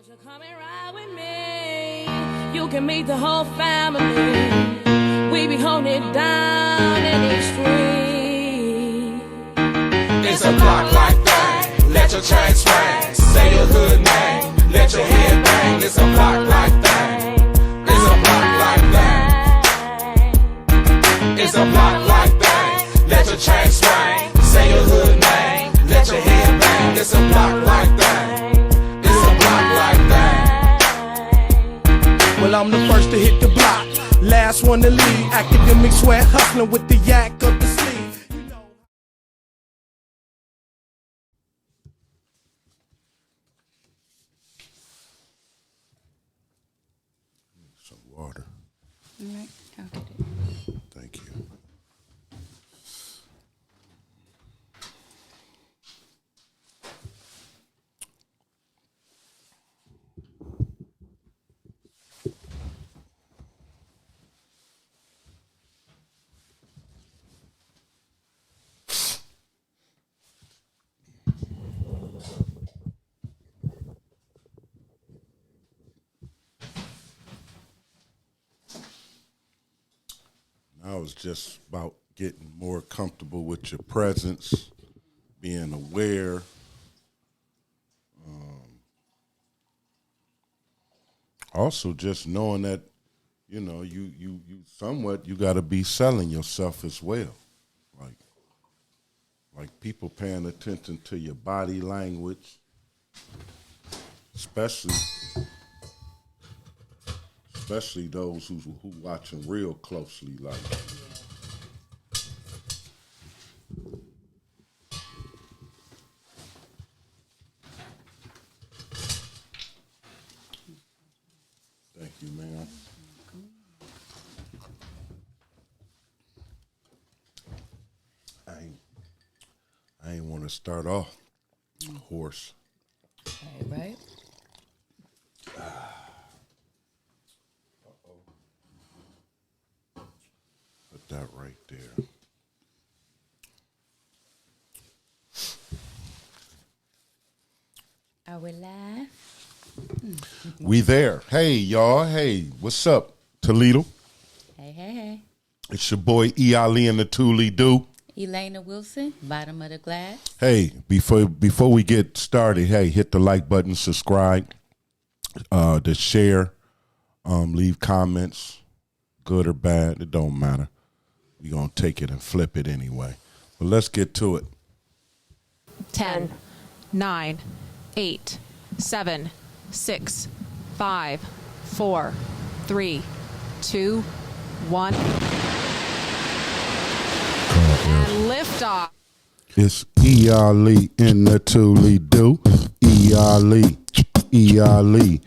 You're coming right with me. You can meet the whole family. We be holding it down in these streets. It's a block like that. Let your chain swing. Say your hood name. Let your head bang. It's a block like that. It's a block like that. It's a block like that. Let your chain swing. Say your hood name. Let your head bang. It's a block like that. It's a block like that. Well, I'm the first to hit the block, last one to leave. Academic sweat, hustling with the yak up the sleeve. You know. Some water. All right, I'll get it. Thank you. Now it's just about getting more comfortable with your presence, being aware. Also, just knowing that, you know, you somewhat you got to be selling yourself as well, like people paying attention to your body language, especially those who watching real closely, like. Thank you, ma'am. I ain't want to start off hoarse. All right. Put that right there. Are we live? We there. Hey, y'all. Hey, what's up, ToLe'Do? Hey. It's your boy E.Ali and the ToLe'Do. Elaina Wilson, bottom of the glass. Hey, before we get started, hey, hit the like button, subscribe, to share, leave comments, good or bad, it don't matter. We're going to take it and flip it anyway. But let's get to it. 10, 9, 8, 7, 6, 5, 4, 3, 2, 1. And lift off. It's E.Ali in the ToLe'Do. E.Ali, E.Ali,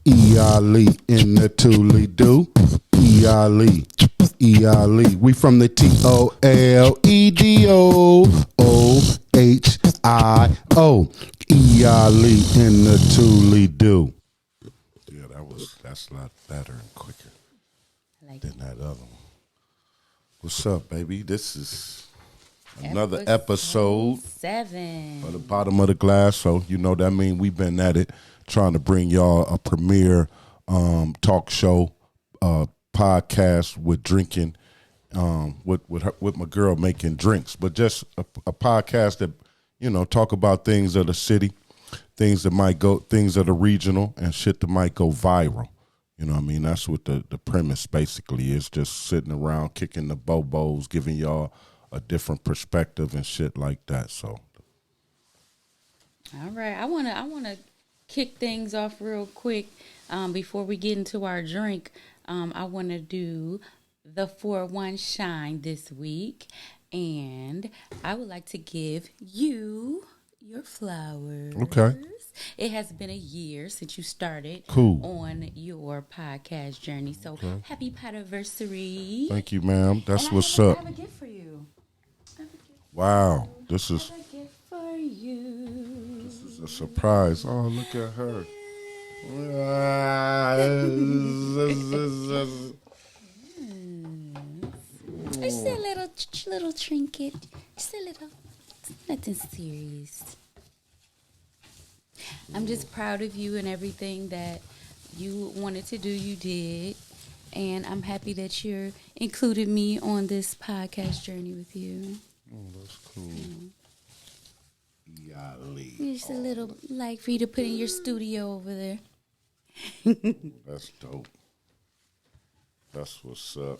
E.Ali in the ToLe'Do. E.Ali, E.Ali. We from the ToLe'Do. E.Ali in the ToLe'Do. Yeah, that's a lot better and quicker than that other one. What's up, baby? This is another episode 7 of the bottom of the glass. So you know that means we've been at it trying to bring y'all a premiere talk show podcast with drinking with my girl making drinks, but just a podcast that, you know, talk about things of the city, things that are regional, and shit that might go viral. You know what I mean? That's what the premise basically is, just sitting around kicking the bobos, giving y'all a different perspective and shit like that. So, All right. I wanna kick things off real quick before we get into our drink. I wanna do the 4-1 shine this week, and I would like to give you your flowers. Okay. It has been a year since you started on your podcast journey. So happy podiversary. Thank you, ma'am. That's And what's I up. have a gift for you. Wow. This I is have a gift for you. a surprise. Oh, look at her. Just a little trinket. Just a little. Nothing serious. I'm just proud of you and everything that you wanted to do, you did. And I'm happy that you're included me on this podcast journey with you. Oh, that's cool. E.Ali. Just a little like for you to put in your studio over there. That's dope. That's what's up.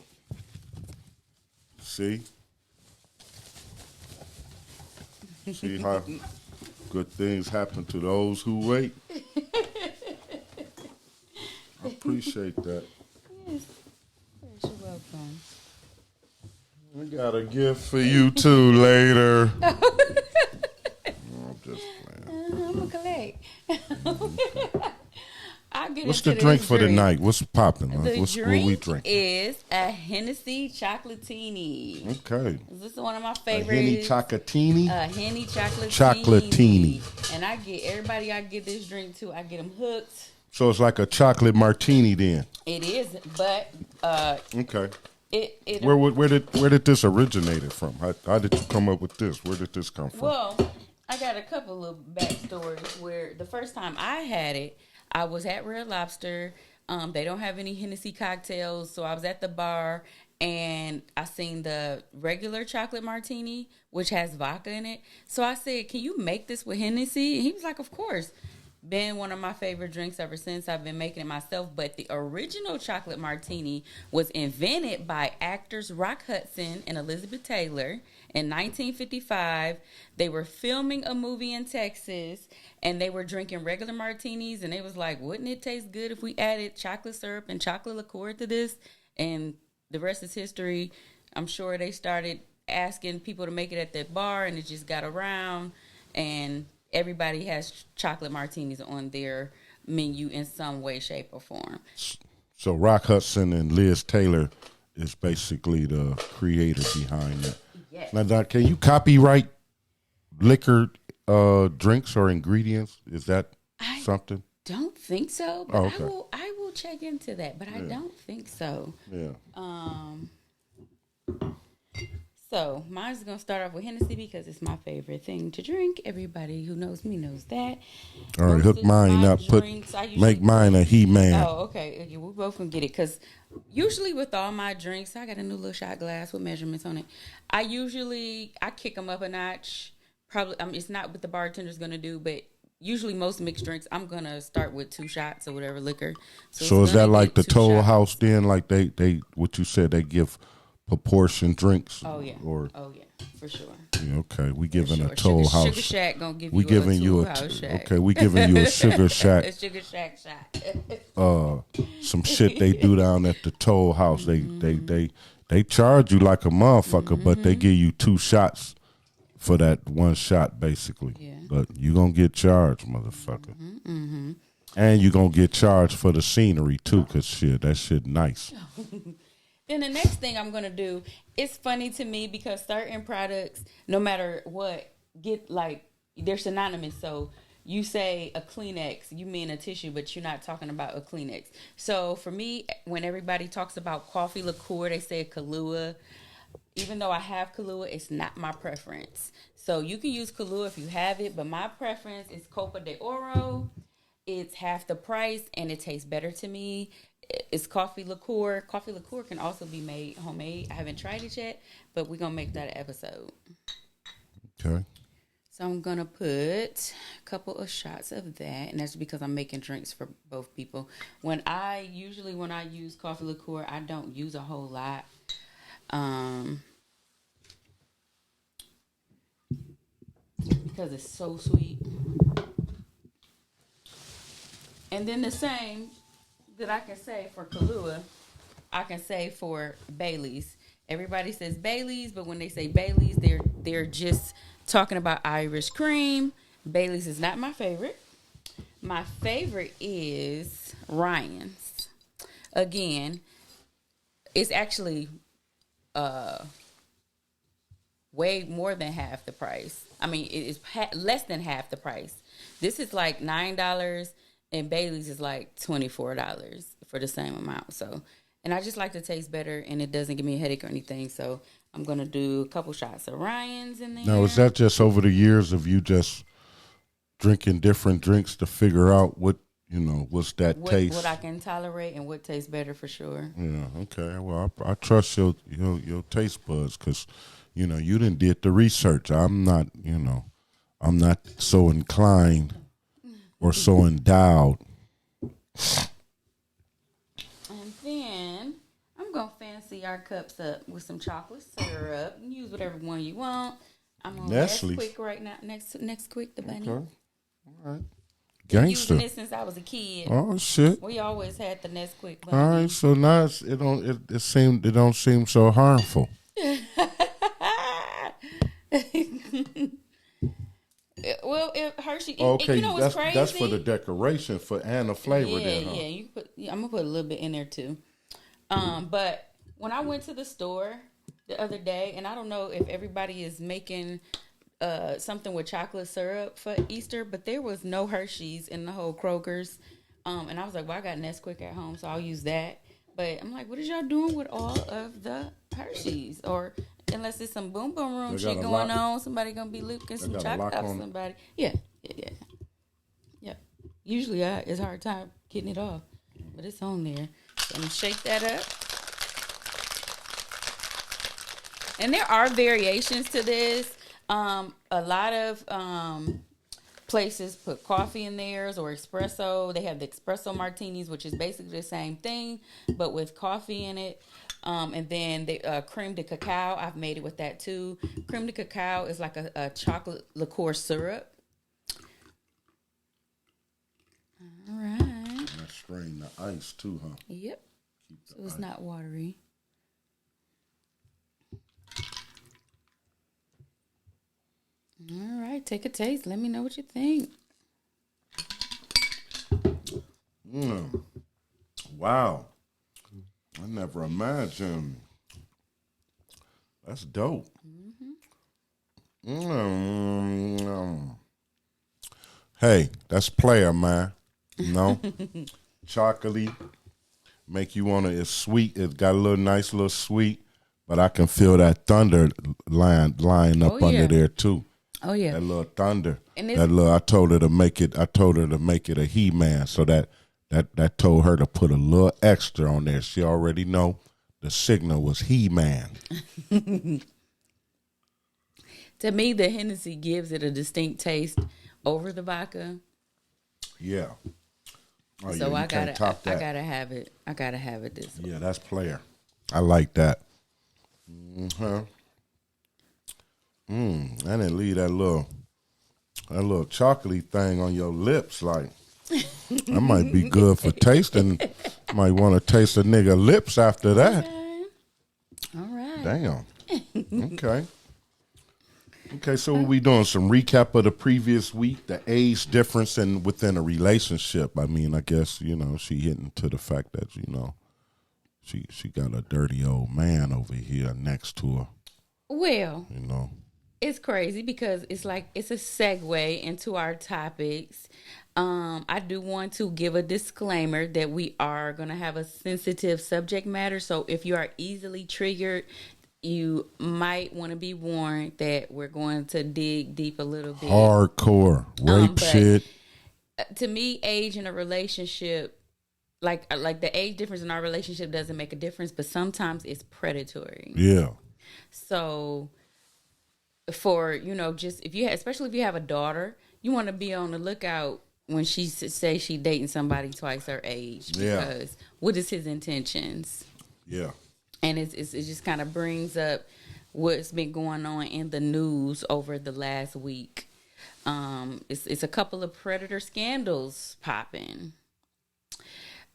See? See how good things happen to those who wait? I appreciate that. Yes. You're welcome. I got a gift for you too later. I'm just playing. I'm going to collect. I'll get What's into the drink this for the drink. night? What's popping? The What drink we drink? is a Hennessy Chocolatini. Okay. This is one of my A favorites. Henny Chocolatini? Henny Chocolatini. Chocolatini. And I get everybody I get this drink to, I get them hooked. So it's like a chocolate martini then. It is, but Okay. it Where did this originated from? How did you come up with this? Where did this come from? well, I got a couple of backstories where the first time I had it, I was at Red Lobster. They don't have any Hennessy cocktails, so I was at the bar and I seen the regular chocolate martini, which has vodka in it. So I said, "Can you make this with Hennessy?" And he was like, "Of course." Been one of my favorite drinks ever since. I've been making it myself. But the original chocolate martini was invented by actors Rock Hudson and Elizabeth Taylor in 1955. They were filming a movie in Texas, and they were drinking regular martinis. And they was like, wouldn't it taste good if we added chocolate syrup and chocolate liqueur to this? And the rest is history. I'm sure they started asking people to make it at that bar, and it just got around. And everybody has chocolate martinis on their menu in some way, shape, or form. So Rock Hudson and Liz Taylor is basically the creator behind it. Yes. Now, Doc, can you copyright liquor drinks or ingredients? Is that something? Don't think so, but Oh, okay. I will check into that, but I don't think so. Yeah. So mine's gonna start off with Hennessy because it's my favorite thing to drink. Everybody who knows me knows that. All right, hook Most of mine my up. drinks, I usually- Make mine a He-Man. Oh, okay. Yeah, we both can get it because usually with all my drinks, I got a new little shot glass with measurements on it. I kick them up a notch. Probably, it's not what the bartender's gonna do, but usually most mixed drinks, I'm gonna start with 2 shots or whatever liquor. So it's is that gonna like the get 2 Toll shots. House then? Like they what you said, they give proportion drinks? Oh yeah. Or Oh yeah, for sure. yeah, okay, we giving Sure. a Toll Sugar, House. Sugar Shack gonna give We you giving a you Toll a House Shack. okay. We giving you a Sugar Shack. A Sugar Shack shot. Some shit they do down at the Toll House. They charge you like a motherfucker, but they give you 2 shots for that 1 shot, basically. Yeah. But you gonna get charged, motherfucker. And you gonna get charged for the scenery too, cause shit, that shit nice. Then the next thing I'm gonna do, it's funny to me because certain products, no matter what, they're synonymous. So you say a Kleenex, you mean a tissue, but you're not talking about a Kleenex. So for me, when everybody talks about coffee liqueur, they say Kahlua. Even though I have Kahlua, it's not my preference. So you can use Kahlua if you have it, but my preference is Copa de Oro. It's half the price, and it tastes better to me. It's coffee liqueur. Coffee liqueur can also be made homemade. I haven't tried it yet, but we're going to make that an episode. Okay. So I'm going to put a couple of shots of that, and that's because I'm making drinks for both people. When I use coffee liqueur, I don't use a whole lot. Because it's so sweet. And then the same that I can say for Kahlua, I can say for Bailey's. Everybody says Bailey's, but when they say Bailey's, they're just talking about Irish cream. Bailey's is not my favorite. My favorite is RAINN's. Again, it's actually way more than half the price. I mean, it is less than half the price. This is like $9, and Bailey's is like $24 for the same amount. So, and I just like to taste better, and it doesn't give me a headache or anything. So I'm gonna do a couple shots of RAINN's in there. Now, is that just over the years of you just drinking different drinks to figure out what, what's that taste. What I can tolerate and what tastes better for sure. Yeah, okay. Well, I trust your taste buds because, you didn't did the research. I'm not so inclined or so endowed. And then I'm going to fancy our cups up with some chocolate syrup. Use whatever one you want. I'm on Nesquik right now. Nesquik, the bunny. Okay. All right. Gangster. Using it since I was a kid. Oh shit. We always had the Nesquik bunny. All right, so now it don't seem so harmful. Well, Hershey. Okay, what's crazy? That's for the decoration and the flavor. Yeah. You I'm gonna put a little bit in there too. But when I went to the store the other day, and I don't know if everybody is making something with chocolate syrup for Easter, but there was no Hershey's in the whole Kroger's. And I was like, well, I got Nesquik at home, so I'll use that. But I'm like, what is y'all doing with all of the Hershey's? Or unless it's some boom boom room shit going on, somebody gonna be looking some chocolate off somebody. Yeah. Usually it's a hard time getting it off, but it's on there. So I'm gonna shake that up. And there are variations to this. A lot of places put coffee in theirs or espresso. They have the espresso martinis, which is basically the same thing, but with coffee in it. And then the creme de cacao. I've made it with that too. Creme de cacao is like a chocolate liqueur syrup. All right. That's strain the ice too, huh? Yep. So it's not watery. All right, take a taste. Let me know what you think. Wow. I never imagined. That's dope. Hey, that's player, man. Chocolate. Make you want to, it's sweet. It's got a nice little sweet, but I can feel that thunder lying up under there too. Oh yeah, that little thunder. And that little. I told her to make it a He-Man, so that told her to put a little extra on there. She already know the signal was He-Man. To me, the Hennessy gives it a distinct taste over the vodka. Yeah. Oh, so yeah, I gotta have it. I gotta have it this way. Yeah, that's player. I like that. And then leave that little chocolatey thing on your lips, like that might be good for tasting. Might want to taste a nigga lips after that. All right. Damn. Okay, so we doing some recap of the previous week, the age difference within a relationship. I mean, I guess, she hitting to the fact that, she got a dirty old man over here next to her. Well, it's crazy because it's like it's a segue into our topics. I do want to give a disclaimer that we are going to have a sensitive subject matter. So if you are easily triggered, you might want to be warned that we're going to dig deep a little bit. Hardcore rape shit. To me, age in a relationship, like the age difference in our relationship doesn't make a difference, but sometimes it's predatory. Yeah. So for, just especially if you have a daughter, you want to be on the lookout when she say she dating somebody twice her age, because what is his intentions? Yeah. And it just kind of brings up what's been going on in the news over the last week. It's a couple of predator scandals popping.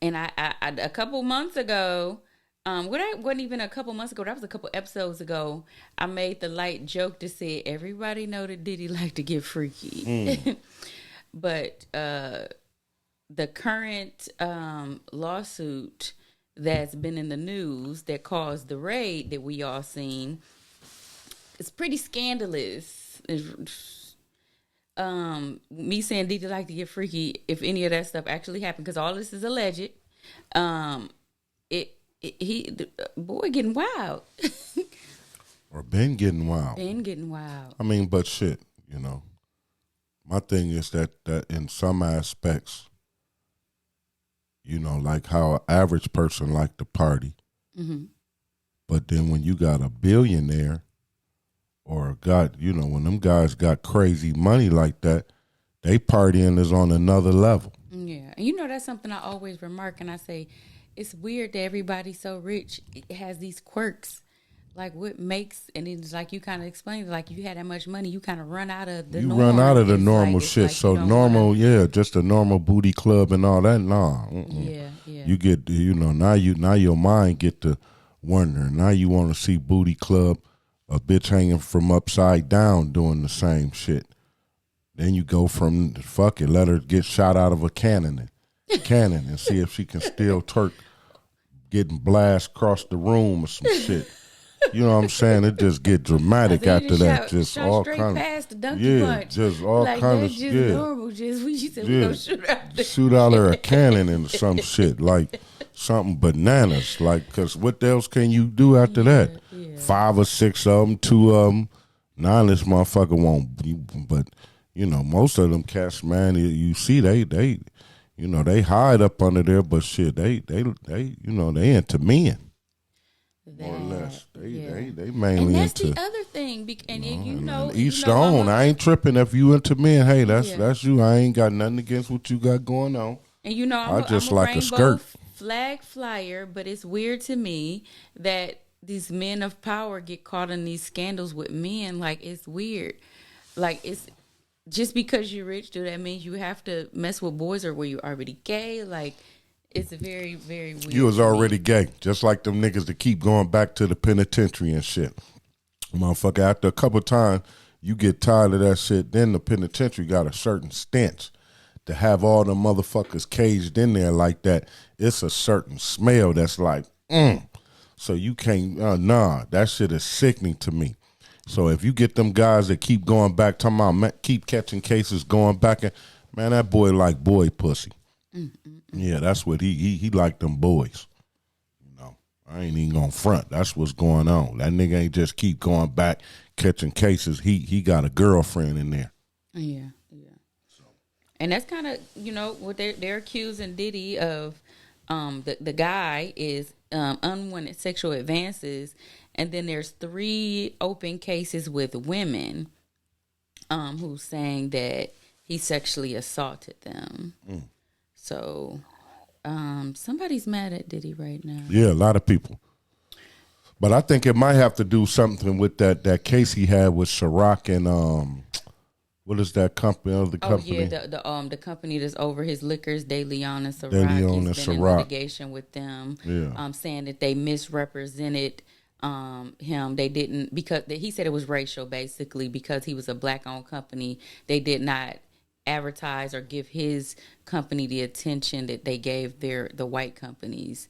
And I a couple months ago, wasn't even a couple months ago, that was a couple episodes ago, I made the light joke to say everybody know that Diddy like to get freaky. But the current lawsuit that's been in the news that caused the raid that we all seen, it's pretty scandalous. Me saying Diddy like to get freaky, if any of that stuff actually happened, because all this is alleged. Boy getting wild. Or been getting wild. Been getting wild. I mean, but shit, My thing is that in some aspects, you know, like how an average person like to party. Mm-hmm. But then when you got a billionaire or when them guys got crazy money like that, they partying is on another level. Yeah. And you know, that's something I always remark, and I say, it's weird that everybody so rich has these quirks. Like what makes, and it's like you kind of explained, like you had that much money, you kind of run out of the norm. You run out of the It's normal like, shit. like So normal, just a normal booty club and all that. Nah. Yeah. You get, now your mind get to wondering. Now you want to see booty club, a bitch hanging from upside down doing the same shit. Then you go from fuck it, let her get shot out of a cannon and see if she can still twerk, getting blast across the room or some shit. You know what I'm saying? It just get dramatic after that. Just all kind past the donkey punch. just all like kind of just normal. Just we said we gonna shoot out there. Shoot out her a cannon and some shit like something bananas. Like, cause what else can you do after that? Yeah. 5 or 6 of them, 2 of them. Now this motherfucker won't. But most of them cats, man, you see they hide up under there, but shit, they into men. More or less, they mainly and that's into. the other thing, and Each their own. I ain't tripping if you into men. Hey, that's you. I ain't got nothing against what you got going on. And I just I'm like a a skirt. flag flyer, but it's weird to me that these men of power get caught in these scandals with men. Like, it's weird. Like, it's just because you're rich, do that mean you have to mess with boys, or were you already gay? Like, it's very, very weird. You was already gay, just like them niggas that keep going back to the penitentiary and shit. Motherfucker, after a couple of times, you get tired of that shit. Then the penitentiary got a certain stench. To have all the motherfuckers caged in there like that, it's a certain smell that's like, So you can't, that shit is sickening to me. So if you get them guys that keep going back, talking about keep catching cases, going back, and man, that boy like boy pussy. Yeah, that's what he like them boys. I ain't even gonna front. That's what's going on. That nigga ain't just keep going back catching cases. He got a girlfriend in there. Yeah. And that's kind of what they're accusing Diddy of. The guy is unwanted sexual advances, and then there's 3 open cases with women who's saying that he sexually assaulted them. So somebody's mad at Diddy right now. Yeah, a lot of people. But I think it might have to do something with that case he had with Ciroc and what is that company? The company? The company that's over his liquors, DeLeon and Ciroc. DeLeon and He's been in Ciroc. litigation with them. Yeah. Saying that they misrepresented him. They didn't, because he said it was racial, basically, because he was a black-owned company. They did not advertise or give his company the attention that they gave the white companies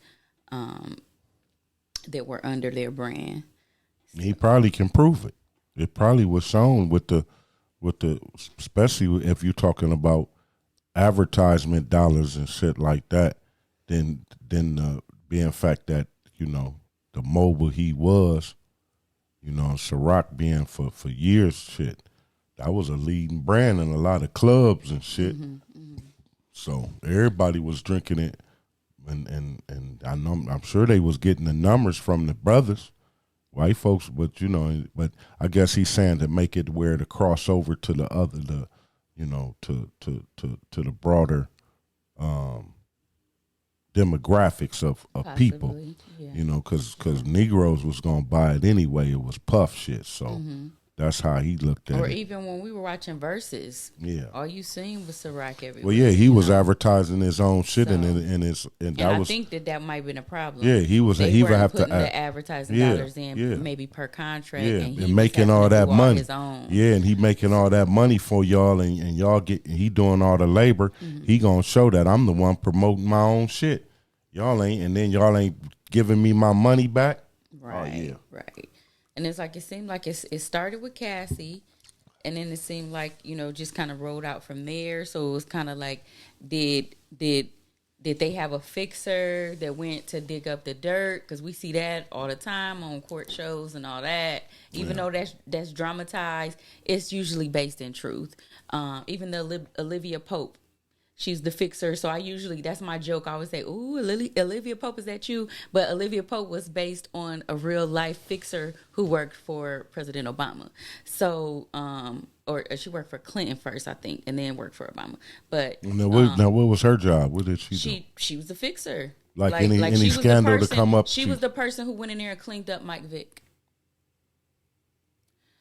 that were under their brand. He probably can prove it. It probably was shown with the especially if you're talking about advertisement dollars and shit like that, then being fact that the mogul he was, Ciroc being for years shit, that was a leading brand in a lot of clubs and shit. So everybody was drinking it, and I'm sure they was getting the numbers from the brothers. White folks, but I guess he's saying to make it where to cross over to the other, to the broader demographics of people, yeah. because Negroes was gonna buy it anyway. It was puff shit, so that's how he looked at it. Or even when we were watching Versus, all you seen was Ciroc everywhere. Well, yeah, he was advertising his own shit, and I think that might have been a problem. Yeah, he was. He would have to the advertising dollars in maybe per contract. Yeah, and, and making all that money. His own. Yeah, and he making all that money for y'all, and y'all he doing all the labor. He gonna show that I'm the one promoting my own shit. Y'all ain't, and then y'all ain't giving me my money back. Right. Oh, yeah. Right. And it's like, it seemed like it started with Cassie, and then it seemed like, just kind of rolled out from there. So it was kind of like, did Did they have a fixer that went to dig up the dirt? Because we see that all the time on court shows and all that. Even though that's dramatized, it's usually based in truth. Even the Olivia Pope, she's the fixer. So that's my joke. I always say, "Ooh, Olivia Pope, is that you?" But Olivia Pope was based on a real life fixer who worked for President Obama. So, or she worked for Clinton first, I think, and then worked for Obama. But now, what was her job? What did she do? She was the fixer. Like any scandal to come up. She was the person who went in there and cleaned up Mike Vick.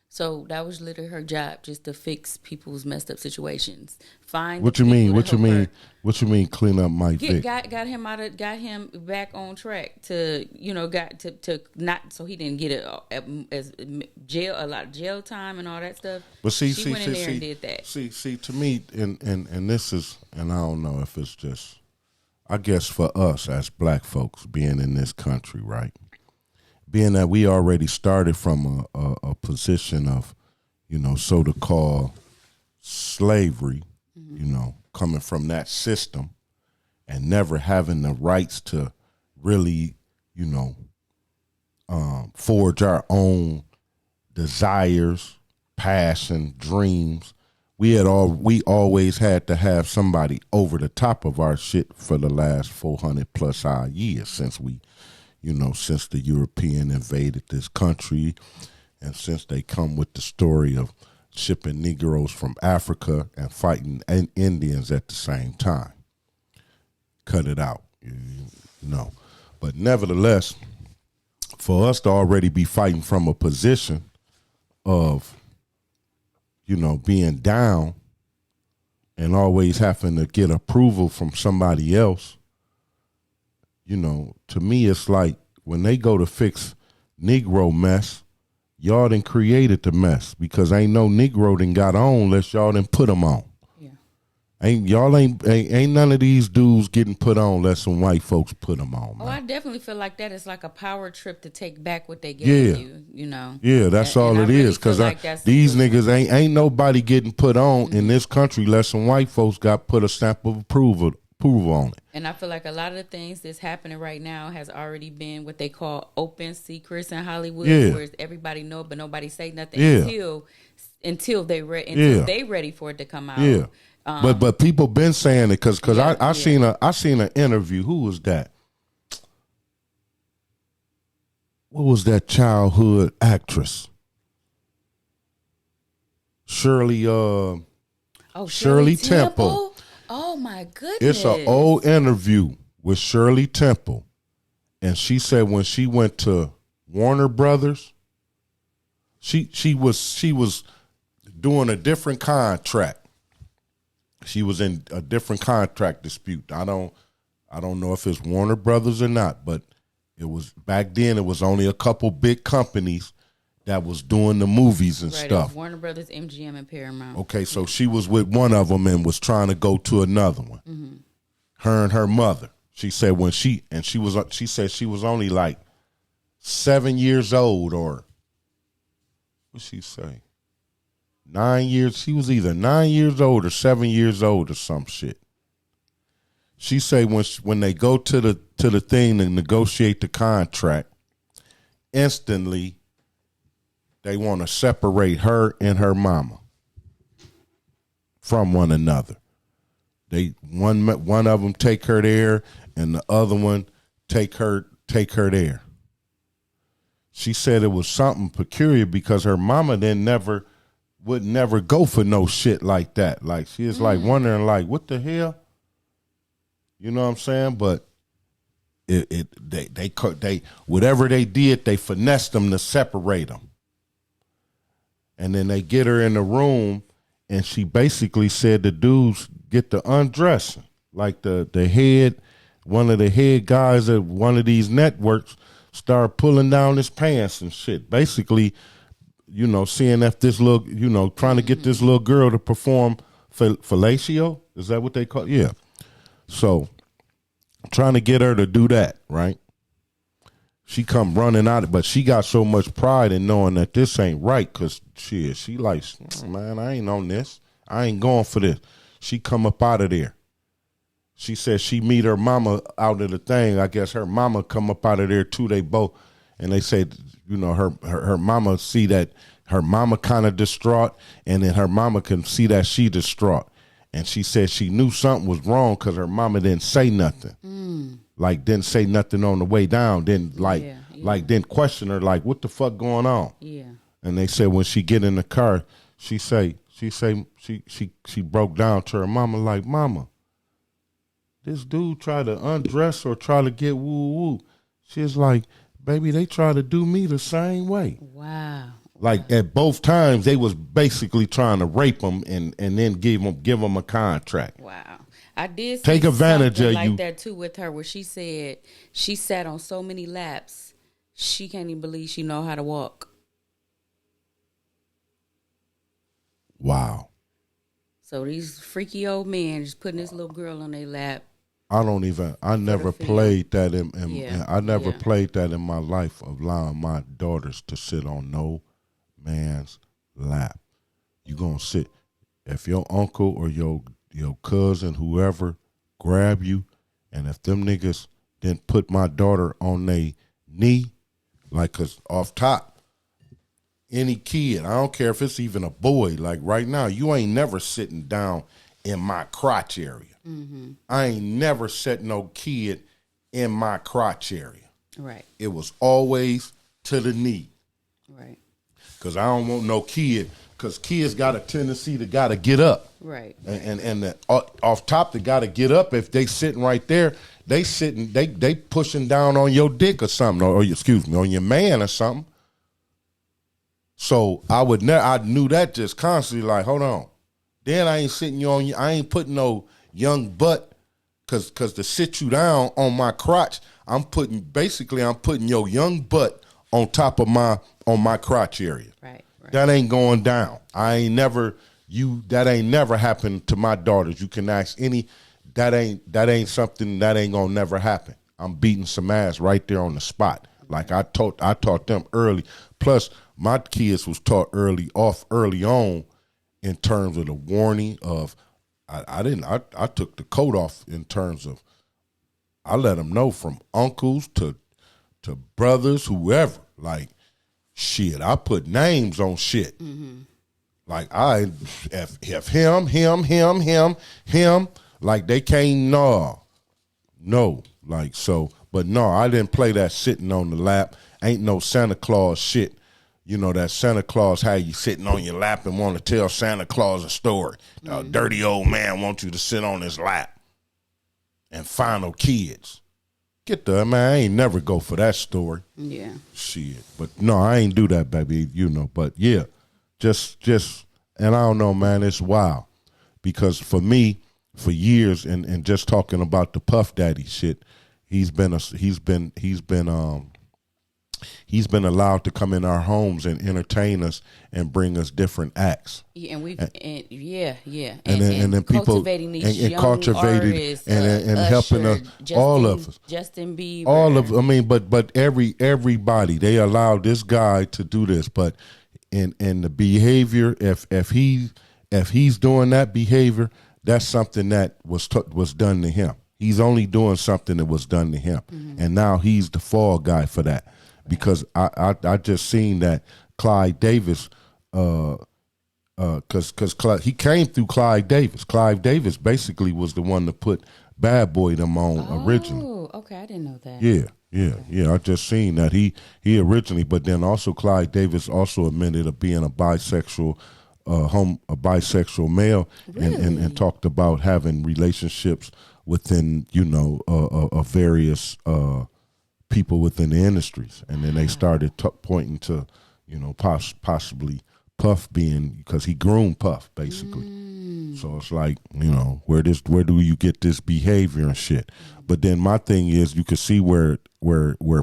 So that was literally her job, just to fix people's messed up situations. What you mean? What you mean? Clean up Mike Vick? Got him got him back on track to got to not so he didn't get as jail, a lot of jail time and all that stuff. But she went in there and did that. See, to me, and this is, and I don't know if it's just, I guess for us as black folks being in this country, right? Being that we already started from a position of, so-called slavery, coming from that system and never having the rights to really, forge our own desires, passion, dreams. We always had to have somebody over the top of our shit for the last 400 plus odd years since since the European invaded this country, and since they come with the story of shipping Negroes from Africa and fighting Indians at the same time. Cut it out, But nevertheless, for us to already be fighting from a position of, being down and always having to get approval from somebody else, to me, it's like when they go to fix Negro mess, y'all done created the mess because ain't no Negro done got on unless y'all done put them on. Yeah. Ain't none of these dudes getting put on unless some white folks put them on, man. Oh, I definitely feel like that is like a power trip to take back what they gave you, Yeah, that's all it is. Because these niggas ain't nobody getting put on in this country unless some white folks got put a stamp of approval on it. And I feel like a lot of the things that's happening right now has already been what they call open secrets in Hollywood, where everybody know but nobody say nothing until they ready for it to come out. Yeah, but people been saying it because I seen an interview. Who was that? What was that childhood actress? Shirley Temple. Oh my goodness! It's an old interview with Shirley Temple, and she said when she went to Warner Brothers, she was doing a different contract. She was in a different contract dispute. I don't know if it's Warner Brothers or not, but it was back then. It was only a couple big companies that was doing the movies and stuff. It was Warner Brothers, MGM, and Paramount. Okay, so she was with one of them and was trying to go to another one. Mm-hmm. Her and her mother. She said she said she was only like 7 years old, or what'd she say? 9 years. She was either 9 years old or 7 years old or some shit. She said when they go to the thing to negotiate the contract, instantly they want to separate her and her mama from one another. They one of them take her there, and the other one take her there. She said it was something peculiar because her mama would never go for no shit like that. Like she is like wondering like what the hell, you know what I'm saying? But they whatever they did, they finessed them to separate them. And then they get her in the room, and she basically said the dudes get the undressing. Like the head, one of the head guys at one of these networks started pulling down his pants and shit. Basically, seeing if this little, trying to get this little girl to perform fellatio. Is that what they call it? Yeah. So trying to get her to do that, right? She come running out, but she got so much pride in knowing that this ain't right because she like, man, I ain't on this. I ain't going for this. She come up out of there. She said she meet her mama out of the thing. I guess her mama come up out of there too. They both, and they said, you know, her mama see that her mama kind of distraught, and then her mama can see that she distraught. And she said she knew something was wrong because her mama didn't say nothing. Like, didn't say nothing on the way down. Didn't like didn't question her, like, what the fuck going on? Yeah. And they said when she get in the car, she broke down to her mama like, Mama, this dude tried to undress or try to get woo-woo. She's like, baby, they try to do me the same way. Wow. Like, at both times, they was basically trying to rape him and then give him a contract. Wow. I did see take advantage of like you. that, too, with her, where she said she sat on so many laps, she can't even believe she know how to walk. Wow. So these freaky old men just putting this little girl on their lap. I never played that played that in my life, of allowing my daughters to sit on no man's lap. You gonna sit, if your uncle or your cousin, whoever, grab you, and if them niggas didn't put my daughter on their knee, like, cause off top, any kid, I don't care if it's even a boy, like right now, you ain't never sitting down in my crotch area. I ain't never set no kid in my crotch area. Right. It was always to the knee. Right. Because I don't want no kid, because kids got a tendency to got to get up. Right. And off top, they got to get up. If they sitting right there, they pushing down on your dick or something, or excuse me, on your man or something. So I knew that just constantly, like, hold on. Then I ain't sitting you on, I ain't putting no young butt, cause to sit you down on my crotch, I'm putting your young butt on top of my crotch area. Right. That ain't going down. That ain't never happened to my daughters. You can ask any, that ain't something that ain't gonna never happen. I'm beating some ass right there on the spot. Like I taught them early. Plus my kids was taught early on in terms of the warning of, I took the coat off in terms of, I let them know from uncles to brothers, whoever, like, shit, I put names on shit. Like, if him, like, they can't, no, like, so, but no, I didn't play that sitting on the lap. Ain't no Santa Claus shit. You know, that Santa Claus had you sitting on your lap and want to tell Santa Claus a story. A dirty old man wants you to sit on his lap and final kids. Man, I ain't never go for that story. Yeah. Shit. But no, I ain't do that, baby, you know. But yeah, just, and I don't know, man, it's wild. Because for me, for years, and just talking about the Puff Daddy shit, he's been allowed to come in our homes and entertain us and bring us different acts. Yeah, and then people cultivating these young artists, and Usher, helping us, all of us, Justin Bieber, all of. I mean, but everybody, they allowed this guy to do this. But in the behavior, if he's doing that behavior, that's something that was done to him. He's only doing something that was done to him, and now he's the fall guy for that. Because I just seen that Clyde Davis, because he came through Clyde Davis. Clyde Davis basically was the one that put Bad Boy them on originally. Oh, okay, I didn't know that. Yeah. I just seen that he originally, but then also Clyde Davis also admitted of being a bisexual, a bisexual male, Really? and talked about having relationships within, you know, various people within the industries, and then they started pointing to, you know, possibly Puff being, because he groomed Puff basically. So it's like, you know, where do you get this behavior and shit? But then my thing is, you can see where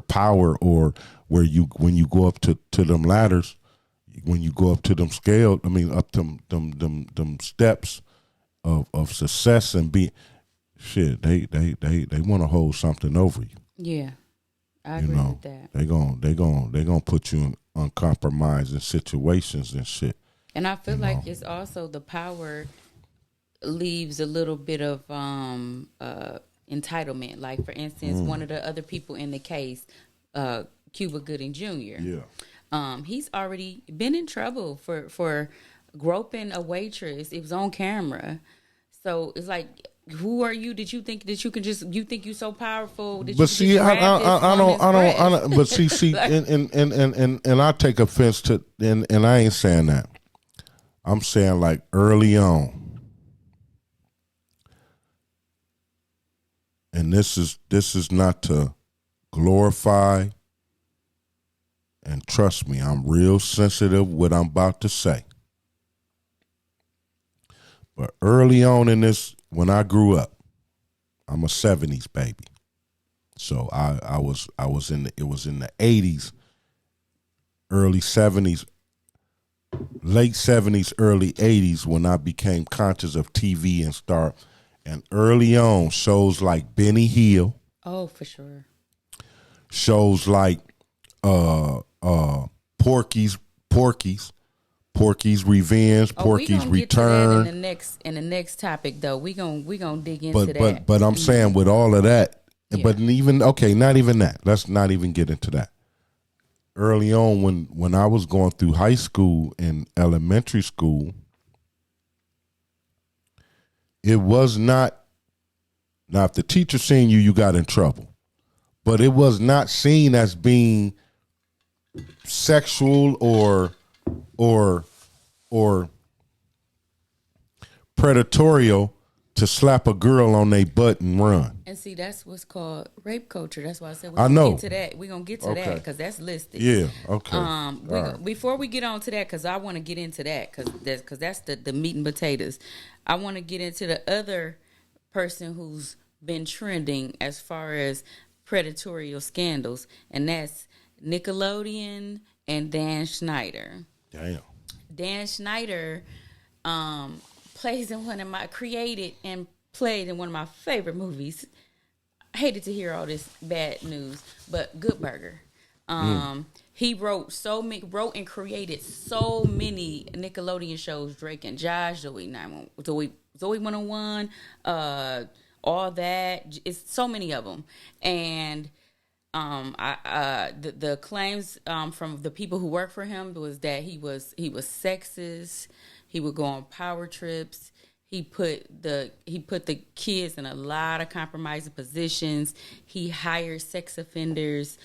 power, or where when you go up to them ladders, when you go up to them scale, I mean up to them steps of success and be shit, they want to hold something over you. Yeah. I agree with that. They gonna put you in uncompromising situations and shit. And I feel like it's also the power leaves a little bit of entitlement. Like, for instance, one of the other people in the case, Cuba Gooding Jr. He's already been in trouble for groping a waitress. It was on camera. So it's like, who are you? Did you think that you can just? You think you so powerful? That But see, I don't. But see, Like- and I take offense to, and I ain't saying that. I'm saying like early on, and this is not to glorify. And trust me, I'm real sensitive what I'm about to say. But early on in this, when I grew up, I'm a 70s baby. So I was in it was in the 80s, early 70s, late 70s, early 80s when I became conscious of TV and early on shows like Benny Hill. Oh, for sure. Shows like Porky's Revenge, Porky's Return. In the next topic though, we gonna dig into that. But I'm saying with all of that, but even okay, not even that. Let's not even get into that. Early on, when I was going through high school and elementary school, it was not. Now, if the teacher seen you, you got in trouble, but it was not seen as being sexual or predatorial to slap a girl on their butt and run. And see, that's what's called rape culture. That's why I said I know. Get to that. We're gonna get to that because that's listed. Yeah. Okay. Right. Before we get on to that, because I want to get into that because that's the meat and potatoes. I want to get into the other person who's been trending as far as predatorial scandals, and that's Nickelodeon and Dan Schneider. Damn. Dan Schneider created and played in one of my favorite movies. I hated to hear all this bad news, but Good Burger. He wrote and created so many Nickelodeon shows, Drake and Josh, Zoe 101, all that. It's so many of them. And the claims from the people who work for him was that he was sexist. He would go on power trips. He put the kids in a lot of compromising positions. He hired sex offenders.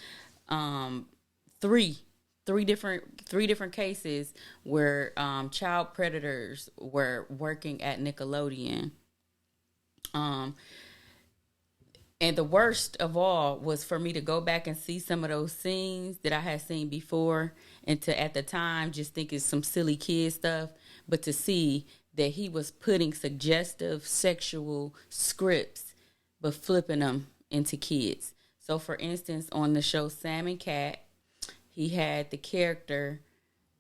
Three different cases where child predators were working at Nickelodeon. And the worst of all was for me to go back and see some of those scenes that I had seen before, and to at the time just think it's some silly kid stuff, but to see that he was putting suggestive sexual scripts but flipping them into kids. So for instance, on the show Sam and Cat, he had the character,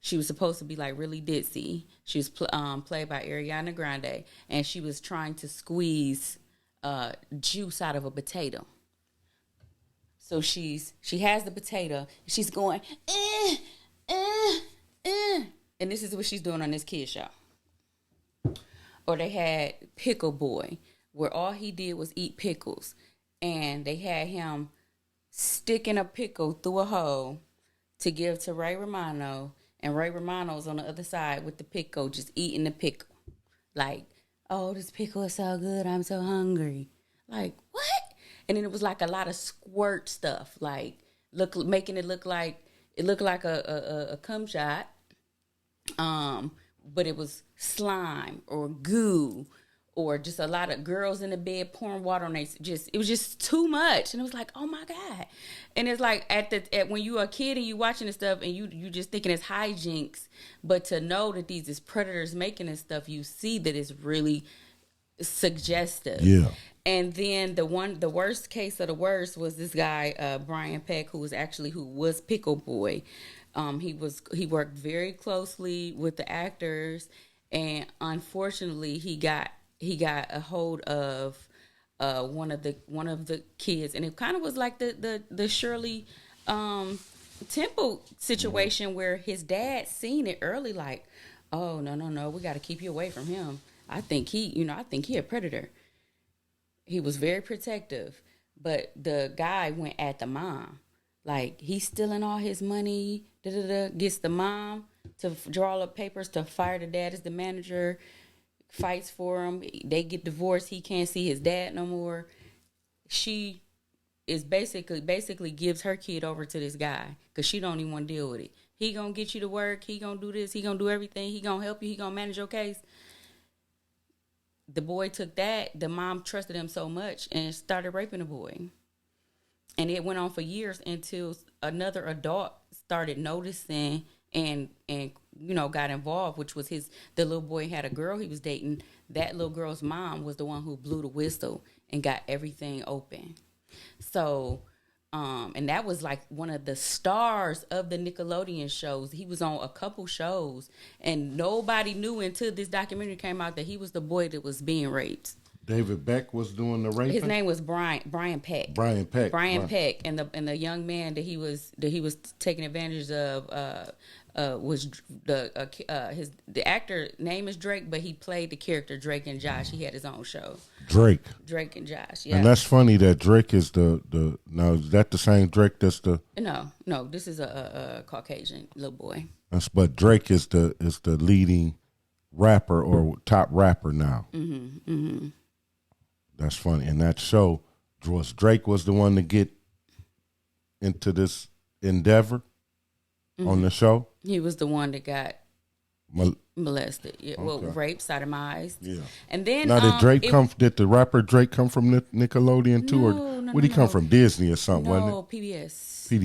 she was supposed to be like really ditzy. She was played by Ariana Grande, and she was trying to squeeze juice out of a potato. So she has the potato, she's going and this is what she's doing on this kid show. Or they had Pickle Boy, where all he did was eat pickles, and they had him sticking a pickle through a hole to give to Ray Romano, and Ray Romano's on the other side with the pickle, just eating the pickle. Like, oh, this pickle is so good, I'm so hungry. Like, what? And then it was like a lot of squirt stuff, like making it look like a cum shot, but it was slime or goo, or just a lot of girls in the bed pouring water on they. It was just too much, and it was like, oh my God. And it's like at when you are a kid and you watching this stuff and you just thinking it's hijinks, but to know that these is predators making this stuff, you see that it's really suggestive. Yeah. And then the worst case of the worst was this guy Brian Peck, who was Pickle Boy. He worked very closely with the actors, and unfortunately he got a hold of one of the kids, and it kind of was like the Shirley Temple situation where his dad seen it early, like, oh no, we got to keep you away from him. I think he a predator. He was very protective, but the guy went at the mom. Like, he's stealing all his money, gets the mom to draw up papers to fire the dad as the manager, fights for him. They get divorced. He can't see his dad no more. She is basically gives her kid over to this guy because she don't even want to deal with it. He gonna get you to work. He gonna do this. He gonna do everything. He gonna help you. He gonna manage your case. The boy took that. The mom trusted him so much and started raping the boy. And it went on for years until another adult started noticing and got involved, which was the little boy had a girl he was dating. That little girl's mom was the one who blew the whistle and got everything open. So, and that was like one of the stars of the Nickelodeon shows. He was on a couple shows, and nobody knew until this documentary came out that he was the boy that was being raped. David Beck was doing the raping. His name was Brian Peck. Brian Peck, and the young man that he was taking advantage of was the actor name is Drake, but he played the character Drake and Josh. He had his own show. Drake and Josh. Yeah. And that's funny that Drake is the now is that the same Drake that's the no this is a Caucasian little boy. But Drake is the leading rapper or top rapper now. Mm-hmm. That's funny. And that show, Drake was the one to get into this endeavor on the show. He was the one that got molested. Yeah, okay. Well, raped, sodomized. Yeah. And then now did the rapper Drake come from Nickelodeon too, or would he come from Disney or something? No, wasn't it? PBS. Yeah.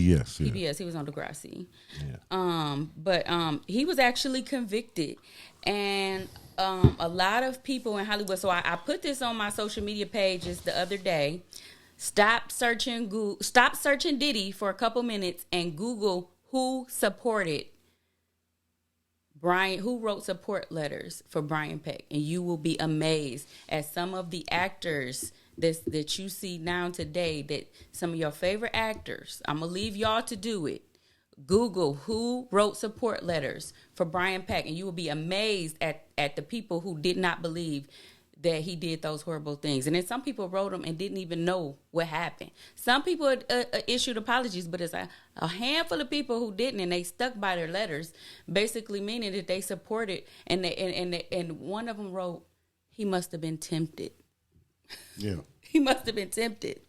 PBS. He was on Degrassi. Yeah. But he was actually convicted, and a lot of people in Hollywood. So I put this on my social media pages the other day. Stop searching Diddy for a couple minutes and Google who wrote support letters for Brian Peck, and you will be amazed at some of the actors that you see now today, that some of your favorite actors. I'm gonna leave y'all to do it. Google who wrote support letters for Brian Peck, and you will be amazed at the people who did not believe that he did those horrible things. And then some people wrote them and didn't even know what happened. Some people issued apologies, but it's a handful of people who didn't, and they stuck by their letters, basically meaning that they supported. And one of them wrote, "He must have been tempted." Yeah, he must have been tempted,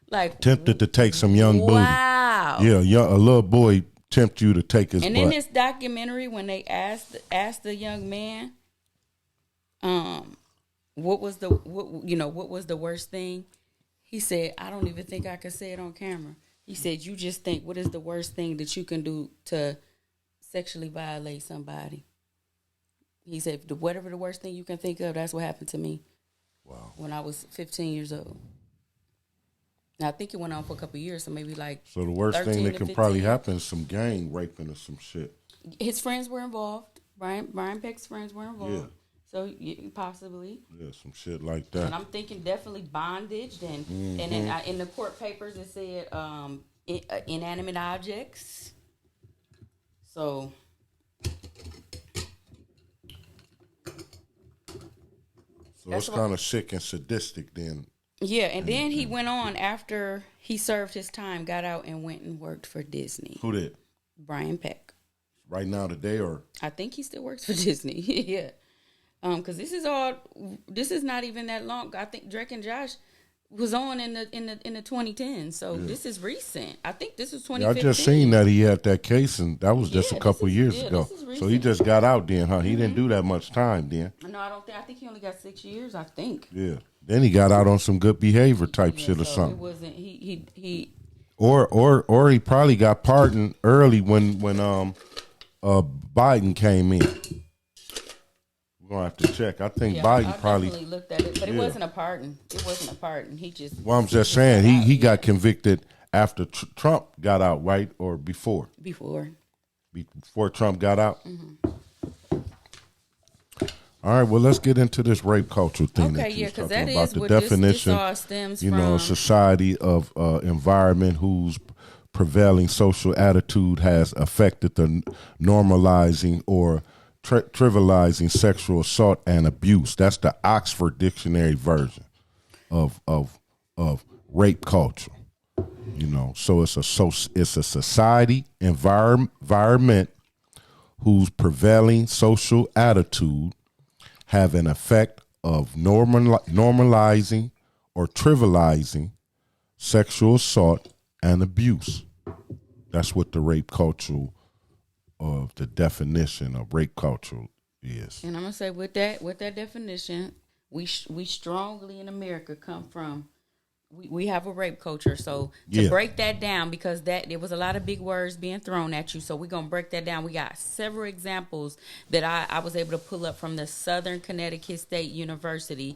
like tempted to take some young booty. Wow. Yeah, a little boy tempt you to take his. And butt. in this documentary, when they asked the young man, what was the worst thing? He said, "I don't even think I could say it on camera." He said, "You just think, what is the worst thing that you can do to sexually violate somebody?" He said, "Whatever the worst thing you can think of, that's what happened to me." Wow. When I was 15 years old. Now I think it went on for a couple of years, so maybe like. So the worst thing that can probably happen is some gang raping or some shit. His friends were involved. Brian Peck's friends were involved. Yeah. So possibly. Yeah, some shit like that. And I'm thinking definitely bondage, and in the court papers it said inanimate objects. So. So it's kind of sick and sadistic then. Yeah, and then he went on after he served his time, got out and went and worked for Disney. Who did? Brian Peck. Right now today, or? I think he still works for Disney. Yeah. Because this is not even that long. I think Drake and Josh was on in the 2010s. So this is recent. I think this was 2015. I just seen that he had that case, and that was just a couple years ago. So he just got out then, huh? He didn't do that much time then. No, I don't think. I think he only got 6 years. I think. Yeah. Then he got out on some good behavior type shit or something. It wasn't he. Or he probably got pardoned early when Biden came in. We're gonna have to check. I think Biden probably looked at it, but it wasn't a pardon. It wasn't a pardon. He just. Well, I'm just saying he got convicted after Trump got out, right, or before? Before Trump got out. Mm-hmm. All right, well, let's get into this rape culture thing. Okay, yeah, because that is what this all stems from. A society of environment whose prevailing social attitude has affected the normalizing or trivializing sexual assault and abuse. That's the Oxford Dictionary version of rape culture. You know, so it's a society environment whose prevailing social attitude have an effect of normalizing or trivializing sexual assault and abuse. That's what the rape culture of the definition of rape culture is. And I'm gonna say with that definition, we strongly in America come from. We have a rape culture, so to break that down, because there was a lot of big words being thrown at you, so we're going to break that down. We got several examples that I was able to pull up from the Southern Connecticut State University.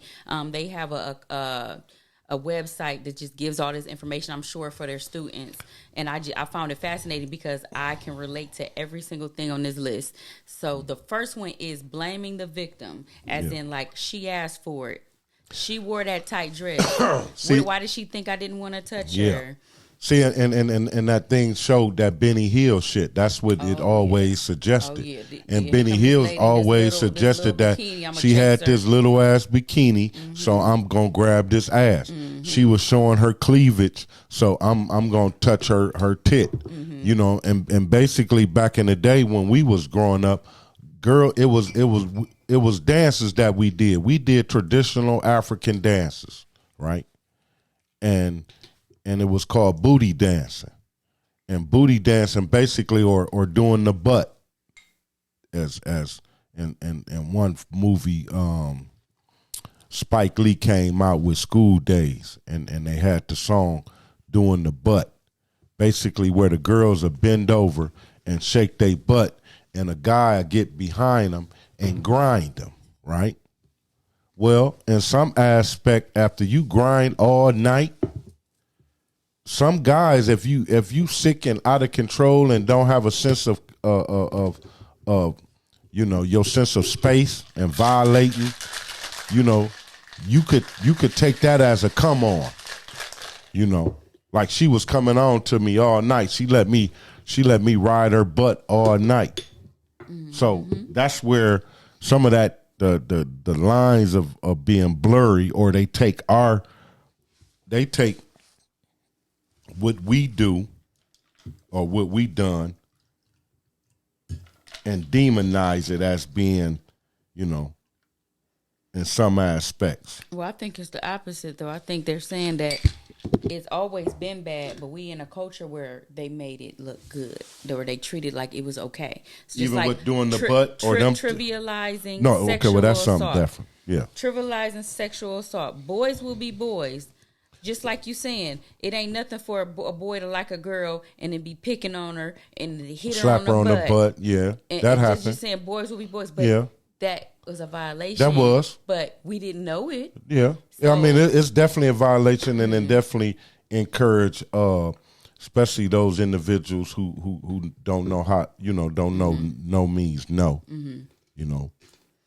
They have a website that just gives all this information, I'm sure, for their students, and I found it fascinating because I can relate to every single thing on this list. So the first one is blaming the victim, as in like she asked for it. She wore that tight dress. Why did she think I didn't want to touch her? See, and that thing showed that Benny Hill shit. That's what it always suggested. And Benny Hill always suggested that she had this little ass bikini, so I'm gonna grab this ass. She was showing her cleavage, so I'm gonna touch her tit. You know, and basically back in the day when we was growing up, girl, it was dances that we did. We did traditional African dances, right? And it was called booty dancing. And booty dancing basically or doing the butt as in one movie Spike Lee came out with School Days and they had the song Doing the Butt. Basically where the girls are bend over and shake their butt and a guy get behind them and grind them, right? Well, in some aspect, after you grind all night, some guys, if you sick and out of control and don't have a sense of you know, your sense of space and violating, you know, you could take that as a come on, you know, like she was coming on to me all night. She let me ride her butt all night. So that's where some of that the lines of being blurry, or they take what we do or what we done and demonize it as being, you know, in some aspects. Well, I think it's the opposite, though. I think they're saying that it's always been bad, but we in a culture where they made it look good, or they treated like it was okay. It's just even like with doing the butt or them trivializing. No, okay, well that's assault. something different. Yeah, trivializing sexual assault. Boys will be boys, just like you saying. It ain't nothing for a boy to like a girl and then be picking on her and hit slap her on the butt. Yeah, and that happened. Just saying boys will be boys, but that was a violation. That was, but we didn't know it. Yeah, so, I mean it's definitely a violation, and then definitely encourage, especially those individuals who don't know how, you know, don't know no means no, you know.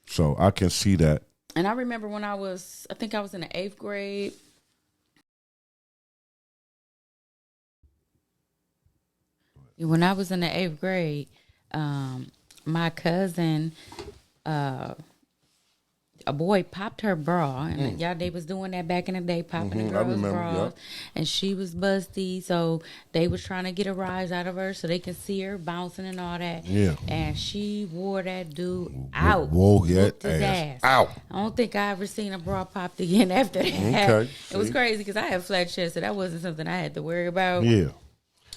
So I can see that. And I remember when I think I was in the 8th grade. When I was in the 8th grade, my cousin, a boy popped her bra, and y'all, they was doing that back in the day, popping the girls' bras, and she was busty, so they was trying to get a rise out of her so they could see her bouncing and all that. Yeah, and she wore that dude out. Whoa, his ass out. I don't think I ever seen a bra popped again after that. Okay, it was crazy because I had flat chest, so that wasn't something I had to worry about. Yeah.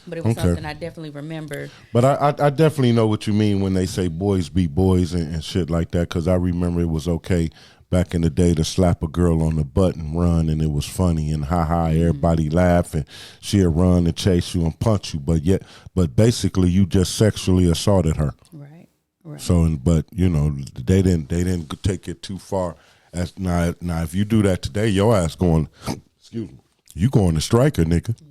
But it was something I definitely remember. But I definitely know what you mean when they say boys be boys and shit like that, because I remember it was okay back in the day to slap a girl on the butt and run, and it was funny and everybody laugh, and she'd run and chase you and punch you. But basically you just sexually assaulted her. Right. So, but you know, they didn't take it too far. As now if you do that today, your ass going, excuse me, you going to striker, nigga. Yeah.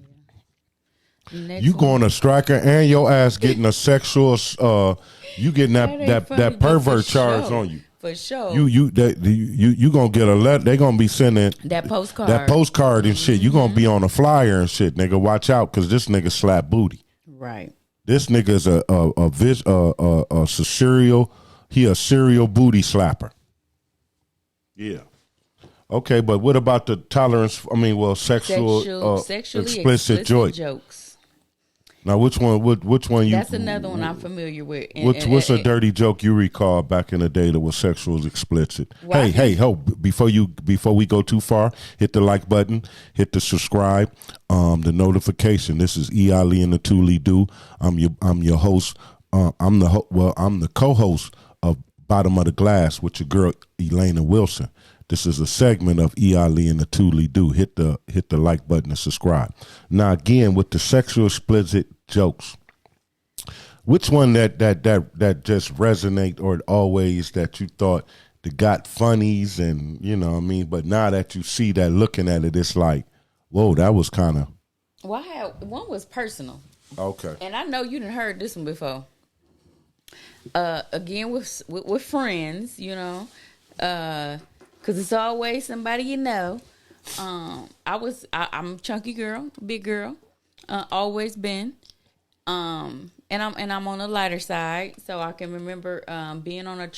You going to striker and your ass getting a sexual, you getting that pervert charge on you. For sure. You gonna get a letter. They gonna be sending that postcard and shit. You gonna be on a flyer and shit, nigga. Watch out, cause this nigga slap booty. Right. This nigga is a serial He a serial booty slapper. Yeah. Okay, but what about the tolerance? I mean, well, sexually explicit jokes. Now, which one you? That's another one I'm familiar with. What's a dirty joke you recall back in the day that was sexually explicit? Hey, before we go too far, hit the like button, hit the subscribe, the notification. This is E.Ali and the ToLe'Do. I'm your host. I'm the co-host of Bottom of the Glass with your girl Elaina Wilson. This is a segment of E.Ali and the ToLe'Do. Hit the like button and subscribe. Now again, with the sexual explicit jokes, which one that just resonate or always that you thought that got funnies and you know what I mean? But now that you see that looking at it, it's like, whoa, that was kind of. Well, one was personal. Okay. And I know you done heard this one before. Again with friends, you know. Cause it's always somebody you know. I'm a chunky girl, big girl, always been. And I'm on the lighter side, so I can remember being on a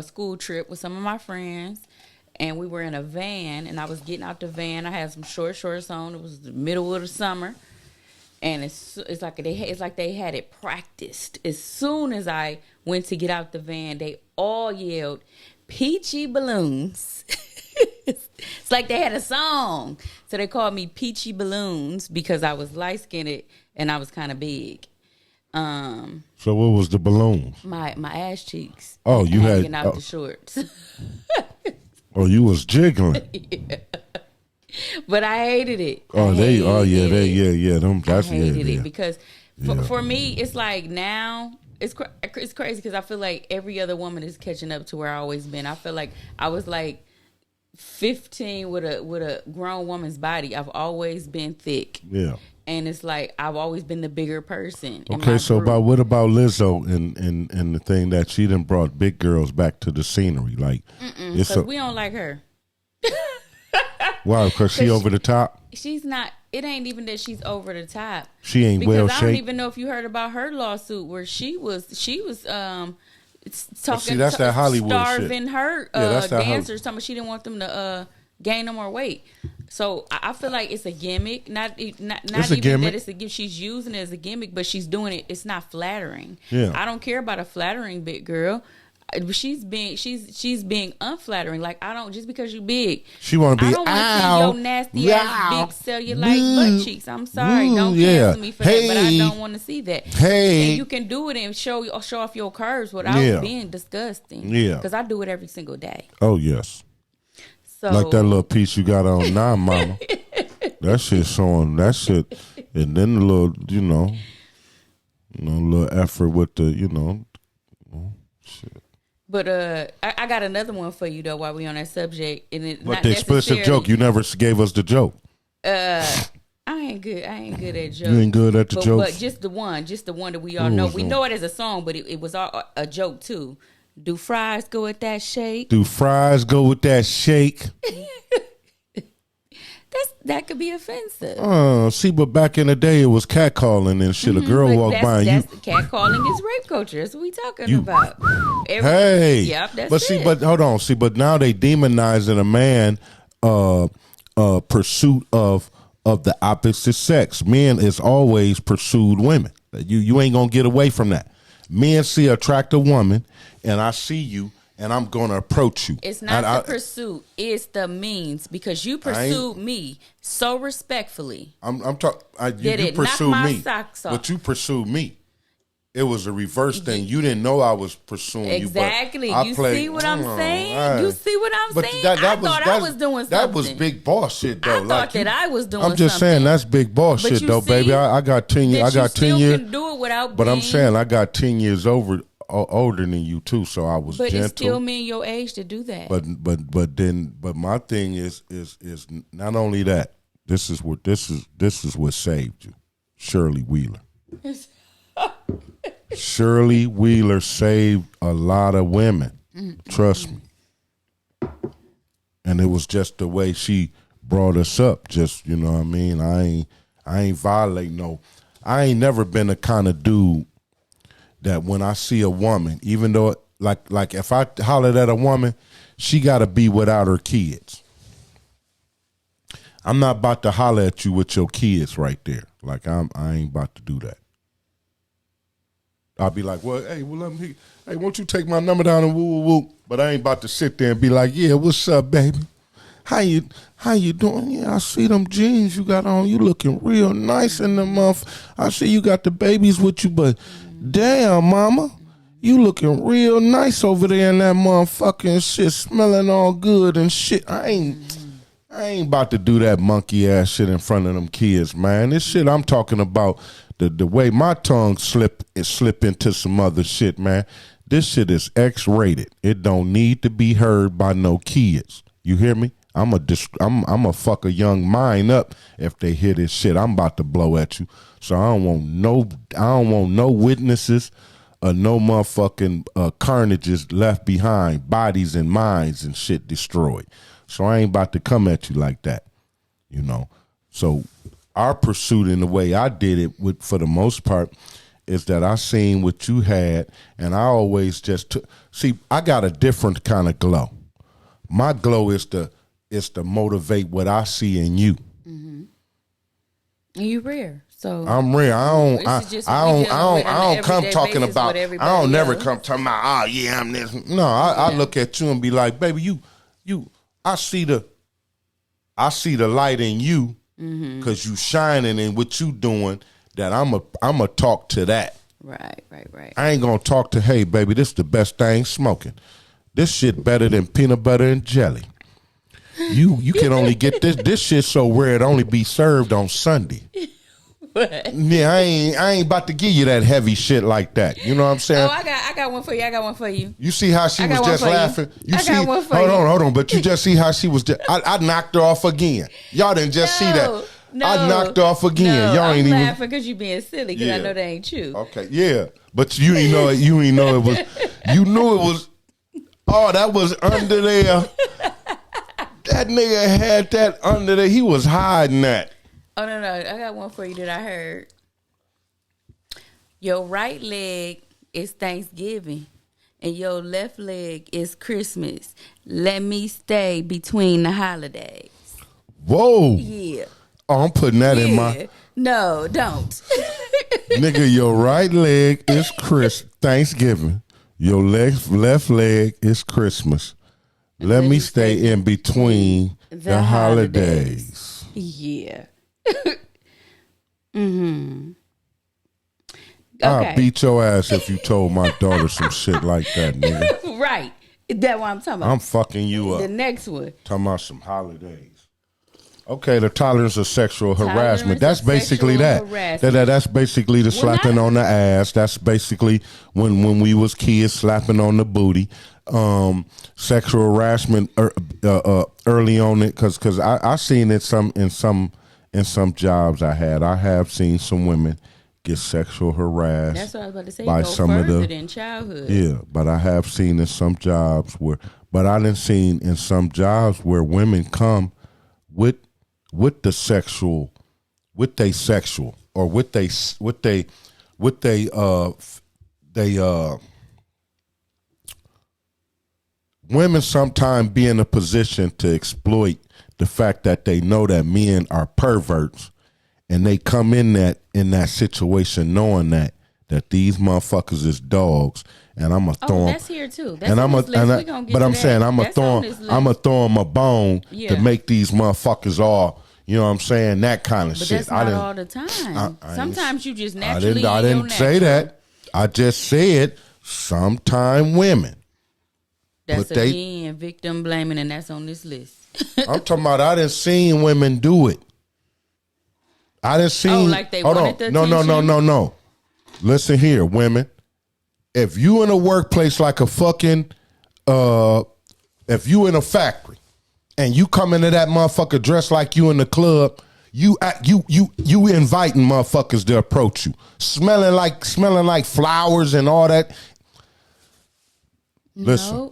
school trip with some of my friends, and we were in a van, and I was getting out the van. I had some shorts on. It was the middle of the summer, and it's like they had it practiced. As soon as I went to get out the van, they all yelled, "Peachy Balloons." It's like they had a song. So they called me Peachy Balloons because I was light-skinned and I was kind of big. So what was the balloon? My ass cheeks. Oh, you hanging had out the shorts. Oh, you was jiggling. Yeah. But I hated it. Oh, Them. I hated it because for me, it's like now. It's crazy because I feel like every other woman is catching up to where I always been. I feel like I was like 15 with a grown woman's body. I've always been thick. Yeah. And it's like I've always been the bigger person. Okay, so what about Lizzo and the thing that she done brought big girls back to the scenery? Like, because we don't like her. Why? Because she over the top? She's not. It ain't even that she's over the top. She ain't well shaped. Because I don't even know if you heard about her lawsuit where she was talking. See, that's that Hollywood starving shit. Her dancers, talking about she didn't want them to gain no more weight. So I feel like it's a gimmick. Not even that it's a gimmick. She's using it as a gimmick, but she's doing it. It's not flattering. Yeah. I don't care about a flattering big girl. She's being unflattering. Like I don't just because you big. She want to be. I don't want to see your nasty ass big cellulite butt cheeks. I'm sorry, don't cancel me for that, but I don't want to see that. And you can do it and show off your curves without being disgusting. Yeah, because I do it every single day. Oh yes. So like that little piece you got on now, mama. That shit showing that shit, and then the little little effort with the shit. But I got another one for you though while we on that subject. And it, but the explicit joke, you never gave us the joke. I ain't good at jokes. You ain't good at the jokes. But just the one that we all know. We know it as a song, but it was a joke too. Do fries go with that shake? Do fries go with that shake? That could be offensive. See, but back in the day, it was catcalling and shit. A girl walked by and you. Catcalling is rape culture. That's what we talking about. Yep, that's it. But hold on. See, but now they demonizing a man pursuit of the opposite sex. Men is always pursued women. You ain't gonna get away from that. Men see an attractive woman, and I see you. And I'm going to approach you. It's not the pursuit. It's the means. Because you pursued me so respectfully. I'm talking. You pursued me. But you pursued me. It was a reverse thing. You didn't know I was pursuing you. Exactly. You see what I'm saying? You see what I'm saying? I thought I was doing something. That was big boss shit, though. I thought that I was doing something. I'm just saying that's big boss shit, though, baby. I got 10 years. I got 10 years. Can do it without. But I'm saying I got 10 years older than you too, so I was gentle. But it's still me and your age to do that. But my thing is not only that. This is what saved you, Shirley Wheeler. Shirley Wheeler saved a lot of women. Trust me. And it was just the way she brought us up. Just you know what I mean. I ain't violate no. I ain't never been the kind of dude that when I see a woman, even though like if I hollered at a woman, she got to be without her kids. I'm not about to holler at you with your kids right there. Like I ain't about to do that. I'll be like, well, won't you take my number down and woo woo woo? But I ain't about to sit there and be like, yeah, what's up, baby? How you doing? Yeah, I see them jeans you got on. You looking real nice in the month. I see you got the babies with you, but damn, mama, you looking real nice over there in that motherfucking shit, smelling all good and shit. I ain't about to do that monkey ass shit in front of them kids, man. This shit I'm talking about, the way my tongue slip into some other shit, man. This shit is X-rated. It don't need to be heard by no kids. You hear me? I'm a fuck a young mind up if they hear this shit. I'm about to blow at you. So I don't want no witnesses or no motherfucking carnages left behind, bodies and minds and shit destroyed. So I ain't about to come at you like that, you know. So our pursuit in the way I did it for the most part is that I seen what you had, and I always just see, I got a different kind of glow. My glow is to motivate what I see in you. Mm-hmm. And you rare. So I'm rare. I don't come talking about. I don't never come talking about. Oh yeah, I'm this. No, I look at you and be like, baby, you. I see the light in you because you shining and what you doing. That I'm a talk to that. Right. I ain't gonna talk to, hey baby, this the best thing smoking. This shit better than peanut butter and jelly. You can only get this shit so rare it only be served on Sunday. What? Yeah, I ain't about to give you that heavy shit like that. You know what I'm saying? Oh, I got one for you. You see how she was just laughing? Got one for you. Hold on, but you just see how she was just, I knocked her off again. Y'all didn't just see that. No, I knocked her off again. Y'all ain't even laughing because you being silly because I know that ain't true. Okay, yeah. But you ain't know it. You ain't know it was. You knew it was. Oh, that was under there. That nigga had that under there. He was hiding that. Oh, no. I got one for you that I heard. Your right leg is Thanksgiving and your left leg is Christmas. Let me stay between the holidays. Whoa. Yeah. Oh, I'm putting that in my. No, don't. Nigga, your right leg is Thanksgiving. Your left leg is Christmas. Let me stay in between the holidays. Yeah. Mm-hmm. Okay. I'll beat your ass if you told my daughter some shit like that, nigga. Right. That's what I'm talking about. I'm fucking you up. The next one. Talking about some holidays. Okay, the tolerance of sexual harassment. That's basically that. That's basically the slapping on the ass. That's basically when we was kids slapping on the booty. Sexual harassment early on it because I seen it in some jobs I had. I have seen some women get sexual harassed. That's what I was about to say. By some of the than childhood. Yeah, but I have seen in some jobs but I didn't seen in some jobs where women come with the sexual, with they sexual or with they women sometimes be in a position to exploit the fact that they know that men are perverts, and they come in that situation knowing that these motherfuckers is dogs, and I'm gonna throw them. That's here too. That's and I'm gonna throw them a bone to make these motherfuckers all. You know what I'm saying? That kind of but shit. That's not all the time. Sometimes you just naturally. I didn't say that. I just said sometime women. That's again victim blaming, and that's on this list. I'm talking about I didn't seen women do it. I didn't seen. Like they wanted the attention? No. Listen here, women. If you in a workplace like a fucking, if you in a factory, and you come into that motherfucker dressed like you in the club, you inviting motherfuckers to approach you, smelling like flowers and all that. Listen,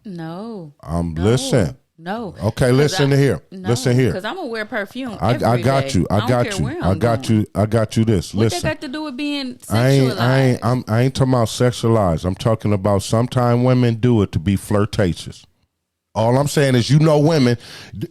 No. Listen. No. Okay, listen here. Listen here. Because I'm gonna wear perfume. I got you. I got you. I got you. I got you. This. What Listen. that got to do with being sexualized? I ain't talking about sexualized. I'm talking about sometimes women do it to be flirtatious. All I'm saying is, women,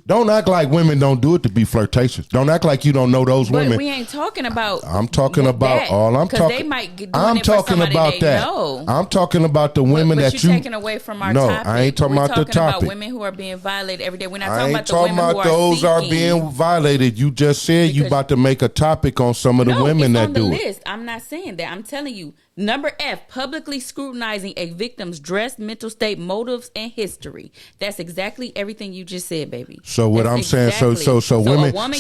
don't act like women don't do it to be flirtatious. Don't act like you don't know those women. But we ain't talking about. I'm talking about that, all I'm talking. They might get I'm talking about that. Know. I'm talking about the women but that you're taking away from our topic. I ain't talking about the topic. We're talking about women who are being violated every day. We're not I talking ain't about the women who are those seeking. are being violated. You just said you about to make a topic on some of the women that do it. List. I'm not saying that. I'm telling you. Number F, publicly scrutinizing a victim's dress, mental state, motives, and history. That's exactly everything you just said, baby. So what I'm saying, so women, hold on,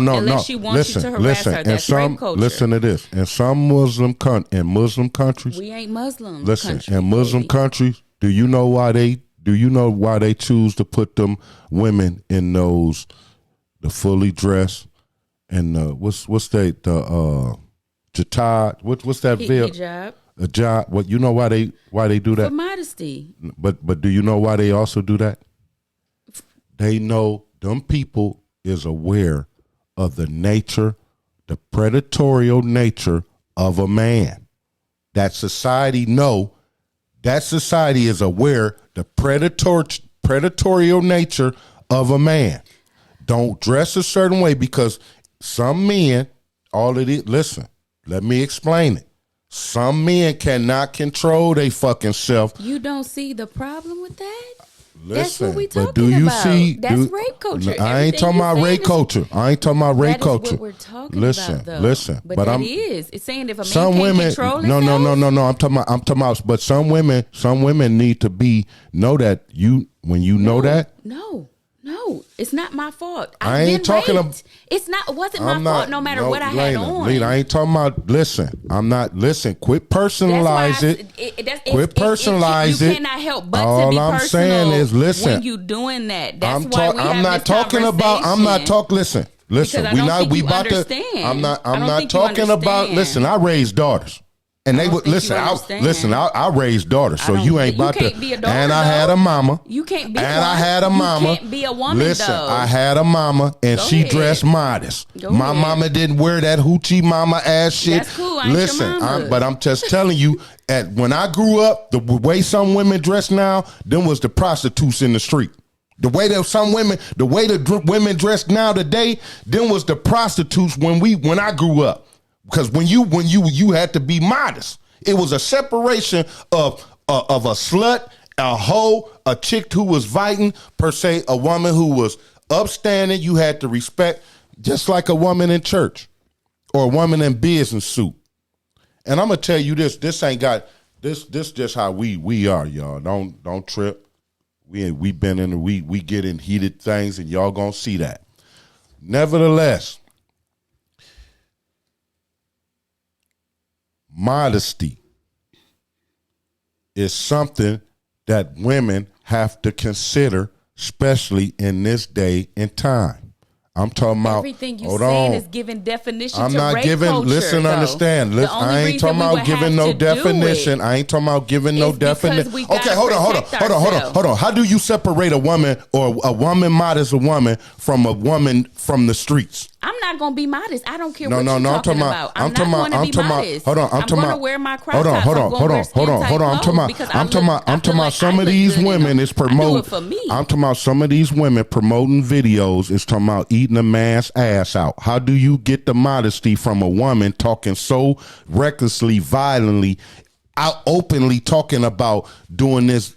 no. Listen, That's rape culture. Listen to this. In some Muslim countries, we ain't Muslim. Listen, in Muslim countries, do you know why they choose to put them women in those the fully dressed and what's jatad, what's that veil? Hijab. A job. What you know why they do that? For modesty. But do you know why they also do that? They know them people is aware of the nature, the predatorial nature of a man. That society is aware the predatorial nature of a man. Don't dress a certain way because some men, listen. Let me explain it. Some men cannot control their fucking self. You don't see the problem with that? Listen, that's what we talking but do you about. see? That's rape culture. I ain't talking about rape culture. I ain't talking about rape culture. That is what we're talking listen, about, though. Listen, but that is. It's saying if a man some can't women, control no. himself. I'm talking about. But some women need to know that when you know that. No, it's not my fault. I ain't talking about. It wasn't my fault. No matter what I had on. Lena, I ain't talking about. Listen, I'm not. Listen, quit personalize it. Quit personalize it. You cannot help but all to be I'm personal saying is, listen. When you doing that, that's why we I'm have not this talking about. I'm not talking. Listen. Because We about to. I'm not talking about. Listen, I raised daughters. And they would listen. I raised daughters, so you ain't about to. Be a daughter, and I had a mama. You can't be. And I had a mama. You can't be a woman. Listen, though. I had a mama, and she dressed modest. My mama didn't wear that hoochie mama ass shit. That's cool. I ain't your mama. But I'm just telling you. When I grew up, the way some women dress now, them was the prostitutes in the street. The way that women dress now today, them was the prostitutes when I grew up. Because when you had to be modest, it was a separation of a slut, a hoe, a chick who was fighting, per se, a woman who was upstanding. You had to respect, just like a woman in church or a woman in business suit. And I'm gonna tell you this: this ain't got this. This just how we are, y'all. Don't trip. We been in we get in heated things, and y'all gonna see that. Nevertheless. Modesty is something that women have to consider, especially in this day and time. I'm talking about everything you saying is giving definition. I'm to not rape giving. culture, Listen, though. understand. Listen, I ain't talking about giving no definition. I ain't talking about giving no definition. Okay, hold on. How do you separate a woman or a woman modest a woman from a woman from the streets? I'm not gonna be modest. I don't care what you're talking about. I'm not gonna be modest. Hold on. I'm gonna wear my crop tops. Hold on. I'm talking about some of these women is promoting. I'm talking about some of these women promoting videos. Is talking about eating a man's ass out. How do you get the modesty from a woman talking so recklessly, violently, out openly talking about doing this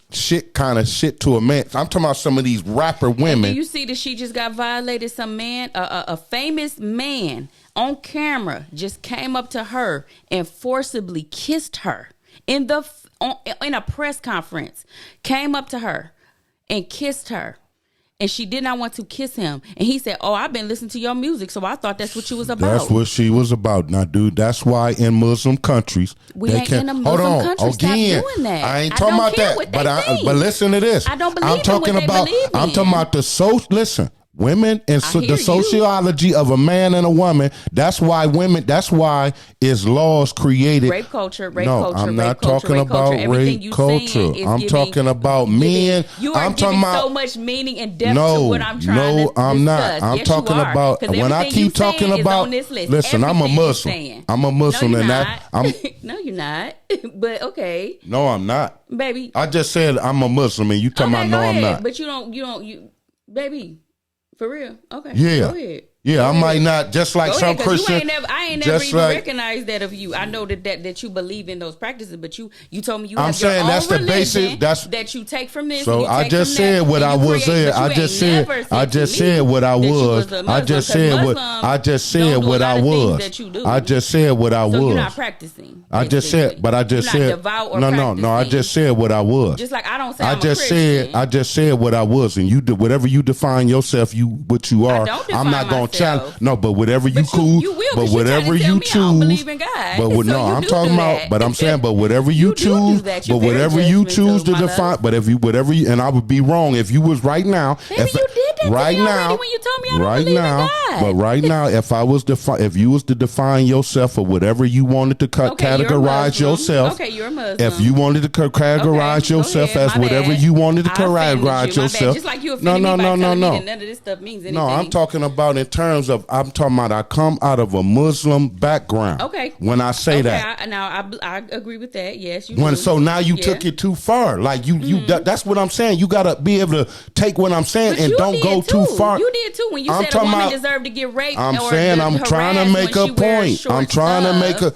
kind of shit to a man? I'm talking about some of these rapper women. And do you see that she just got violated? Some man, a famous man on camera just came up to her and forcibly kissed her in a press conference. Came up to her and kissed her. And she did not want to kiss him. And he said, "Oh, I've been listening to your music, so I thought that's what you was about." That's what she was about. Now, dude, that's why in Muslim countries, we ain't in a Muslim country. Stop doing that. I ain't talking about that. But listen to this. I don't believe in what they believe in. I'm talking about the social. Listen, Women and the sociology of a man and a woman. That's why is laws created. Rape culture. I'm not talking about rape culture. I'm talking about men. You are giving so much meaning and depth to what I'm trying to discuss. I'm not. I'm talking about when I keep talking about. Listen, I'm a Muslim. I'm a Muslim, and that. No, you're not. But okay. No, I'm not, baby. I just said I'm a Muslim, and you talking about no, I'm not. But you, baby. For real? Okay. Yeah. Go ahead. Yeah, I might not, just like some Christian. I ain't never even recognized that of you. I know that you believe in those practices, but you told me you have your own that's the basic. That you take from this. So I just said what I was saying. I just said what I was. I just said what I was. I just said what I was. So you're not practicing. I just said, but I just said no. I just said what I was. Just like I don't say I just said what I was, and you do whatever you define yourself. What you are. I'm not gonna challenge. No, but whatever you cool. But whatever you choose. But no, I'm talking about. But I'm saying, but whatever you choose. But whatever you choose to define. But if you whatever you, and I would be wrong if you was right now. Maybe you did that right now when you told me I don't believe in God. But right now, if you was to define yourself or whatever you wanted to categorize yourself. Okay, you're a Muslim. If you wanted to categorize yourself as whatever you wanted to categorize yourself. Just like you offended me by telling me that none of this stuff means anything. No, I'm talking about in terms of I come out of a Muslim background. Okay. When I say that. I agree with that. Yes, you do. So now you took it too far. Like that's what I'm saying. You got to be able to take what I'm saying and don't go too far. You did too when you said a woman deserved to get raped. I'm saying I'm trying to make a point. I'm trying to make a.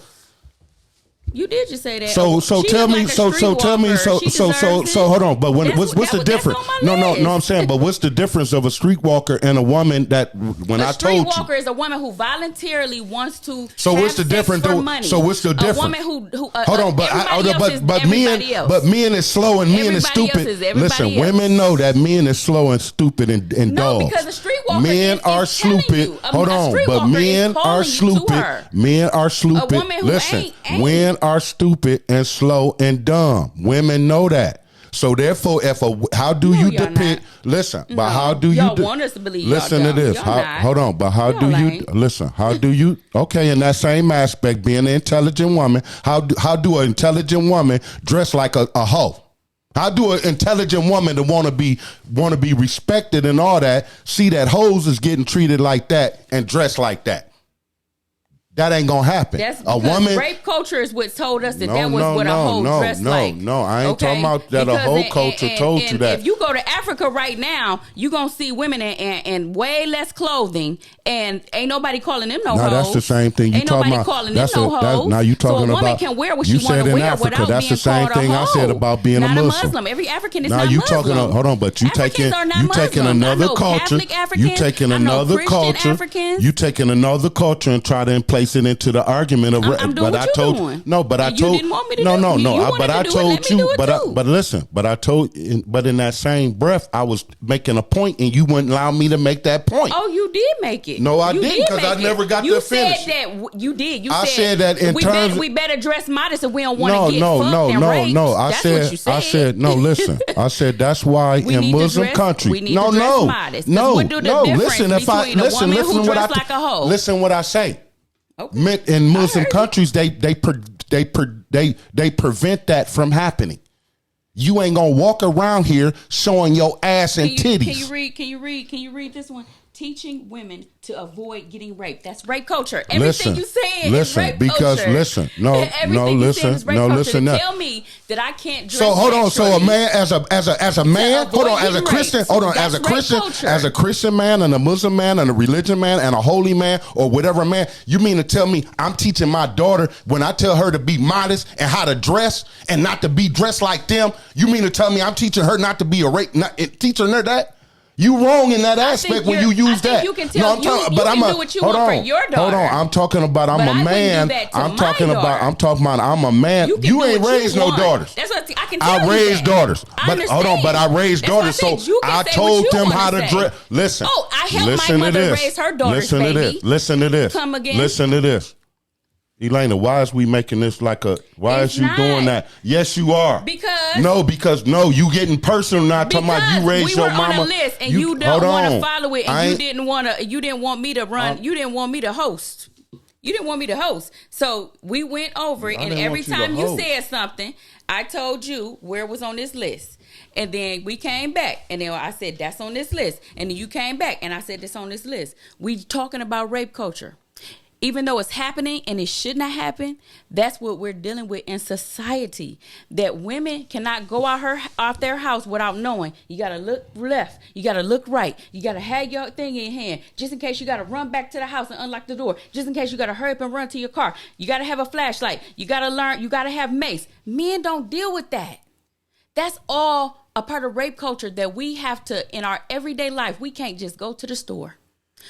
You did just say that. So tell me. So hold on. But what's the difference? No. I'm saying, but what's the difference of a streetwalker and a woman that when I told you? A streetwalker is a woman who voluntarily wants to. So what's the difference? So what's the difference? A woman who hold on, but men is slow and men is stupid. Listen, women know that men is slow and stupid and dogs. No, because a streetwalker men are stupid. Hold on, but men are stupid. Men are stupid. Listen, men are stupid and slow and dumb. Women know that. So therefore, how do you depict? Listen, but how do you? Y'all want us to believe? Listen to this. Hold on, but how do you listen? How do you? Okay, in that same aspect, being an intelligent woman, how do an intelligent woman dress like a hoe? How do an intelligent woman that want to be respected and all that see that hoes is getting treated like that and dressed like that? That ain't gonna happen. That's a woman. Rape culture is what told us that was what a hoe dressed like. No, I ain't talking about that. A whole culture told you that. If you go to Africa right now, you gonna see women in way less clothing, and ain't nobody calling them no hoes. That's the same thing you talking about. Calling them no hoes. Now you talking about. So a woman can wear what she want to wear without that's the same thing I said about being a Muslim. Every African is not Muslim. Now you talking. Hold on, but you taking another culture. You taking another culture. You taking another culture and try to place it into the argument of. I'm doing what you're doing. No, but I told. You didn't want me to do. No. But I told you. But listen. But I told. But in that same breath, I was making a point, and you wouldn't allow me to make that point. Oh, you did make it. No, I didn't, because I never got to finish. You said that. You did. You said that in terms. We better dress modest if we don't want to get fucked and raped. No. That's what you said. I said no. Listen. I said that's why in Muslim countries. No. Listen. If I listen what I say. Okay. In Muslim countries, they prevent that from happening. You ain't gonna walk around here showing your ass and titties. Can you read this one? Teaching women to avoid getting raped. That's rape culture. Everything you said is rape culture. Listen. Tell me that I can't dress. So hold on. So a man as a man. Hold on. As a Christian. Hold on. As a Christian man and a Muslim man and a religion man and a holy man or whatever man. You mean to tell me I'm teaching my daughter when I tell her to be modest and how to dress and not to be dressed like them? You mean to tell me I'm teaching her not to be a rape? Teaching her that? You wrong in that aspect when you use that. You can tell. You can do what you want for your daughter. Hold on. I'm talking about I'm a man. I'm talking about I'm a man. You ain't raised no daughters. That's what I can tell you. I raised daughters. But hold on. But I raised daughters, so I told them how to dress. Listen. Oh, I helped my mother raise her daughters, baby. Listen to this. Come again. Listen to this. Elaina, why is we making this like a? Why It's is you not. doing that? Yes, you are. Because you getting personal now. Talking about you raised your mama. We were on a list, and you don't want to follow it, and you didn't want me to run. You didn't want me to host. You didn't want me to host. So we went over it, and every time you said something, I told you where it was on this list. And then we came back, and then I said, that's on this list. And then you came back, and I said, this on this list. We talking about rape culture. Even though it's happening and it should not happen, that's what we're dealing with in society. That women cannot go out their house without knowing. You got to look left. You got to look right. You got to have your thing in your hand. Just in case you got to run back to the house and unlock the door. Just in case you got to hurry up and run to your car. You got to have a flashlight. You got to learn. You got to have mace. Men don't deal with that. That's all a part of rape culture that we have to, in our everyday life, we can't just go to the store.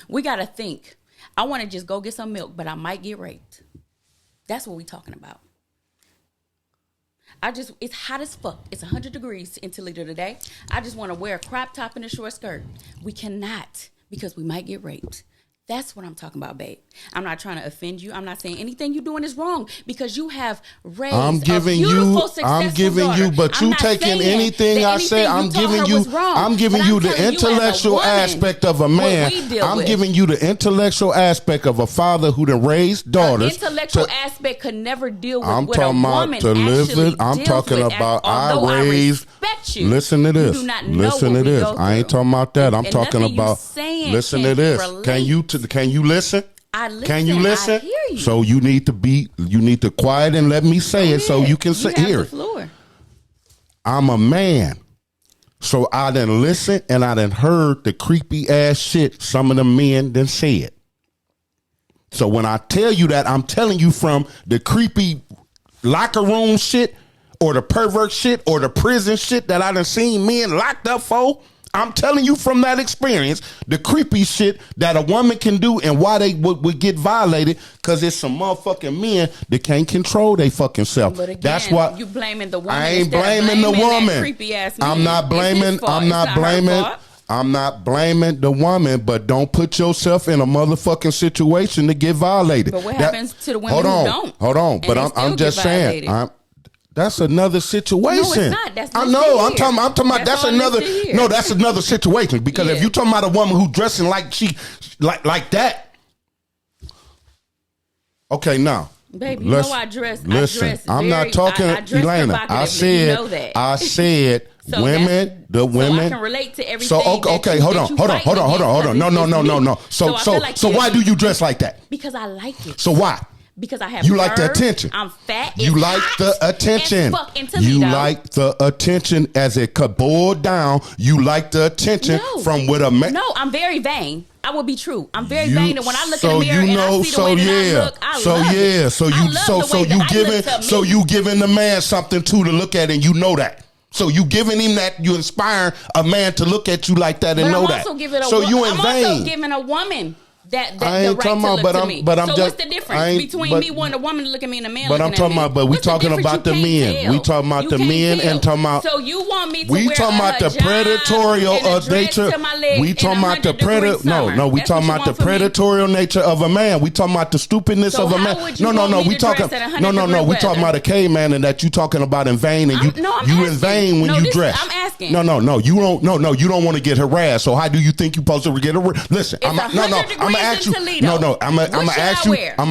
We got to think. I want to just go get some milk, but I might get raped. That's what we talking about. It's hot as fuck. It's 100 degrees in Toledo today. I just want to wear a crop top and a short skirt. We cannot, because we might get raped. That's what I'm talking about, babe. I'm not trying to offend you. I'm not saying anything you're doing is wrong, because you have raised a beautiful, successful daughter. But you taking anything I say, I'm giving you the intellectual aspect of a man. I'm giving you the intellectual aspect of a father who done raised daughters. The intellectual aspect could never deal with what a woman actually I'm talking deals with. about Although I raised. Respect you, listen to this. You do not know listen what to this. We go I ain't talking about that. I'm talking about. Listen to this. Can you listen? I listen. Can you listen? I hear you. So you need to quiet and let me say it so you can hear it. Floor. I'm a man. So I done listened and I done heard the creepy ass shit some of the men done said. So when I tell you that, I'm telling you from the creepy locker room shit or the pervert shit or the prison shit that I done seen men locked up for. I'm telling you from that experience, the creepy shit that a woman can do and why they would get violated, because it's some motherfucking men that can't control their fucking self. But again, that's why you blaming the woman. I ain't blaming the woman. Creepy ass man. I'm not blaming the woman, but don't put yourself in a motherfucking situation to get violated. But what happens to the women who don't? Hold on. But I'm just saying. That's another situation. No, it's not. That's I know. I'm talking about that's another. No, that's another situation. Because if you're talking about a woman who dressing like like that. Okay, now. Baby, you know I dress. Listen, I'm not talking, Elaina. I said so women, the women. So I can relate to everything. So okay, hold on. No. So why do you dress like that? Because I like it. So why? Because I have you like the attention. I'm fat. You like the attention. You like the attention as it could boil down. You like the attention from with a man. No, I'm very vain. I will be true. I'm very vain, and when I look in the mirror and I see the way that I look, I love it. So you giving the man something to look at, and you know that. So you giving him that, you inspire a man to look at you like that and know that. So you in vain. I'm also giving a woman that I ain't the right talking about, to look to me. So what's the difference between me wanting a woman to look at me and a man looking at me? But I'm talking about, but we talking about the men. We talking about the men and talking about. So you want me to we wear talking about the predatorial nature. We talking about the predator. No, we talking about the predatorial nature of a man. We talking about the stupidness of a man. No. We talking. No. We talking about a caveman, and that you talking about in vain, and you in vain when you dress. I'm asking. No. You don't. No. You don't want to get harassed. So how do you think you supposed to get harassed? Listen, I'm gonna ask you. No. I'm gonna ask you. I'm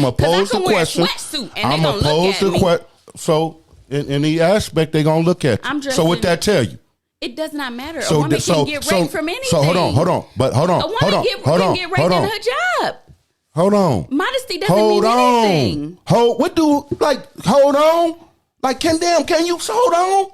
gonna pose the question. I'm gonna pose the question. So in the aspect, they gonna look at you. So what that tell you? It does not matter. A woman can get raped from anything. So hold on. But hold on. A woman can get raped in her job. Hold on. Modesty doesn't mean anything. Hold on. Like, can you hold on?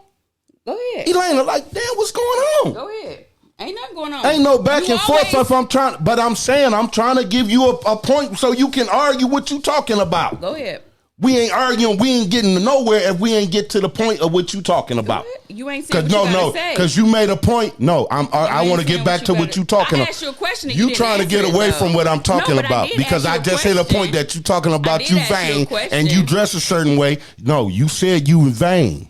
Go ahead. Elaina, what's going on? Go ahead. Ain't nothing going on. Ain't no back and forth if I'm trying, but I'm saying I'm trying to give you a point so you can argue what you talking about. Go ahead. We ain't arguing. We ain't getting to nowhere if we ain't get to the point of what you talking about. You ain't saying what you gotta say. Because you made a point. No, I want to get back to what you talking about. I asked you a question. You trying to get away from what I'm talking about because I just hit a point that you talking about you vain and you dress a certain way. No, you said you vain.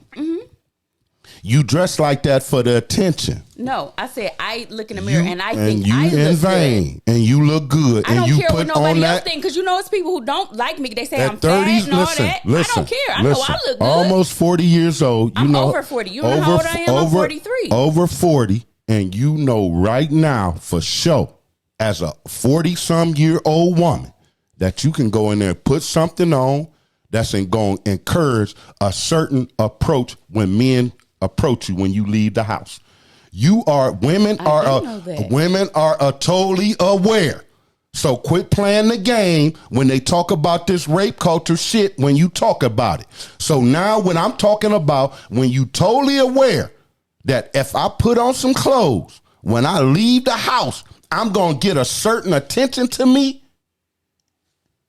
You dress like that for the attention. No, I said I look in the mirror and I and think you I in look vain, and you look good, I and don't you care put what nobody on else that. think, because it's people who don't like me. They say At I'm fat and all that. I don't care. I know I look good. Almost 40 years old. I'm over 40. You know how old I am? I'm 43. Over 40, and you know right now for sure, as a 40-some-year-old woman, that you can go in there and put something on that's going to encourage a certain approach when men approach you when you leave the house. Women are totally aware. So quit playing the game when they talk about this rape culture shit when you talk about it. So now when I'm talking about when you totally aware that if I put on some clothes, when I leave the house, I'm going to get a certain attention to me.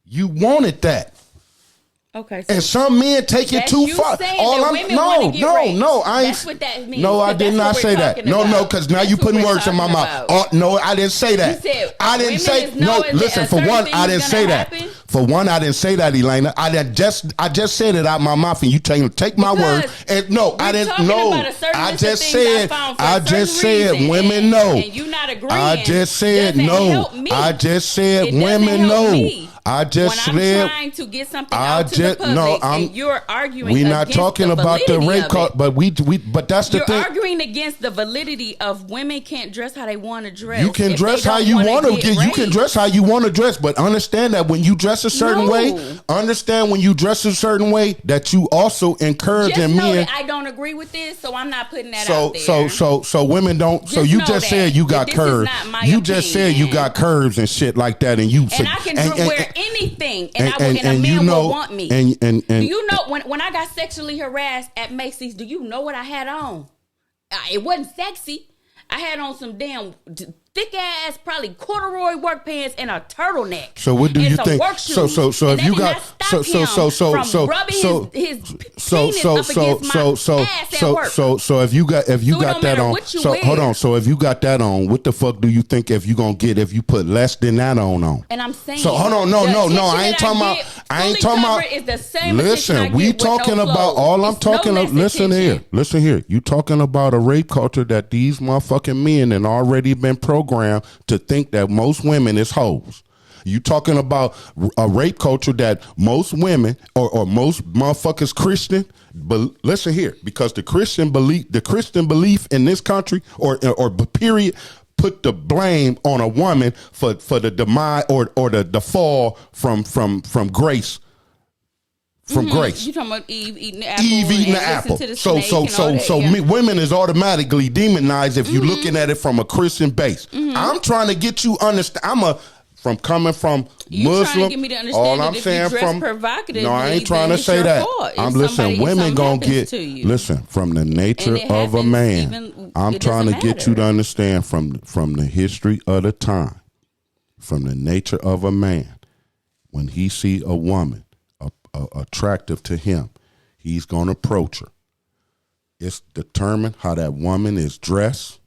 You wanted that. Okay. So and some men take it too far. That's what that means. No, I did not say that. No, because now you putting words in my mouth. No, I didn't say that. You said I didn't say. No, listen. For one, I didn't say that. For one, I didn't say that, Elaina. I just said it out my mouth, and you take my word. And no, I didn't. No, I just said women know. And you not agreeing. I just said no. I just said women know. I just said I'm trying to get something out to the public, and you're arguing. We're not talking about the rape cult, but but that's the thing. You're arguing against the validity of women can't dress how they want to dress. You can dress how you want to get. You can dress how you want to dress, but understand that when you dress a certain way, that you also encourage men. That I don't agree with this, so I'm not putting that out there. So women don't. So you just said you got curves. You just said you got curves and shit like that, and you. And I can wear anything, and a man will want me. And do you know when I got sexually harassed at Macy's? Do you know what I had on? It wasn't sexy. I had on some damn thick ass, probably corduroy work pants and a turtleneck. So what do you think? So if you got so if you got that on, so hold on. So if you got that on, what the fuck do you think if you put less than that on? And I'm saying, so hold on, no, I ain't talking about. It's the same. Listen, we talking about all I'm talking about. Listen here. You talking about a rape culture that these motherfucking men and already been programmed to think that most women is hoes. You talking about a rape culture that most women or most motherfuckers Christian, but listen here, because the Christian belief in this country or period put the blame on a woman for the demise or the fall from grace. From grace. You talking about Eve eating the apple? Eve eating the apple. Women is automatically demonized if you're looking at it from a Christian base. I'm trying to get you understand. Coming from Muslim. Trying to get me to understand all I'm that saying if you dress from provocatively, no, I ain't trying to say that. I'm listening. Women gonna get listen from the nature of a man. I'm trying to get you to understand from the history of the time, from the nature of a man. When he see a woman attractive to him, he's going to approach her. It's determined how that woman is dressed,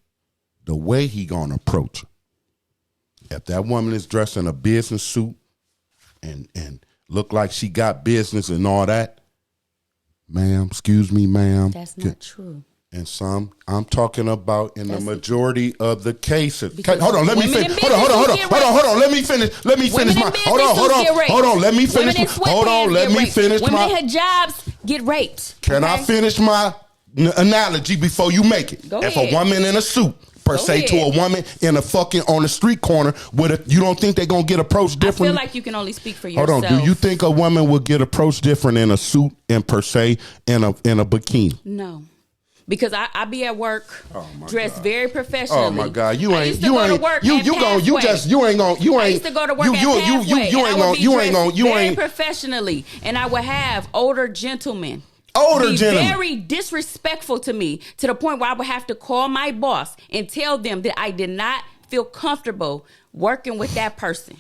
the way he going to approach her. If that woman is dressed in a business suit and look like she got business and all that, ma'am, excuse me, ma'am. That's not true. And some, I'm talking about in the majority of the cases. Hold on, let me finish. Hold on, let me finish. Let me finish my. Hold on, let me finish. Let me finish my. Women in hijabs get raped. Can I finish my analogy before you make it? Go if ahead. a woman in a suit to a woman in a fucking on the street corner you don't think they're gonna get approached different? I feel like you can only speak for yourself. Hold on, do you think a woman will get approached different in a suit and per se in a bikini? No. Because I be at work dressed very professionally. Oh my God, you ain't you ain't gonna you used to go to work you ain't very professionally, and I would have older gentlemen very disrespectful to me, to the point where I would have to call my boss and tell them that I did not feel comfortable working with that person.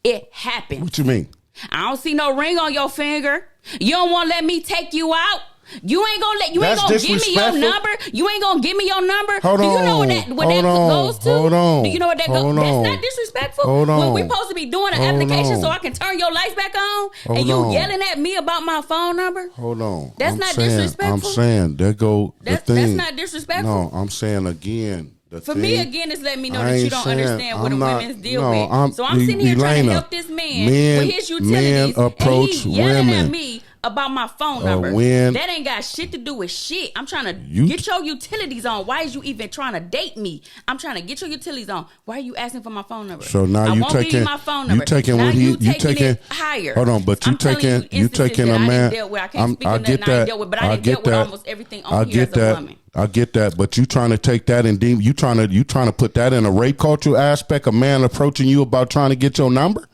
It happened. What you mean? I don't see no ring on your finger. You don't want to let me take you out? You ain't gonna give me your disrespectful. number. You ain't gonna give me your number. Hold Do you on. know what that goes to? Hold on. Do you know what that goes? Hold That's on. not disrespectful. Hold on. When we supposed to be doing an Hold application on. so I can turn your lights back on, Hold and you on. yelling at me about my phone number. Hold on. That's not disrespectful. I'm saying there go the thing. That's not disrespectful. No, I'm saying again. For me, again, it's letting me know I that you ain't don't saying- understand what I'm a not- women's deal no, with. So I'm sitting here trying to Elaina, help this man with his utilities, men approach and he yelling women. at me about my phone number. That ain't got shit to do with shit. I'm trying to get your utilities on. Why is you even trying to date me? I'm trying to get your utilities on. Why are you asking for my phone number? So now I you won't give taking you my phone number. you taking now what you he taking it higher. Hold on, but you taking a man. I can't speak on nothing I ain't dealt with, but I done dealt with almost everything on here as a woman. I get that, but you trying to take that and you trying to put that in a rape culture aspect. A man approaching you about trying to get your number.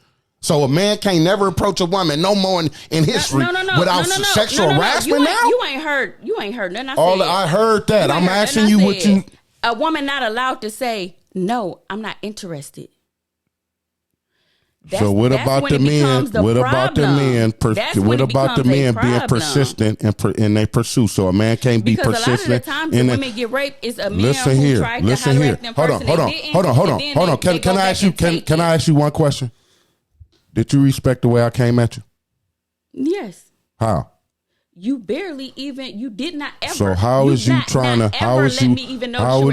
So a man can't never approach a woman no more in history without sexual harassment. Now you ain't heard nothing. I heard that. I'm asking you what you. A woman not allowed to say no. I'm not interested. So what about the men? What about the men? What about the men being persistent and they pursue? So a man can't be persistent. Because a lot of the times when women get raped, it's a man who tried to holler at them first. Hold on. Can I ask you? Can I ask you one question? Did you respect the way I came at you? Yes. How? You barely even. You did not ever. So how is you trying to? How is you?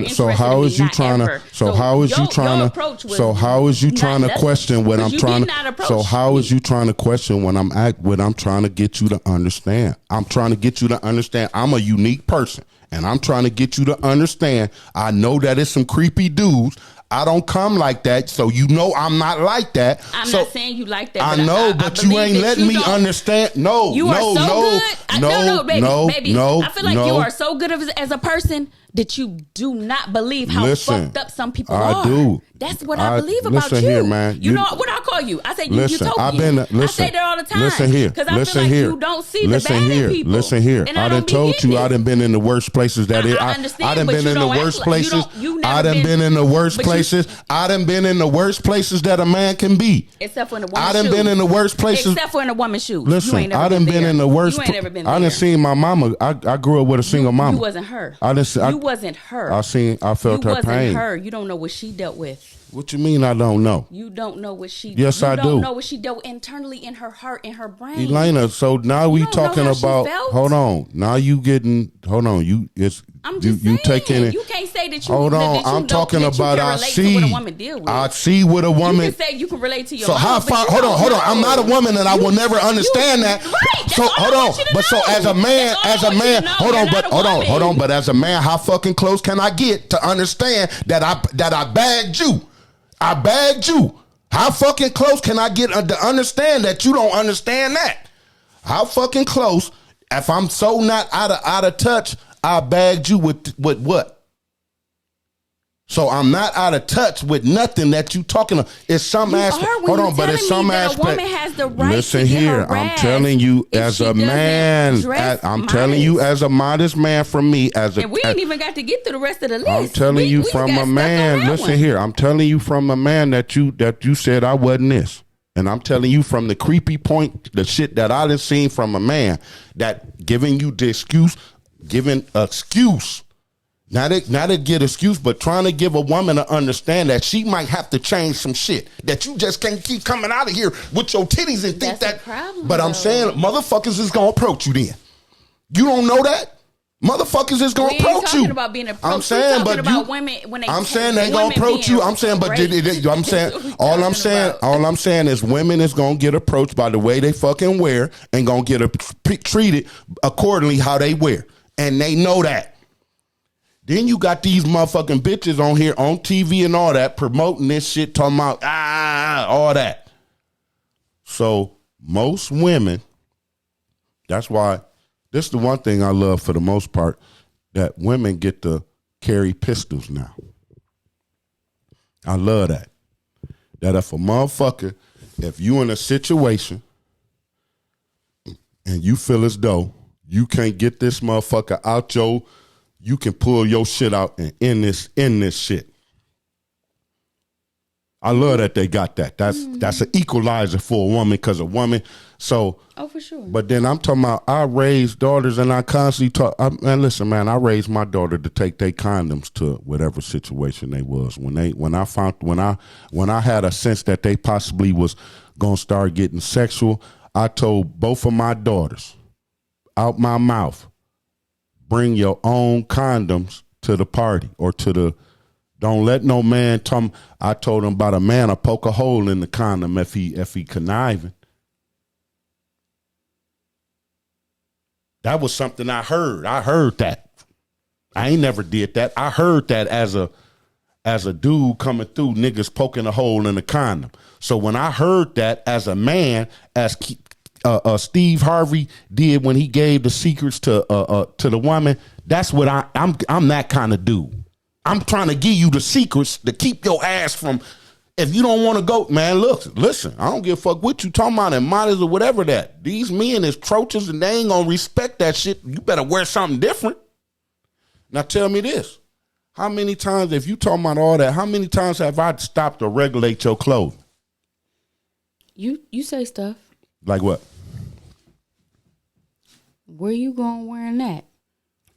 So how is you trying to? So how is you trying to? So how is you trying to question what I'm trying to? So how is you trying to question when I'm trying to get you to understand? I'm trying to get you to understand. I'm a unique person, and I'm trying to get you to understand. I know that it's some creepy dudes. I don't come like that, so you know I'm not like that. I'm not saying you like that. I know, but you ain't letting me understand. No, you are so good. No, baby. No, I feel like you are so good as a person that you do not believe how fucked up some people are. I do. That's what I believe about you. Listen here, man. You know what I call you? I say you utopian. I say that all the time. Listen here. Because I feel like you don't see the bad in people. Listen here. I done told you I done been in the worst places that I understand, I done been in the worst places. I done been in the worst places. I done been in the worst places that a man can be. Except for in the woman's shoes. I done been in the worst places. Except for in the woman's shoes. Listen, I done been in the worst. You ain't never been there. I done seen my mama. I grew up with a single mama. You wasn't her. You wasn't her. I felt her pain. You wasn't her. You don't know what she dealt with. What you mean I don't know? You don't know what she. Yes, I do. You don't know what she dealt with internally in her heart, in her brain. Elaina, so now we talking about. Hold on. Now you getting. Hold on. You taking it. You can't say that you. Hold on. I'm talking about. I see what a woman. You can say you can relate to your. So how far? Hold on. I'm not a woman, and I will never understand that. Right. So hold on. But so as a man, hold on. But as a man, how fucking close can I get to understand that I bagged you? I bagged you. How fucking close can I get to understand that you don't understand that? How fucking close? If I'm so not out of touch, I bagged you with what? So I'm not out of touch with nothing that you talking about. It's some aspect. Hold on, but it's some aspect. A woman has the right Listen to get here, harassed I'm telling you as a man. I'm telling you as a modest man from me. And we ain't even got to get through the rest of the list. I'm telling you from a man. Listen here, I'm telling you from a man that you said I wasn't this. And I'm telling you from the creepy point, the shit that I done seen from a man that giving you the excuse. Not to get excuse, but trying to give a woman to understand that she might have to change some shit. That you just can't keep coming out of here with your titties and think That's a problem, but I'm saying motherfuckers is gonna approach you then. You don't know that? Motherfuckers is gonna approach you. About being approached. I'm saying, but women when they. I'm saying they gonna approach you. I'm saying, but I'm saying all I'm saying is women is gonna get approached by the way they fucking wear and gonna get treated accordingly how they wear, and they know that. Then you got these motherfucking bitches on here on TV and all that promoting this shit, talking about all that. So most women, that's why this is the one thing I love for the most part, that women get to carry pistols now. I love that. That if a motherfucker, if you in a situation and you feel as though you can't get this motherfucker out you can pull your shit out and end this shit. I love that they got that. That's an equalizer for a woman because a woman. So. Oh, for sure. But then I'm talking about I raise daughters and I constantly talk. Man, listen, man, I raised my daughter to take their condoms to whatever situation they was. When I had a sense that they possibly was gonna start getting sexual, I told both of my daughters out my mouth, bring your own condoms to the party or to the. Don't let no man tell. I told him about a man to poke a hole in the condom if he conniving. That was something I heard. I heard that. I ain't never did that. I heard that as a dude coming through, niggas poking a hole in the condom. So when I heard that as a man, as Steve Harvey did when he gave the secrets to the woman, that's what I'm that kind of dude. I'm trying to give you the secrets to keep your ass from. If you don't want to go, man, listen, I don't give a fuck what you talking about and models or whatever that. These men is troches and they ain't going to respect that shit. You better wear something different. Now tell me this. How many times, if you talking about all that, how many times have I stopped to regulate your clothing? You say stuff. Like what? Where you going wearing that?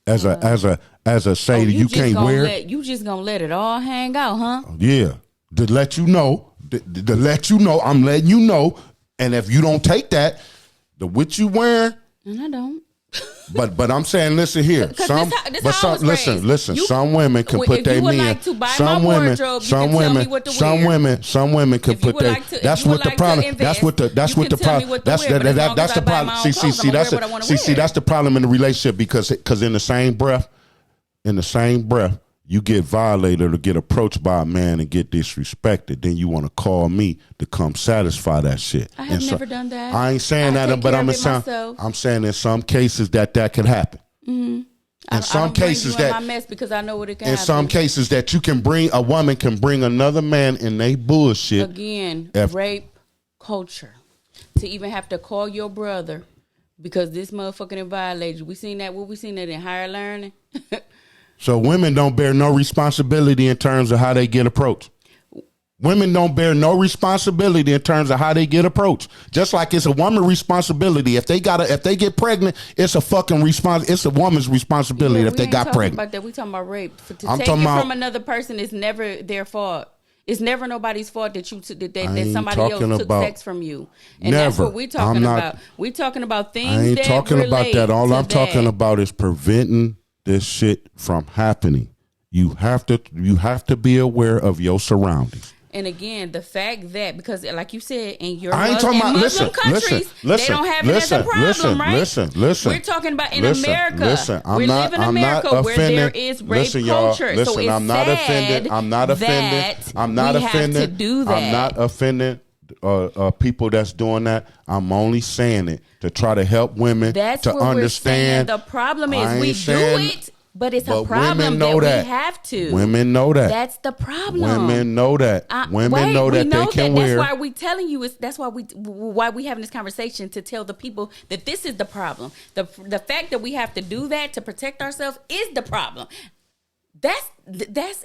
As a say that you can't wear it? You just going to let it all hang out, huh? Yeah. To let you know, I'm letting you know. And if you don't take that, what you wearing. And I don't. But I'm saying, listen here. Some women can put their men. Some women can put their. That's what the problem. That's what the problem. That's the problem. See, that's the problem in the relationship because in the same breath, you get violated or get approached by a man and get disrespected, then you want to call me to come satisfy that shit. I have never done that. I ain't saying that, but I'm saying in some cases that could happen. Mm-hmm. In some cases that my mess because I know what it can. In some cases that a woman can bring another man in they bullshit. Again, rape culture. To even have to call your brother because this motherfucking violated you. We seen that in higher learning. So women don't bear no responsibility in terms of how they get approached. Women don't bear no responsibility in terms of how they get approached. Just like it's a woman's responsibility. If they get pregnant, it's a fucking it's a woman's responsibility if they got pregnant. About that. We talking about rape. To take it from another person is never their fault. It's never nobody's fault that somebody else took sex from you. And never. That's what we're talking about. We're talking about things I ain't that talking about that. All I'm talking about about is preventing this shit from happening. You have to be aware of your surroundings. And again, the fact that because, like you said, in your Muslim countries, they don't have it as a problem, right? Listen. We're talking about in America. We live in America where there is rape culture. Listen, so it's I'm not offended. I'm not offended. I'm not offended. Have to do that. I'm not offended. People that's doing that. I'm only saying it to try to help women to understand. The problem is we do it, but it's a problem that we have to. Women know that. That's the problem. Women know that. Women know that they can wear. That's why we telling you. That's why we having this conversation to tell the people that this is the problem. The fact that we have to do that to protect ourselves is the problem. That's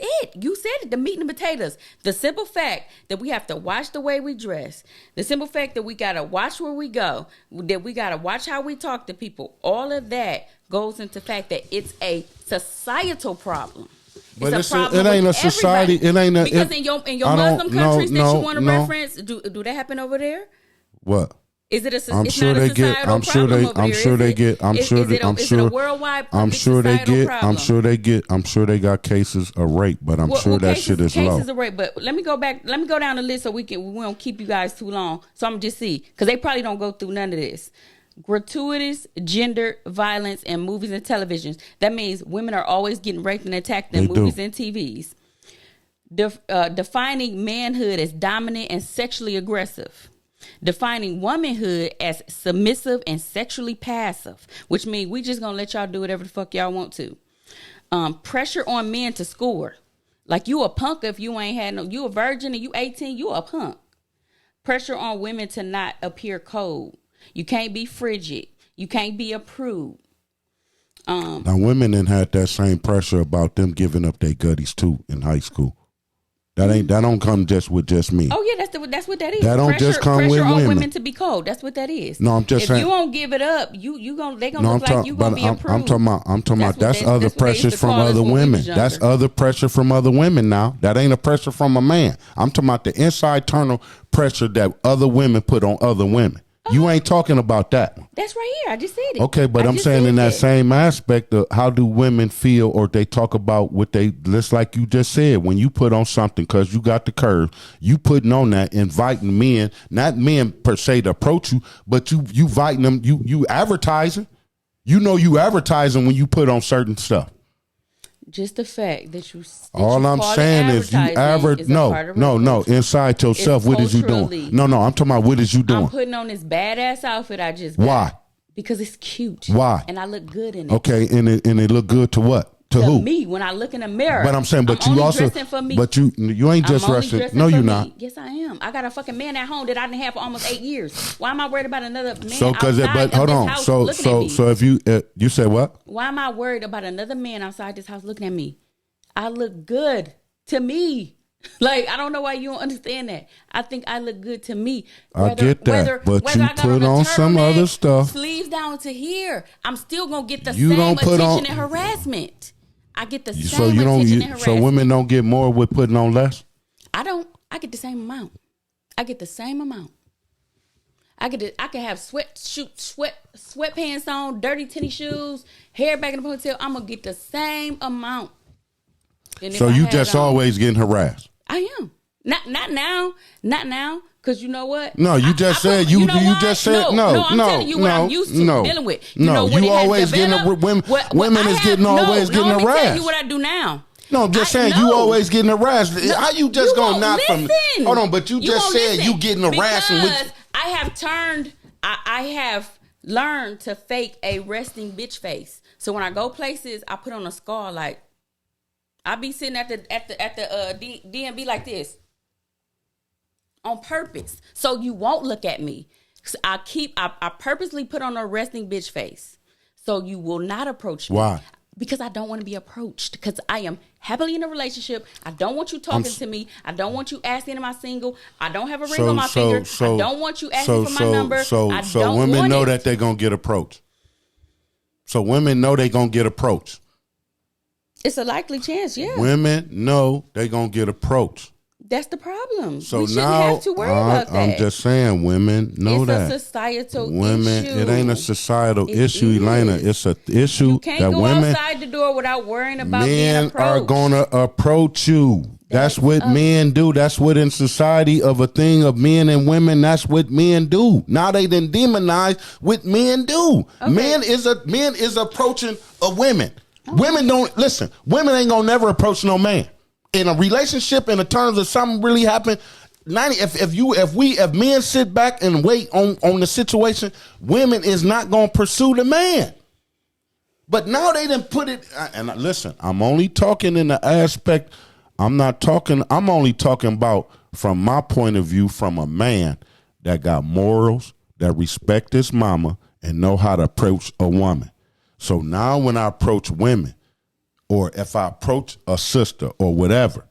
it. You said it, the meat and the potatoes. The simple fact that we have to watch the way we dress, the simple fact that we got to watch where we go, that we got to watch how we talk to people, all of that goes into the fact that it's a societal problem. But it ain't a society. It ain't a, because in your Muslim countries that you want to reference, do that happen over there? What? Is it a? I'm it's sure not they a get. I'm sure they. I'm sure they get. I'm sure. Is it a worldwide? I'm sure they get. Problem? I'm sure they get. I'm sure they got cases of rape, but I'm sure that shit is low. Cases of rape, but let me go back. Let me go down the list so we won't keep you guys too long. So I'm just see because they probably don't go through none of this. Gratuitous gender violence in movies and televisions. That means women are always getting raped and attacked in movies and TVs. Defining manhood as dominant and sexually aggressive. Defining womanhood as submissive and sexually passive, which means we just gonna let y'all do whatever the fuck y'all want to. Pressure on men to score. Like you a punk if you ain't had you a virgin and you 18, you a punk. Pressure on women to not appear cold. You can't be frigid. You can't be a prude. Now women then had that same pressure about them giving up their gutties too in high school. That don't come just with just me. Oh yeah, that's what that is. That don't just come with pressure on women. women to be cold. That's what that is. No, I'm just saying. If you won't give it up, they gonna look like you gonna be approved. I'm talking about that's other what they used pressures to from call us other when we was women. younger. That's other pressure from other women now. That ain't a pressure from a man. I'm talking about the inside internal pressure that other women put on other women. You ain't talking about that one. That's right here. I just said it. Okay, but I'm just saying said in that same aspect of how do women feel, or they talk about what they, just like you just said, when you put on something because you got the curve, you putting on that, inviting men, not men per se to approach you, but you inviting them, you advertising. You know you advertising when you put on certain stuff. Just the fact that you. All I'm saying is you no. Inside yourself, what is you doing? No, I'm talking about what is you doing? I'm putting on this badass outfit I just got. Why? Because it's cute. Why? And I look good in it. Okay, and it look good to what? To who? Me, when I look in the mirror. But I'm saying, but I'm you only also, dressing for me. but you ain't just dressing. No, you're not. Yes, I am. I got a fucking man at home that I didn't have for almost 8 years. Why am I worried about another man? So, but hold on. So if you said what? Why am I worried about another man outside this house looking at me? I look good to me. Like, I don't know why you don't understand that. I think I look good to me. I get that, but you put on some other stuff. Sleeves down to here. I'm still gonna get the You same don't put attention on- and harassment. I get the same So you don't. attention and harassment. So women don't get more with putting on less. I don't. I get the same amount. I get the same amount. I can have sweatpants on, dirty tennis shoes, hair back in the ponytail. I'm gonna get the same amount. So you just always getting harassed. I am. Not now. Cause you know what? No, you just said you just said no. I'm telling you what I'm used to dealing with. You know, you always getting women is getting always getting harassed. Let me tell you harassed. what I do now. No, I'm just saying you always getting harassed. How you just gonna not from? Hold on, but you just said you getting harassed. Because I have learned to fake a resting bitch face. So when I go places, I put on a scar. Like I be sitting at the DMV like this on purpose, so you won't look at me. I purposely put on a resting bitch face, so you will not approach me. Why? Because I don't want to be approached. Because I am happily in a relationship. I don't want you talking to me. I don't want you asking, am I single? I don't have a ring on my finger. I don't want you asking for my number. So women know that they're gonna get approached. So women know they're gonna get approached. It's a likely chance, yeah. Women know they're gonna get approached. That's the problem. So we shouldn't now have to worry about that. I'm just saying, women know that. It's a societal women, issue. it ain't a societal issue, Elaina. It's an issue you can't that go women, outside the door without worrying about being men approached. are gonna approach you. That's what men do. That's what in society of a thing of men and women. That's what men do. Now they done demonize what men do. Okay. Men is approaching a women. Women don't listen. Women ain't gonna never approach no man. In a relationship, in the terms of something really happened, if men sit back and wait on the situation, women is not gonna pursue the man. But now they didn't put it. And listen, I'm only talking in the aspect. I'm only talking about from my point of view, from a man that got morals, that respect his mama, and know how to approach a woman. So now when I approach women, or if I approach a sister or whatever,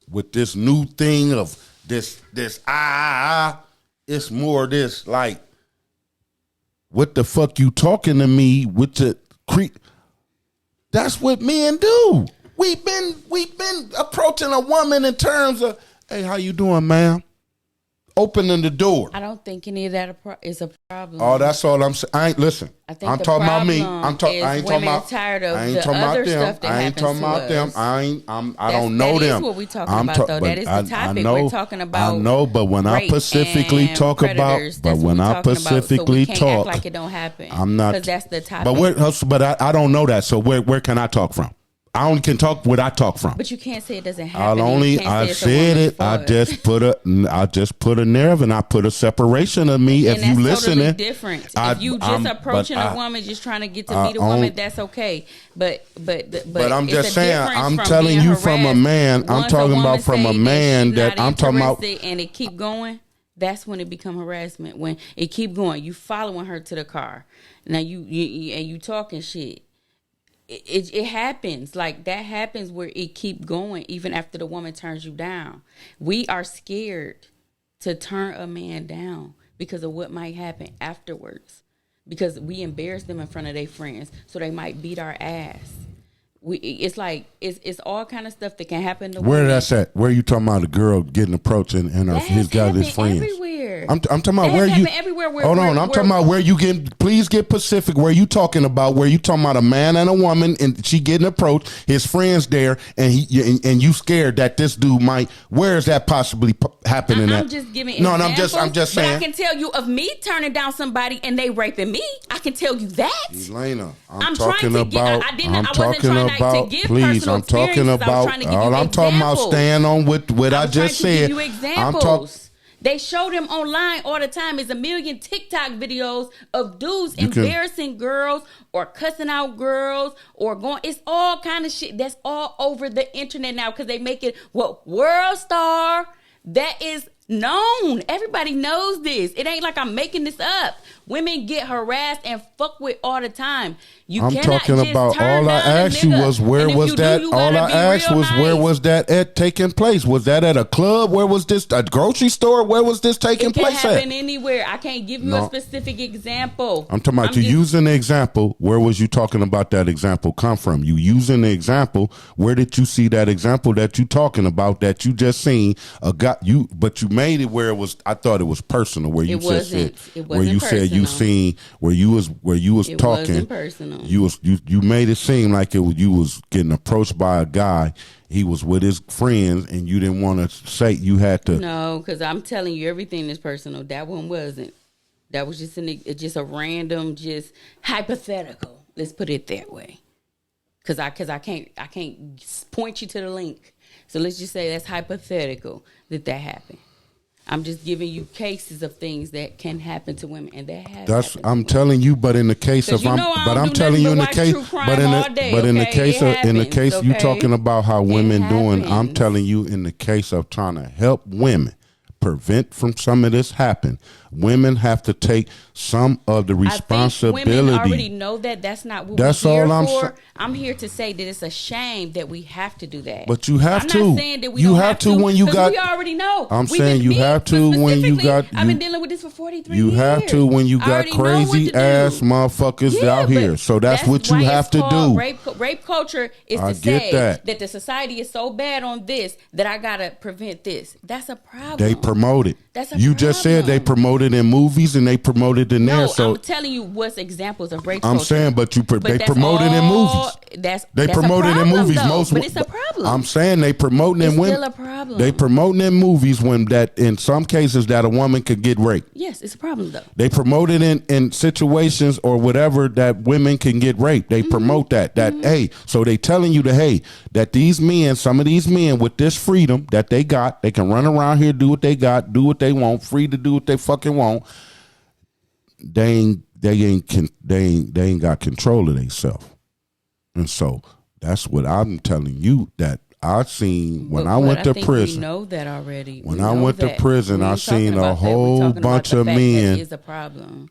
with this new thing of this it's more this like, what the fuck you talking to me with the creep? That's what men do. We've been approaching a woman in terms of, hey, how you doing, ma'am? Opening the door. I don't think any of that is a problem. Oh, that's all I'm saying. I ain't listen. I'm talking about me. I ain't talking tired of the other stuff that happens to us. I don't know them. That is what we talking about, though. That is the topic. We're talking about. I know, but when I specifically talk about, like it don't happen. I'm not. Because that's the topic. But I don't know that. So where can I talk from? I only can talk what I talk from. But you can't say it doesn't happen. I said it. I just put a nerve and I put a separation of me. And if you listening, totally different. If you just approaching a woman, just trying to get to meet a woman, that's okay. But I'm just saying. I'm telling you from a man. I'm talking about from a man that I'm talking about. And it keep going. That's when it become harassment. When it keep going, you following her to the car. Now you talking shit. it happens. Like, that happens where it keep going even after the woman turns you down. We are scared to turn a man down because of what might happen afterwards, because we embarrass them in front of their friends, so they might beat our ass. It's like it's all kind of stuff that can happen to Where women. that's at? Where you talking about a girl getting approached and his friends? Everywhere. I'm talking about where you. Everywhere. Hold on, I'm talking about where you getting. Please get specific. Where you talking about? Where you talking about a man and a woman and she getting approached? His friends there, and you scared that this dude might. Where is that possibly happening? I'm just giving. No, examples, I'm just saying. But I can tell you of me turning down somebody and they raping me. I can tell you that. Elaina, I'm talking about. Please, I'm talking about. All I'm talking about. Staying on with what I just said. Give you examples. They show them online all the time. There's a million TikTok videos of dudes embarrassing girls or cussing out girls or going. It's all kind of shit that's all over the internet now because they make it world star. That is known. Everybody knows this. It ain't like I'm making this up. Women get harassed and fucked with all the time. I'm talking about. All I asked you was where was that? All I asked was where was that at taking place? Was that at a club? Where was this? A grocery store? Where was this taking place at? It can happen anywhere. I can't give you a specific example. I'm talking about you using the example. Where was you talking about that example come from? You using the example. Where did you see that example that you talking about that you just seen? But you made it where it was. I thought it was personal. Where you just said where you said you seen where you was it talking. Wasn't personal. You made it seem like you was getting approached by a guy. He was with his friends, and you didn't want to say you had to. No, because I'm telling you, everything is personal. That one wasn't. That was just a random, just hypothetical. Let's put it that way. Because I can't point you to the link. So let's just say that's hypothetical that happened. I'm just giving you cases of things that can happen to women, and that has. I'm telling you, but in the case of I'm telling you in the case, in the case you talking about how women doing. I'm telling you in the case of trying to help women prevent from some of this happen. Women have to take some of the responsibility. I think women already know that. That's not what that's we're all here for. I'm here to say that it's a shame that we have to do that. But you have to. I'm not saying that we you don't have to when you got. We already know. I'm saying you have to when you got. I've been dealing with this for 43 years. You have to when you got crazy ass motherfuckers out here. So that's what you have to do. Rape culture is to say that the society is so bad on this that I gotta prevent this. That's a problem. They promote it. That's a you problem. just said they promoted in movies and they promoted in there. So I'm telling you what's examples of rape I'm culture. saying, but they promoted in movies. They promoted in movies. But it's a problem. I'm saying they promoting in women. It's still a problem. They promoting in movies when that in some cases that a woman could get raped. Yes, it's a problem though. They promoted in situations or whatever that women can get raped. They promote that hey, so they telling you that these men, some of these men with this freedom that they got, they can run around here, do what they got, do what they want, free to do what they fucking want. They ain't got control of themselves. And so that's what I'm telling you that I seen when I went to prison. We know that already. When I went to prison, I seen a whole bunch of men. That is a problem.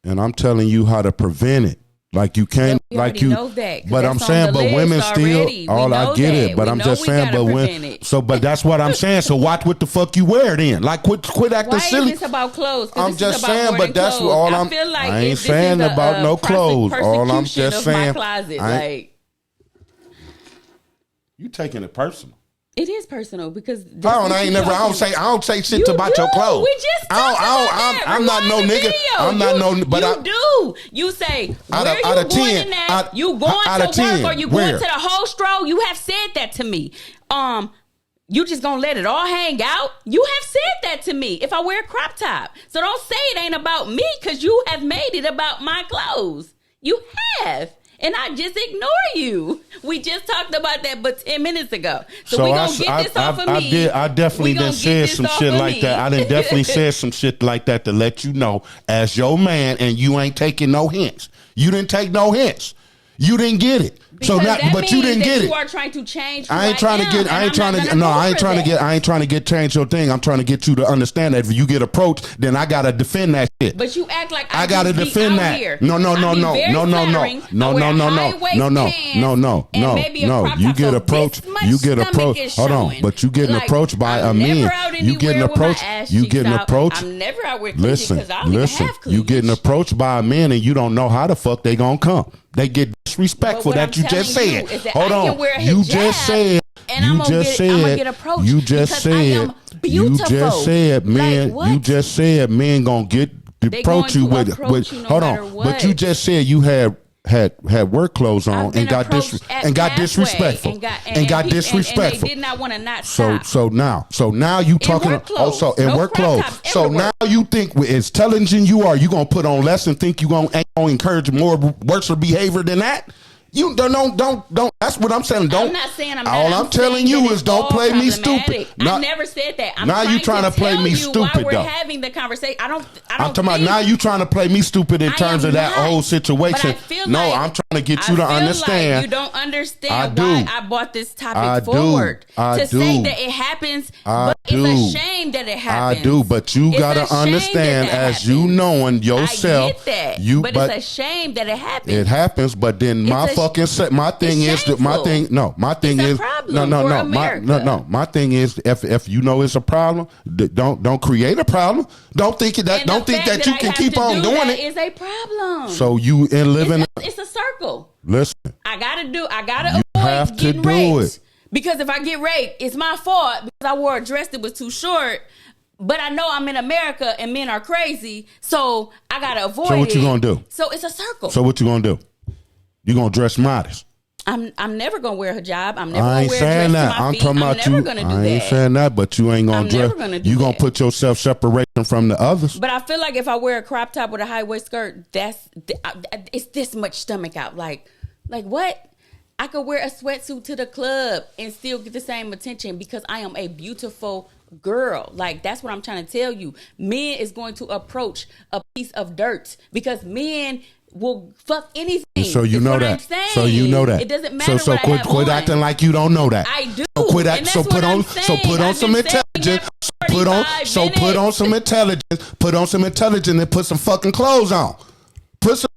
And I'm telling you how to prevent it. Like you can't, like you. Know that, but I'm saying, but women still. I get it, but I'm just saying, but when. So, but that's what I'm saying. So watch what the fuck you wear then. Like quit acting silly. Why is this about clothes? I'm just saying, but that's all I'm. I ain't saying about no clothes. All I'm just saying. You taking it personal. It is personal because I don't say shit about your clothes. We just talked about that. I'm not no nigga. I'm not no. But you do. You say where you going in that? You going to work or you going to the whole stroll? You have said that to me. You just gonna let it all hang out? You have said that to me. If I wear a crop top, so don't say it ain't about me because you have made it about my clothes. You have. And I just ignore you. We just talked about that but 10 minutes ago. So we gonna get this off of me. I definitely done said some shit like that. I done definitely said some shit like that to let you know as your man, and you ain't taking no hints. You didn't take no hints. You didn't get it. So Because now, that but you means didn't that get you it. are trying to change. Who I ain't trying to am, get. and I ain't I'm trying not to. gonna No, I ain't ignore trying to that. get. I ain't trying to get change your thing. I'm trying to get you to understand that if you get approached, then I gotta defend that shit. But you act like I gotta just be defend out that. Here. No, no, no, I be no, very no, no, no, flattering. no, I wear no, no, no, high-waist no, no, pants no, and maybe a no. crop You top, get so approached. this much You get stomach approached. is Hold on, showing. but you getting Like, approached by a I'm never man. out You getting anywhere with my approached. ass You cheeks getting out. approached. I'm never out with cleavage Listen, because I don't listen. even have cleavage. You getting approached by a man and you don't know how the fuck they gonna come. They get disrespectful But what that you I'm just telling said. you is that Hold I on. can wear a You hijab just said. and You I'm gonna just get- I'ma said. get approached You just because I am said. You beautiful. just said, man. Like, what? You just said, men gonna get They approach going you to with. approach you no Hold matter on. what. But you just said you had work clothes on I've been and got approached at Pathway disrespectful and got disrespectful. And they did not want to not So stop. so now you talking work clothes. in No work crop clothes. tops So everywhere. now you think as intelligent you are, you gonna put on less and think you ain't gonna encourage more worse behavior than that? You don't. That's what I'm saying. Don't. I'm not saying I'm not. All I'm telling saying you that is it's don't all play me problematic. stupid. I never said that. I'm now you trying to play tell me you stupid while we're though. having the conversation. I don't I'm talking about think- now you trying to play me stupid in I terms am of that not. whole situation. But I feel No, like- I'm trying to get you I to feel understand. Like you don't understand I do. why I brought this topic I do. forward. I to do. say that it happens, I but do. it's a shame that it happens. I do, but you It's gotta a shame understand that as you happens. knowing yourself. I get that, You but it's a shame that it happens. It happens, but then my It's a- fucking my thing it's is that my shameful. thing. No, my thing It's a is problem no, for my America. My thing is if you know it's a problem, don't create a problem. Don't think that. And Don't the think fact that you I can have keep to on do doing that it. is a problem. So you in living. It's a circle. Listen, I gotta You avoid have to getting do raped. it. Because if I get raped, it's my fault because I wore a dress that was too short. But I know I'm in America and men are crazy, so I gotta avoid it. So what you gonna do? So it's a circle. So what you gonna do? You gonna dress modest? I'm never gonna wear a hijab. I'm never I gonna ain't wear a saying dress that. to my I'm feet. talking I'm about never you. gonna do I ain't that. saying that, but you ain't gonna I'm dress. never gonna do You gonna that. put yourself separation from the others. But I feel like if I wear a crop top with a high waist skirt, it's this much stomach out. Like what? I could wear a sweatsuit to the club and still get the same attention because I am a beautiful girl. Like that's what I'm trying to tell you. Men is going to approach a piece of dirt because men will fuck anything. So you Is know what that. I'm saying. So you know that. It doesn't matter. So what I quit have quit on. acting like you don't know that. I do. So quit And acting. that's So what put I'm on. So saying. put on I've some been saying intelligence. that So for put on. 45 So put on minutes. some intelligence. Put on some intelligence and put some fucking clothes on. Put some.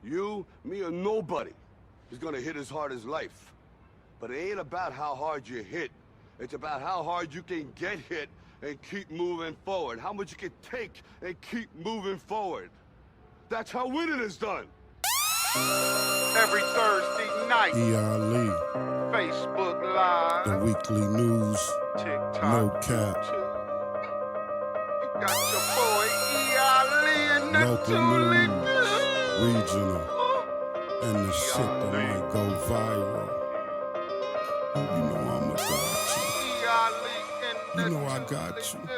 You, me, or nobody is gonna hit as hard as life. But it ain't about how hard you hit. It's about how hard you can get hit and keep moving forward. How much you can take and keep moving forward. That's how winning is done. Every Thursday night, E.Ali, Facebook Live, the weekly news, TikTok, no cap, You got your boy E.Ali and the local news, ToLe'Do. regional, and the shit that might go viral. You know I'ma got E.Ali and the You know I got you. ToLe'Do.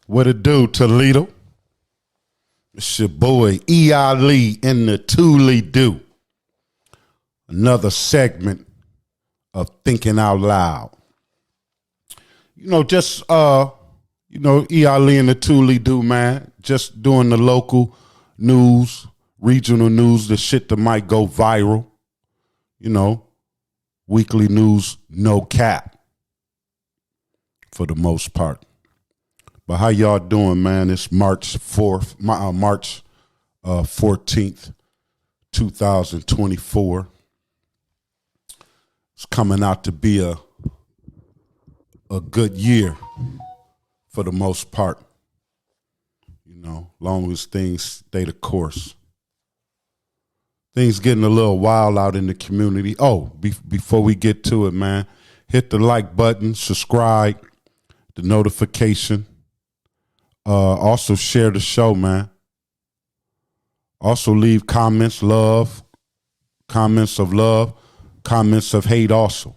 What it do, Toledo? It's your boy E.Ali in the ToLe'Do. Another segment of Thinking Out Loud. You know, just E.Ali in the ToLe'Do, man. Just doing the local news, regional news, the shit that might go viral. You know, weekly news, no cap. For the most part. But how y'all doing, man? It's March 4th, March 14th, 2024. It's coming out to be a good year for the most part. You know, long as things stay the course. Things getting a little wild out in the community. Oh, before we get to it, man, hit the like button, subscribe, the notification. Also share the show, man. Also leave comments of love, comments of hate also.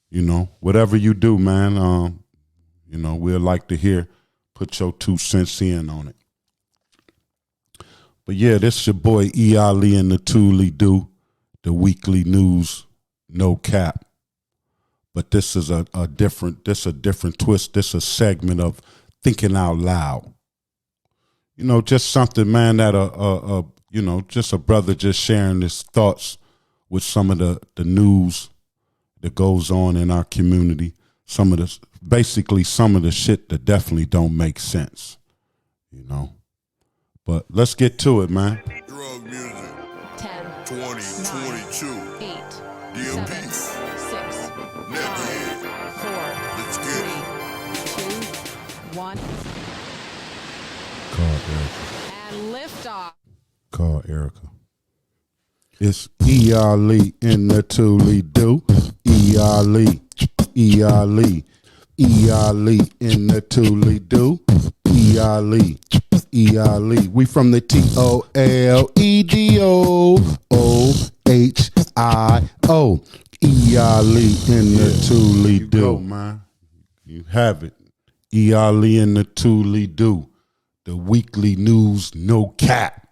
You know, whatever you do, man, you know, we'd like to hear, put your 2 cents in on it. But yeah, this is your boy E.Ali and the ToLe'Do, the weekly news, no cap. But this is a different twist. This is a segment of Thinking Out Loud. just something, man, that just a brother just sharing his thoughts with some of the news that goes on in our community. Basically some of the shit that definitely don't make sense, But let's get to it, man. Drug music 10, 2022. 8, DMP. 7, 6, Never 5, hit. 4, Let's get it. 3, 2, 1. Call Erica. And liftoff. Call Erica. It's E.Ali in the ToLe'Do. E.Ali. E.Ali. E.Ali in the ToLe'Do. E.Ali. E.Ali. We from the ToLe'Do. Ohio. E.Ali in the ToLe'Do. Man. You have it. E.Ali in the ToLe'Do. The weekly news, no cap.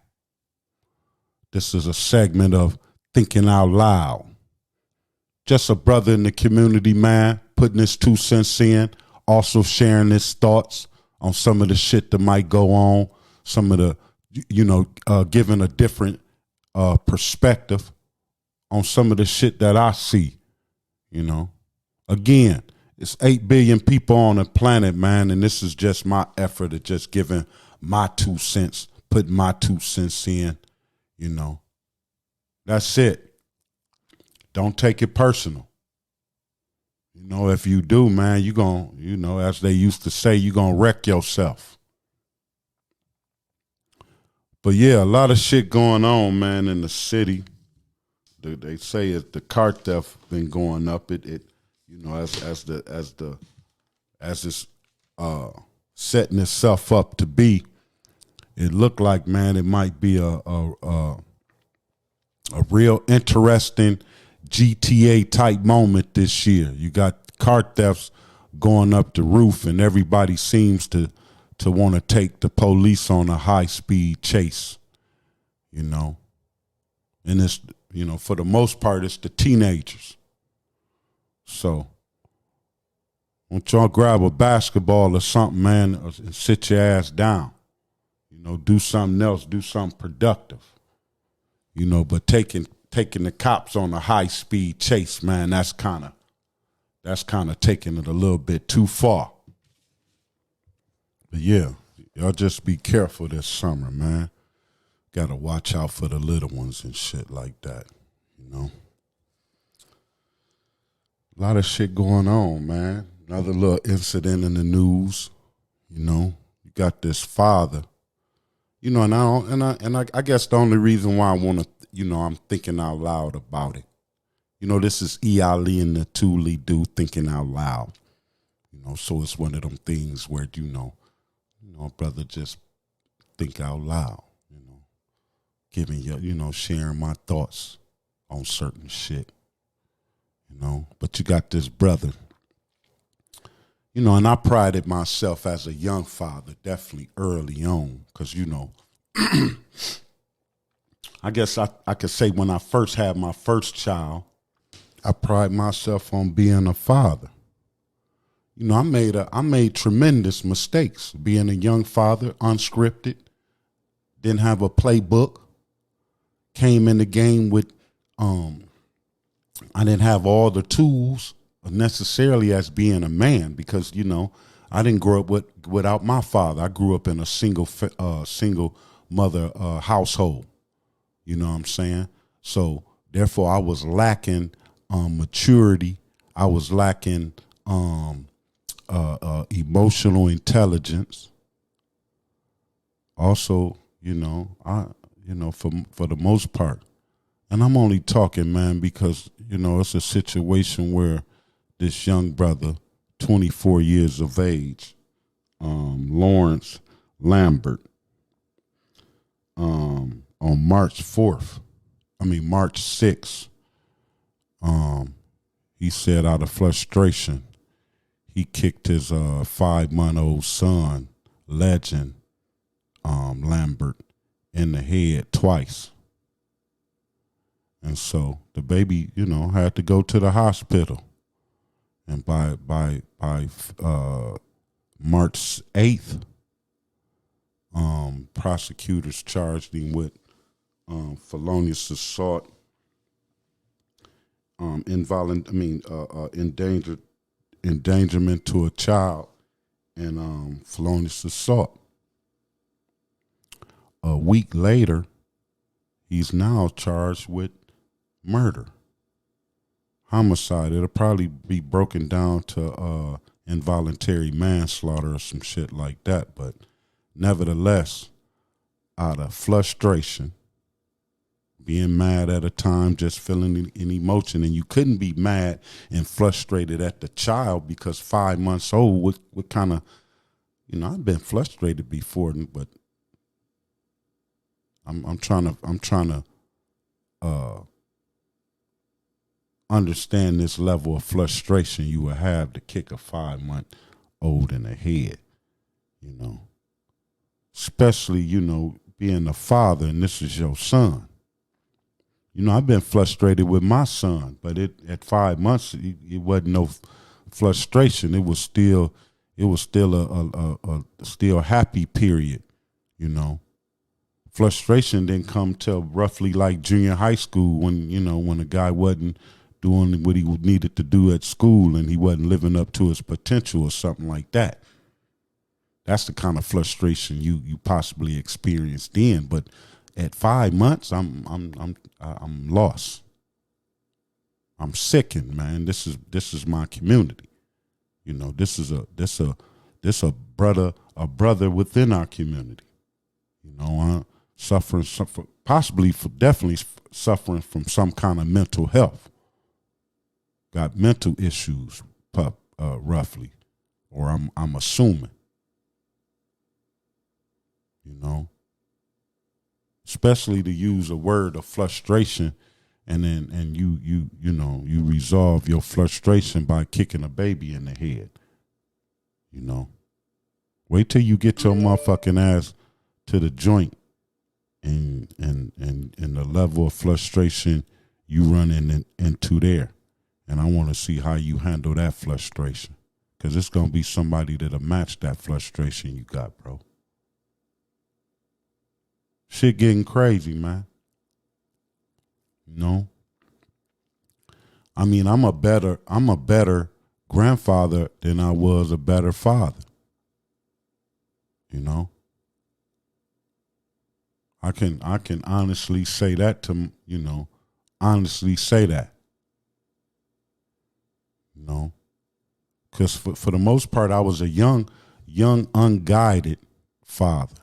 This is a segment of Thinking Out Loud. Just a brother in the community, man, putting his 2 cents in, also sharing his thoughts on some of the shit that might go on, some of the, giving a different perspective on some of the shit that I see, Again, it's 8 billion people on the planet, man, and this is just my effort of just giving my 2 cents, putting my 2 cents in, That's it. Don't take it personal. If you do, man, you gon', as they used to say, you gonna wreck yourself. But yeah, a lot of shit going on, man, in the city. They say the car theft been going up. It as it's setting itself up to be. It looked like, man, it might be a real interesting GTA type moment this year. You got car thefts going up the roof, and everybody seems to want to take the police on a high speed chase. And it's for the most part it's the teenagers. So won't y'all grab a basketball or something, man, and sit your ass down. Do something else, do something productive. But taking the cops on a high speed chase, man, that's kind of taking it a little bit too far. But yeah, y'all just be careful this summer, man. Gotta watch out for the little ones and shit like that, A lot of shit going on, man. Another little incident in the news, You got this father. I guess the only reason why I want to, I'm thinking out loud about it. This is E.Ali in the ToLe'Do thinking out loud. So it's one of them things where, brother, just think out loud, giving you, sharing my thoughts on certain shit, But you got this brother, and I prided myself as a young father, definitely early on, because, I guess I could say when I first had my first child, I pride myself on being a father. I made tremendous mistakes being a young father, unscripted, didn't have a playbook, came in the game with, I didn't have all the tools necessarily as being a man because, I didn't grow up without my father. I grew up in a single mother household. You know what I'm saying? So therefore I was lacking maturity. I was lacking emotional intelligence. Also, for the most part. And I'm only talking, man, because, it's a situation where this young brother, 24 years of age, Lawrence Lambert, on March 6th, he said out of frustration, he kicked his 5-month-old son, Legend Lambert, in the head twice. And so the baby, had to go to the hospital. And by March 8th, Prosecutors charged him with felonious assault, endangerment to a child, and felonious assault. A week later, he's now charged with murder, homicide. It'll probably be broken down to involuntary manslaughter or some shit like that. But nevertheless, out of frustration, being mad at a time, just feeling an emotion, and you couldn't be mad and frustrated at the child because 5 months old. What kind of, I've been frustrated before, but I'm trying to understand this level of frustration you will have to kick a 5-month-old in the head, especially, being a father and this is your son. I've been frustrated with my son, but at 5 months, it wasn't no frustration. It was still a still happy period, Frustration didn't come till roughly like junior high school when a guy wasn't doing what he needed to do at school and he wasn't living up to his potential or something like that. That's the kind of frustration you possibly experienced then. But at 5 months, I'm lost. I'm sickened, man. This is my community. This is a brother within our community. Definitely suffering from some kind of mental health. Got mental issues, roughly, or I'm assuming. Especially to use a word of frustration, and you resolve your frustration by kicking a baby in the head. Wait till you get your motherfucking ass to the joint, and the level of frustration you run into there, and I want to see how you handle that frustration, because it's gonna be somebody that'll match that frustration you got, bro. Shit getting crazy, man. I'm a better grandfather than I was a better father. I can honestly say that because for the most part, I was a young, unguided father,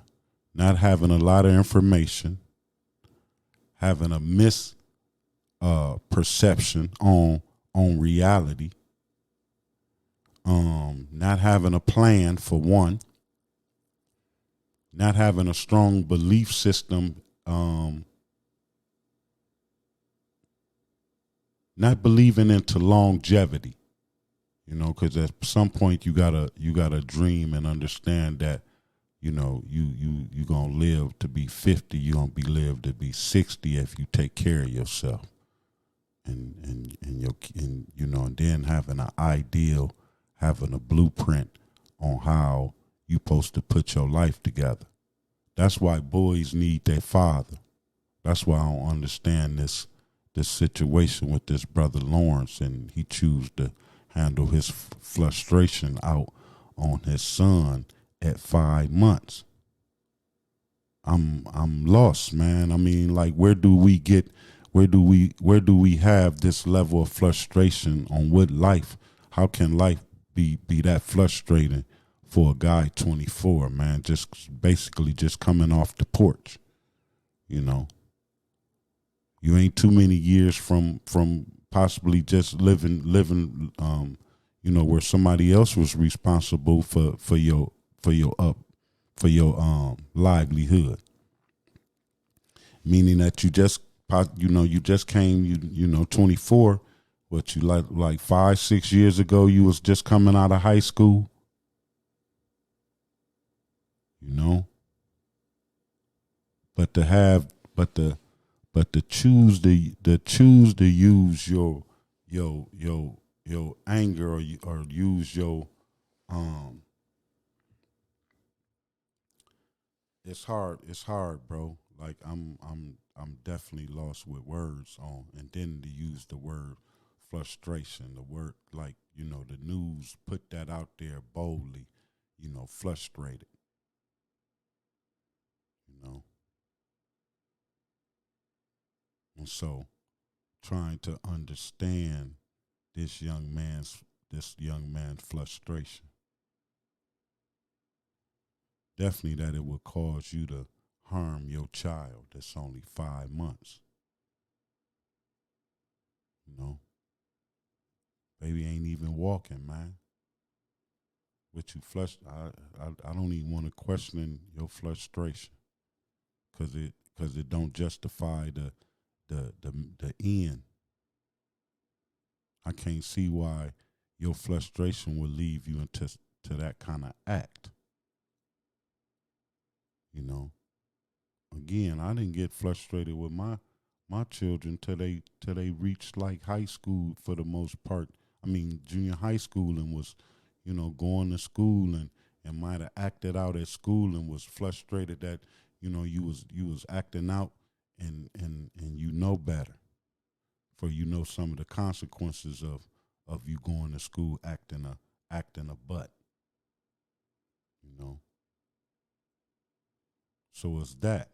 not having a lot of information, having a perception on reality, not having a plan for one, not having a strong belief system, not believing into longevity, because at some point you gotta dream and understand that, you gonna live to be 50, you gonna live to be 60 if you take care of yourself, and then having an ideal, having a blueprint on how you supposed to put your life together. That's why boys need their father. That's why I don't understand this situation with this brother Lawrence, and he choose to handle his frustration out on his son at 5 months. I'm lost, man. Where do we have this level of frustration on what life? How can life be that frustrating for a guy 24, man? Just basically just coming off the porch. You ain't too many years from possibly just living where somebody else was responsible for your livelihood. Meaning that you just came 24, what you like 5-6 years ago, you was just coming out of high school. But to choose to use your anger or use your it's hard. It's hard, bro. Like I'm definitely lost with words on, and then to use the word frustration, the word like the news put that out there boldly, frustrated, and so trying to understand this young man's frustration. Definitely that it would cause you to harm your child that's only 5 months. Baby ain't even walking, man. What you I don't even want to question your frustration, cause it don't justify the end. I can't see why your frustration will leave you into that kind of act. Again, I didn't get frustrated with my children till they reached like high school for the most part. I mean, junior high school, and was, going to school and might have acted out at school and was frustrated that, you was acting out and better. For some of the consequences of you going to school acting a butt. So it's that.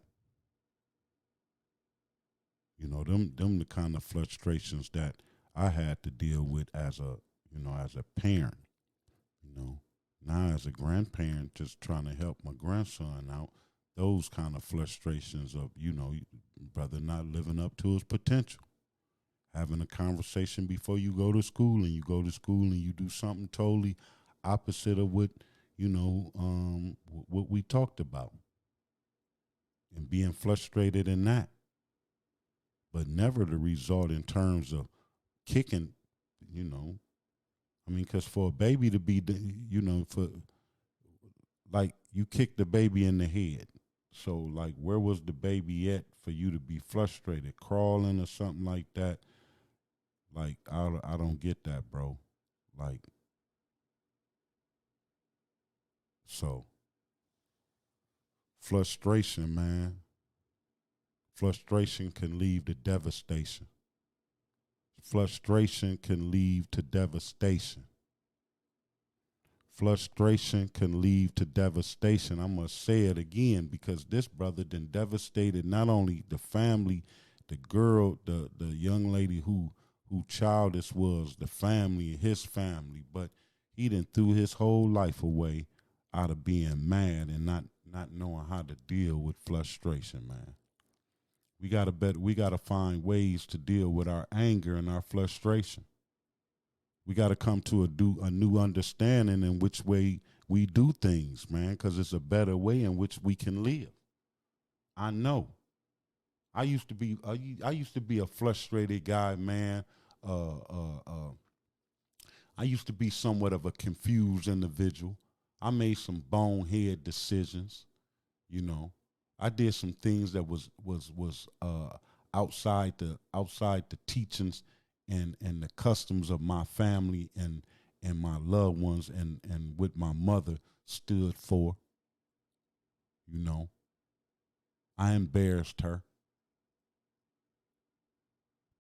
Them the kind of frustrations that I had to deal with as a parent. Now as a grandparent, just trying to help my grandson out. Those kind of frustrations of brother not living up to his potential, having a conversation before you go to school, and you do something totally opposite of what what we talked about, and being frustrated in that. But never the result in terms of kicking, because for a baby to be, for like you kick the baby in the head. So like, where was the baby at for you to be frustrated, crawling or something like that? Like, I don't get that, bro. Like, so frustration, man. Frustration can lead to devastation. Frustration can lead to devastation. Frustration can lead to devastation. I must say it again, because this brother done devastated not only the family, the girl, the young lady who child this was, the family, his family, but he done threw his whole life away out of being mad and not knowing how to deal with frustration, man. We gotta find ways to deal with our anger and our frustration. We gotta come to a new understanding in which way we do things, man, because it's a better way in which we can live. I know. I used to be a frustrated guy, man. I used to be somewhat of a confused individual. I made some bonehead decisions, I did some things that was outside the teachings and the customs of my family and my loved ones and what my mother stood for. I embarrassed her.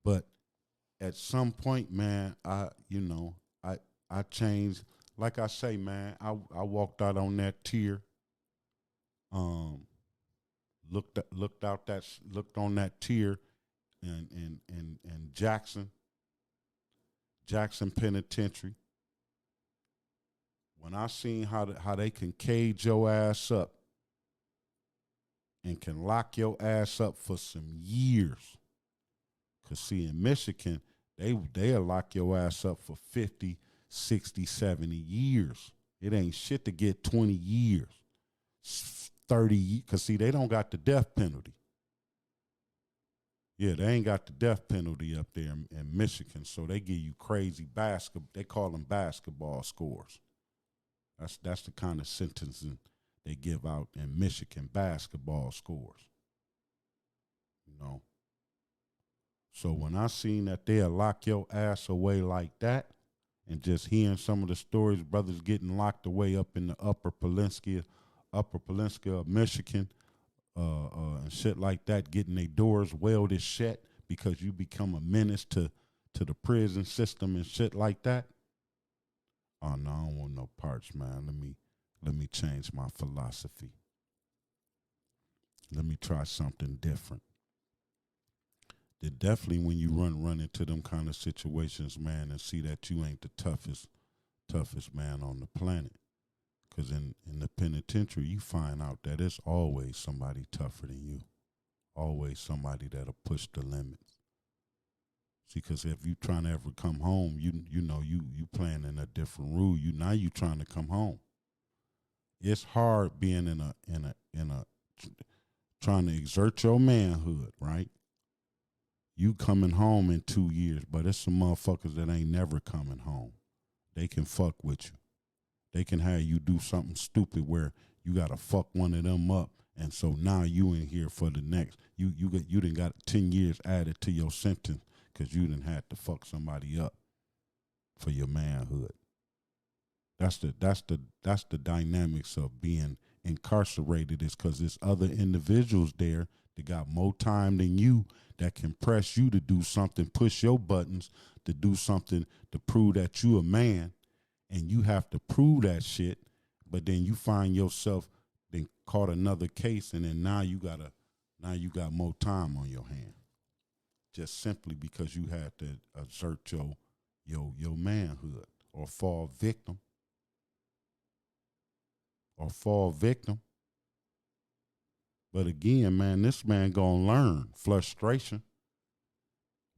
But at some point, man, I changed. Like I say, man, I walked out on that tier. Looked on that tier in Jackson Penitentiary. When I seen how they can cage your ass up and can lock your ass up for some years. Cause see, in Michigan, they'll lock your ass up for 50, 60, 70 years. It ain't shit to get 20 years. 30, because see, they don't got the death penalty. Yeah, they ain't got the death penalty up there in Michigan, so they give you crazy basketball. They call them basketball scores. That's the kind of sentencing they give out in Michigan, basketball scores. So when I seen that they'll lock your ass away like that, and just hearing some of the stories, brothers getting locked away up in the Upper Peninsula of Michigan, and shit like that, getting their doors welded shut because you become a menace to the prison system and shit like that. Oh no, I don't want no parts, man. Let me change my philosophy. Let me try something different. Then definitely when you run into them kind of situations, man, and see that you ain't the toughest man on the planet. Because in the penitentiary, you find out that it's always somebody tougher than you. Always somebody that'll push the limits. See, because if you trying to ever come home, you know you playing in a different rule. Now you trying to come home. It's hard being in a trying to exert your manhood, right? You coming home in 2 years, but it's some motherfuckers that ain't never coming home. They can fuck with you. They can have you do something stupid where you gotta fuck one of them up, and so now you in here for the next. You done got 10 years added to your sentence because you done had to fuck somebody up for your manhood. That's the dynamics of being incarcerated, is because there's other individuals there that got more time than you that can press you to do something, push your buttons to do something to prove that you a man, and you have to prove that shit. But then you find yourself then caught another case, and then now you got more time on your hand, just simply because you had to assert your manhood or fall victim. But again, man, this man gonna learn frustration.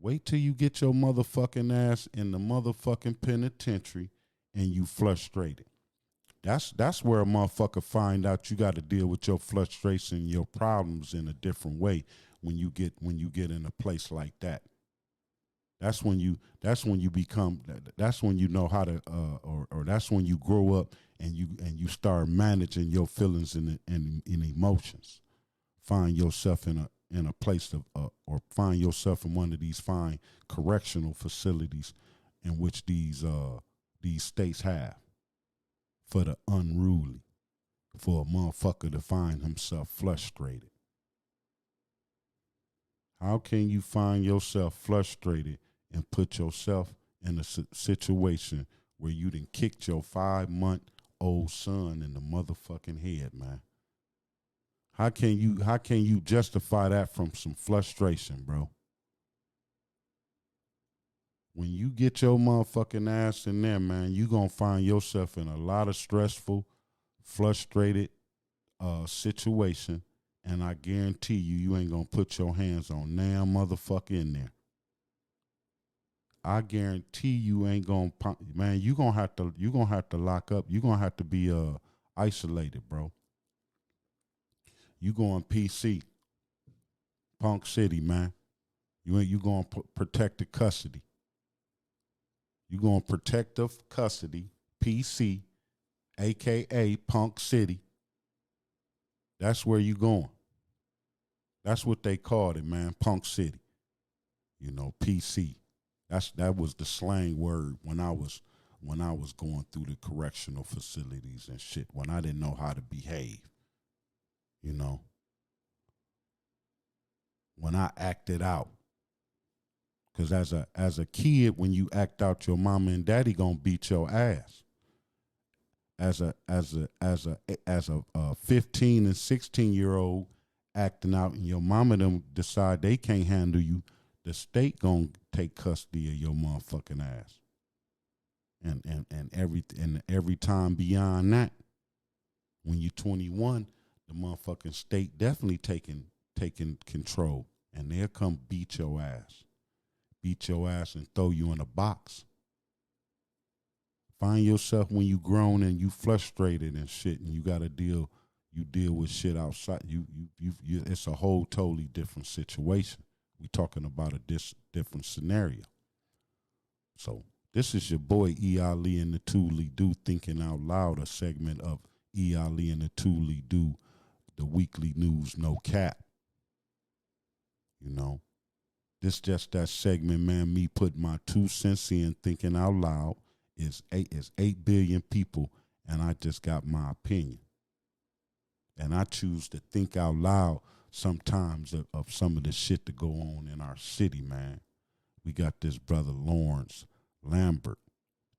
Wait till you get your motherfucking ass in the motherfucking penitentiary and you frustrated. That's where a motherfucker find out you got to deal with your frustration, your problems in a different way when you get in a place like that. That's when you become. That's when you know how to, or that's when you grow up and you start managing your feelings and emotions. Find yourself in a place of, or find yourself in one of these fine correctional facilities in which these states have for the unruly, for a motherfucker to find himself frustrated. How can you find yourself frustrated and put yourself in a situation where you done kicked your 5-month-old son in the motherfucking head, man? How can you justify that from some frustration, bro? When you get your motherfucking ass in there, man, you gonna find yourself in a lot of stressful, frustrated situation, and I guarantee you ain't gonna put your hands on damn motherfucker in there. I guarantee you ain't gonna, man. You gonna have to lock up. You gonna have to be isolated, bro. You going PC, Punk City, man. You going protective custody. You going protective custody, PC, AKA Punk City. That's where you going. That's what they called it, man. Punk City. You know, PC. That was the slang word when I was going through the correctional facilities and shit, when I didn't know how to behave. You know, when I acted out. Because as a kid, when you act out, your mama and daddy gonna beat your ass. As a 15 and 16-year-old acting out, and your mama them decide they can't handle you, the state gonna take custody of your motherfucking ass. And every time beyond that, when you're 21, the motherfucking state definitely taking control, and they'll come beat your ass and throw you in a box. Find yourself when you grown and you frustrated and shit, and you gotta deal with shit outside. You it's a whole totally different situation. We talking about a different scenario. So this is your boy E.Ali and the ToLe'Do thinking out loud, a segment of E.Ali and the ToLe'Do, the weekly news, no cap. You know, this just that segment, man. Me put my 2 cents in, thinking out loud. Is 8 billion people, and I just got my opinion. And I choose to think out loud sometimes of some of the shit that go on in our city, man. We got this brother Lawrence Lambert,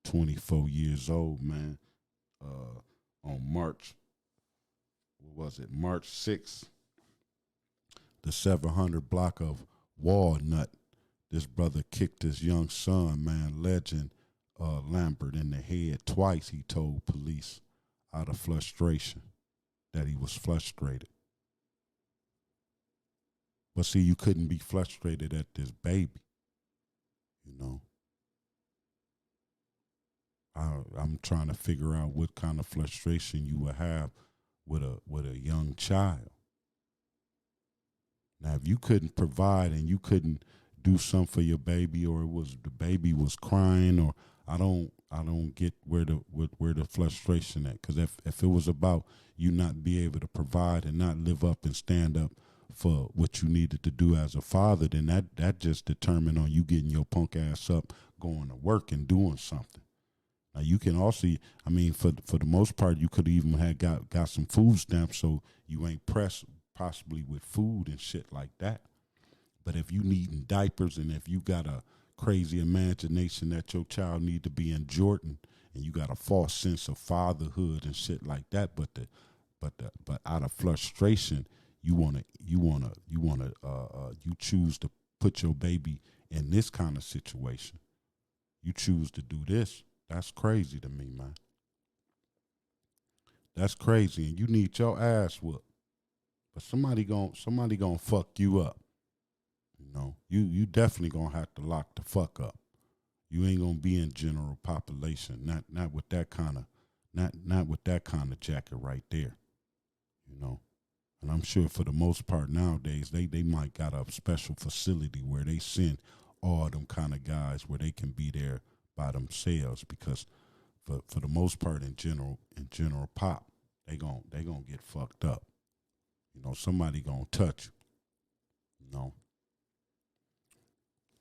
24 years old, man. On March 6th, the 700 block of Walnut, this brother kicked his young son, man, legend Lambert, in the head twice, he told police, out of frustration, that he was frustrated. But see, you couldn't be frustrated at this baby, you know. I'm trying to figure out what kind of frustration you would have with a young child. Now, if you couldn't provide and you couldn't do something for your baby, or it was the baby was crying, or I don't get where the frustration at. Because if it was about you not be able to provide and not live up and stand up for what you needed to do as a father, then that just determined on you getting your punk ass up, going to work and doing something. Now you can also, I mean, for the most part, you could even have got some food stamps, so you ain't pressed possibly with food and shit like that. But if you needing diapers, and if you got a crazy imagination that your child need to be in Jordan, and you got a false sense of fatherhood and shit like that, but out of frustration, you choose to put your baby in this kind of situation. You choose to do this. That's crazy to me, man. That's crazy, and you need your ass whooped. But somebody gonna fuck you up. You know, you definitely gonna have to lock the fuck up. You ain't gonna be in general population. Not with that kind of jacket right there. You know, and I'm sure for the most part nowadays they might got a special facility where they send all them kind of guys where they can be there by themselves, because for the most part in general pop, they gonna get fucked up. You know, somebody gonna touch you. You know.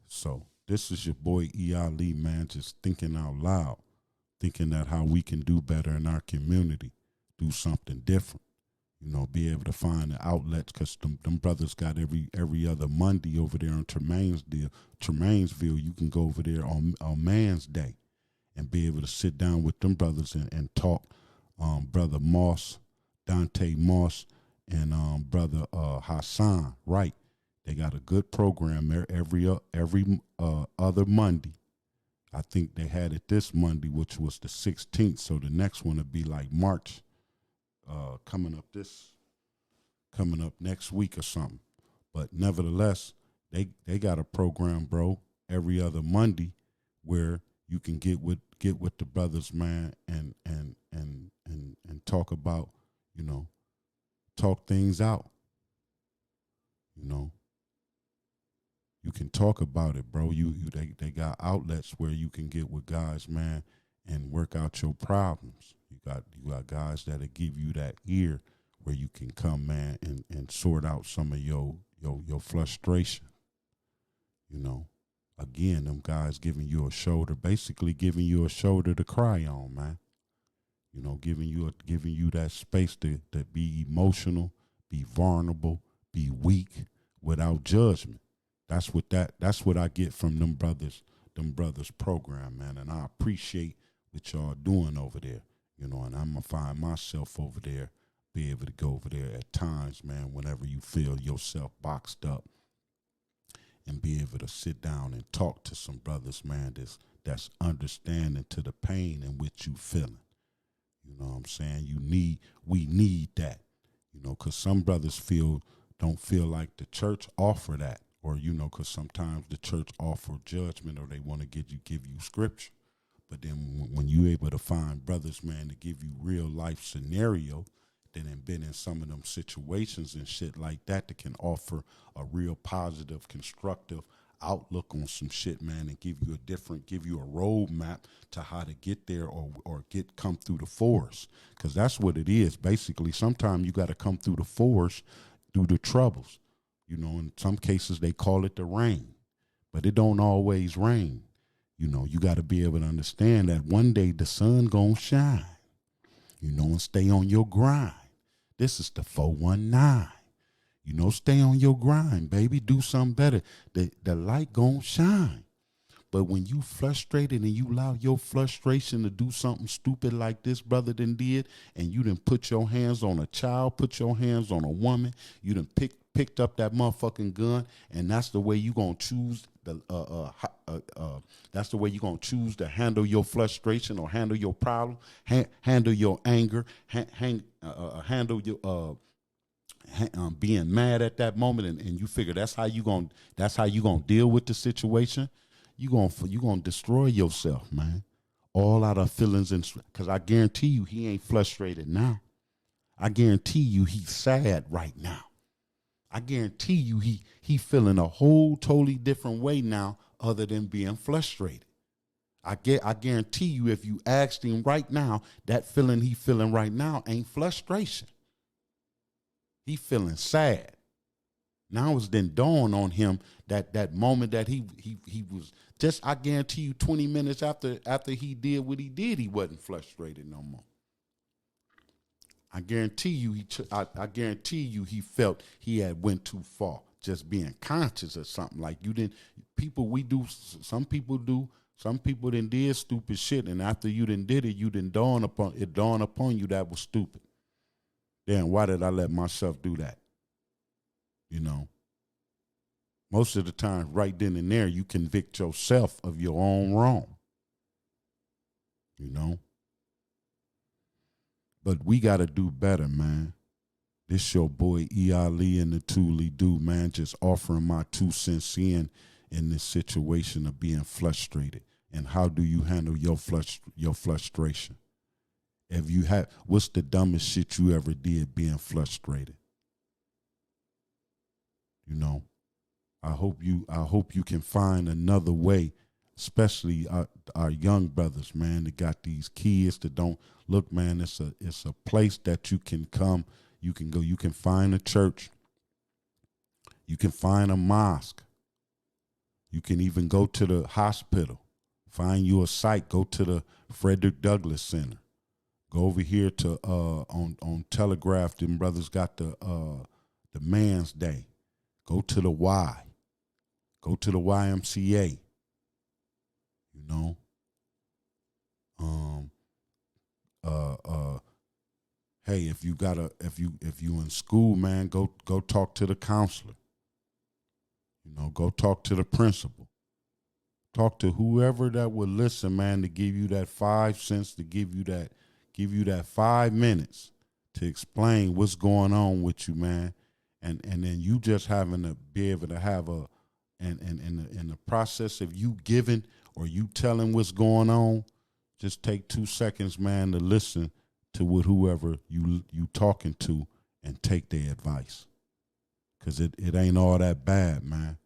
So this is your boy E.Ali, man, just thinking out loud, thinking that how we can do better in our community, do something different. You know, be able to find the outlets, because them brothers got every other Monday over there on Tremainsville. You can go over there on Man's Day and be able to sit down with them brothers and talk. Brother Moss, Dante Moss, and brother Hassan, right? They got a good program there every other Monday. I think they had it this Monday, which was the 16th. So the next one would be like March. Coming up next week or something. But nevertheless, they got a program, bro, every other Monday where you can get with the brothers, man, and talk about, you know, talk things out. You know, you can talk about it, bro. They got outlets where you can get with guys, man, and work out your problems. You got guys that'll give you that ear where you can come, man, and sort out some of your frustration. You know, again, them guys giving you a shoulder, basically giving you a shoulder to cry on, man. You know, giving you that space to be emotional, be vulnerable, be weak without judgment. That's what I get from them brothers program, man, and I appreciate what y'all doing over there. You know, and I'm going to find myself over there, be able to go over there at times, man, whenever you feel yourself boxed up, and be able to sit down and talk to some brothers, man, that's understanding to the pain in which you feeling. You know what I'm saying? We need that, you know, because some brothers don't feel like the church offer that, or, you know, because sometimes the church offer judgment, or they want to give you scripture. But then when you able to find brothers, man, to give you real life scenario, then have been in some of them situations and shit like that can offer a real positive, constructive outlook on some shit, man, and give you a roadmap to how to get there or come through the forest. Because that's what it is. Basically, sometimes you got to come through the forest, through the troubles. You know, in some cases they call it the rain, but it don't always rain. You know, you got to be able to understand that one day the sun gonna shine, you know, and stay on your grind. This is the 419. You know, stay on your grind, baby. Do something better. The light gonna shine. But when you frustrated and you allow your frustration to do something stupid like this brother done did, and you done put your hands on a child, put your hands on a woman, you done picked up that motherfucking gun, and that's the way you gonna choose that's the way you gonna choose to handle your frustration or handle your problem, handle your anger, handle your being mad at that moment, and you figure that's how you gonna deal with the situation. You gonna destroy yourself, man. All out of feelings, and because I guarantee you he ain't frustrated now. I guarantee you he's sad right now. I guarantee you he feeling a whole totally different way now other than being frustrated. I guarantee you if you asked him right now, that feeling he feeling right now ain't frustration. He feeling sad. Now it's then dawned on him that moment that he was just, I guarantee you 20 minutes after he did what he did, he wasn't frustrated no more. I guarantee you I guarantee you he felt he had went too far, just being conscious of something. Like you didn't, some people done did stupid shit, and after you done did it, dawned upon you that was stupid. Then why did I let myself do that? You know, most of the time, right then and there, you convict yourself of your own wrong. You know, but we got to do better, man. This your boy E.Ali and the ToLe'Do, man, just offering my 2 cents in this situation of being frustrated. And how do you handle your frustration? What's the dumbest shit you ever did being frustrated? You know, I hope you can find another way, especially our young brothers, man, that got these kids that don't look, man. It's a place that you can come. You can go. You can find a church. You can find a mosque. You can even go to the hospital. Find you a site. Go to the Frederick Douglass Center. Go over here to on Telegraph. Them brothers got the Man's Day. Go to the Y. Go to the YMCA. You know. Hey, if you in school, man, go talk to the counselor. You know, go talk to the principal. Talk to whoever that would listen, man, to give you that 5 cents, to give you that 5 minutes to explain what's going on with you, man. And then you just having to be able to have in the process of you giving or you telling what's going on, just take 2 seconds, man, to listen to what whoever you talking to and take their advice. Cause it ain't all that bad, man.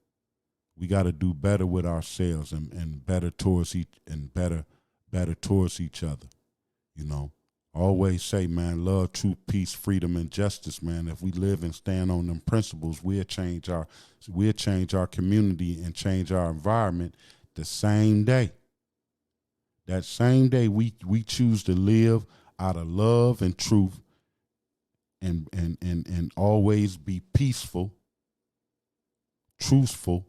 We got to do better with ourselves and better towards better towards each other. You know, always say, man, love, truth, peace, freedom, and justice, man. If we live and stand on them principles, we'll change our community and change our environment the same day. That same day we choose to live out of love and truth and always be peaceful, truthful.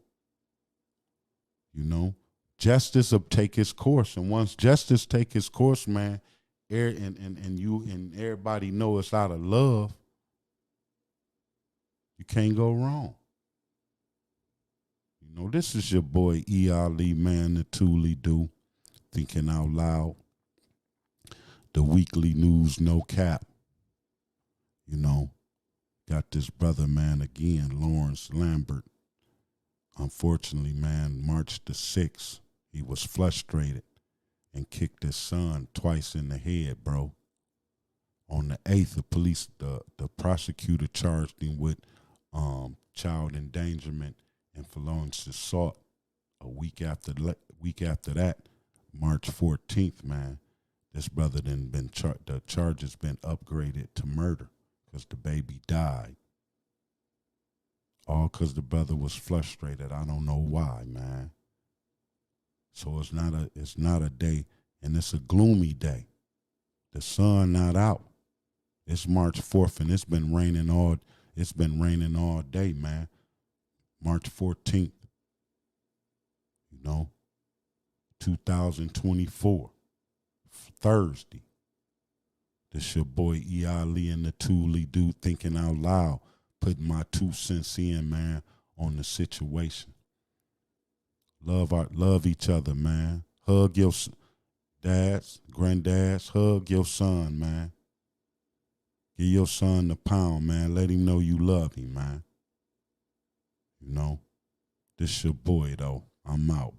You know, justice will take its course, and once justice take its course, man, and everybody know it's out of love, you can't go wrong. You know, this is your boy E.Ali, man, the ToLe'Do, thinking out loud. The weekly news, no cap. You know, got this brother, man, again, Lawrence Lambert. Unfortunately, man, March the 6th, he was frustrated and kicked his son twice in the head, bro. On the 8th, the prosecutor charged him with child endangerment and felonious assault. A week after that, March 14th, man, this brother the charges been upgraded to murder because the baby died. All because the brother was frustrated. I don't know why, man. So it's not a day, and it's a gloomy day. The sun not out. It's March 4th and it's been raining all day, man. March 14th, 2024, Thursday. This your boy E.Ali and the ToLe'Do thinking out loud, putting my 2 cents in, man, on the situation. Love each other, man. Hug your dads, granddads, hug your son, man. Give your son the pound, man. Let him know you love him, man. This your boy, though. I'm out.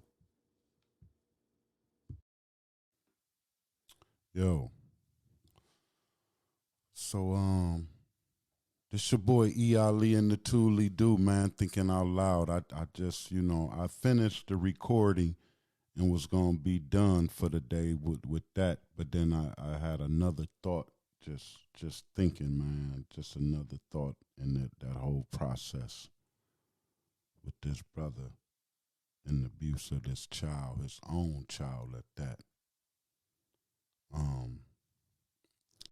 Yo. So, this your boy E.Ali and the ToLe'Do, man, thinking out loud. I just, I finished the recording and was going to be done for the day with that. But then I had another thought, just thinking, man, just another thought in that whole process with this brother and the abuse of this child, his own child at that.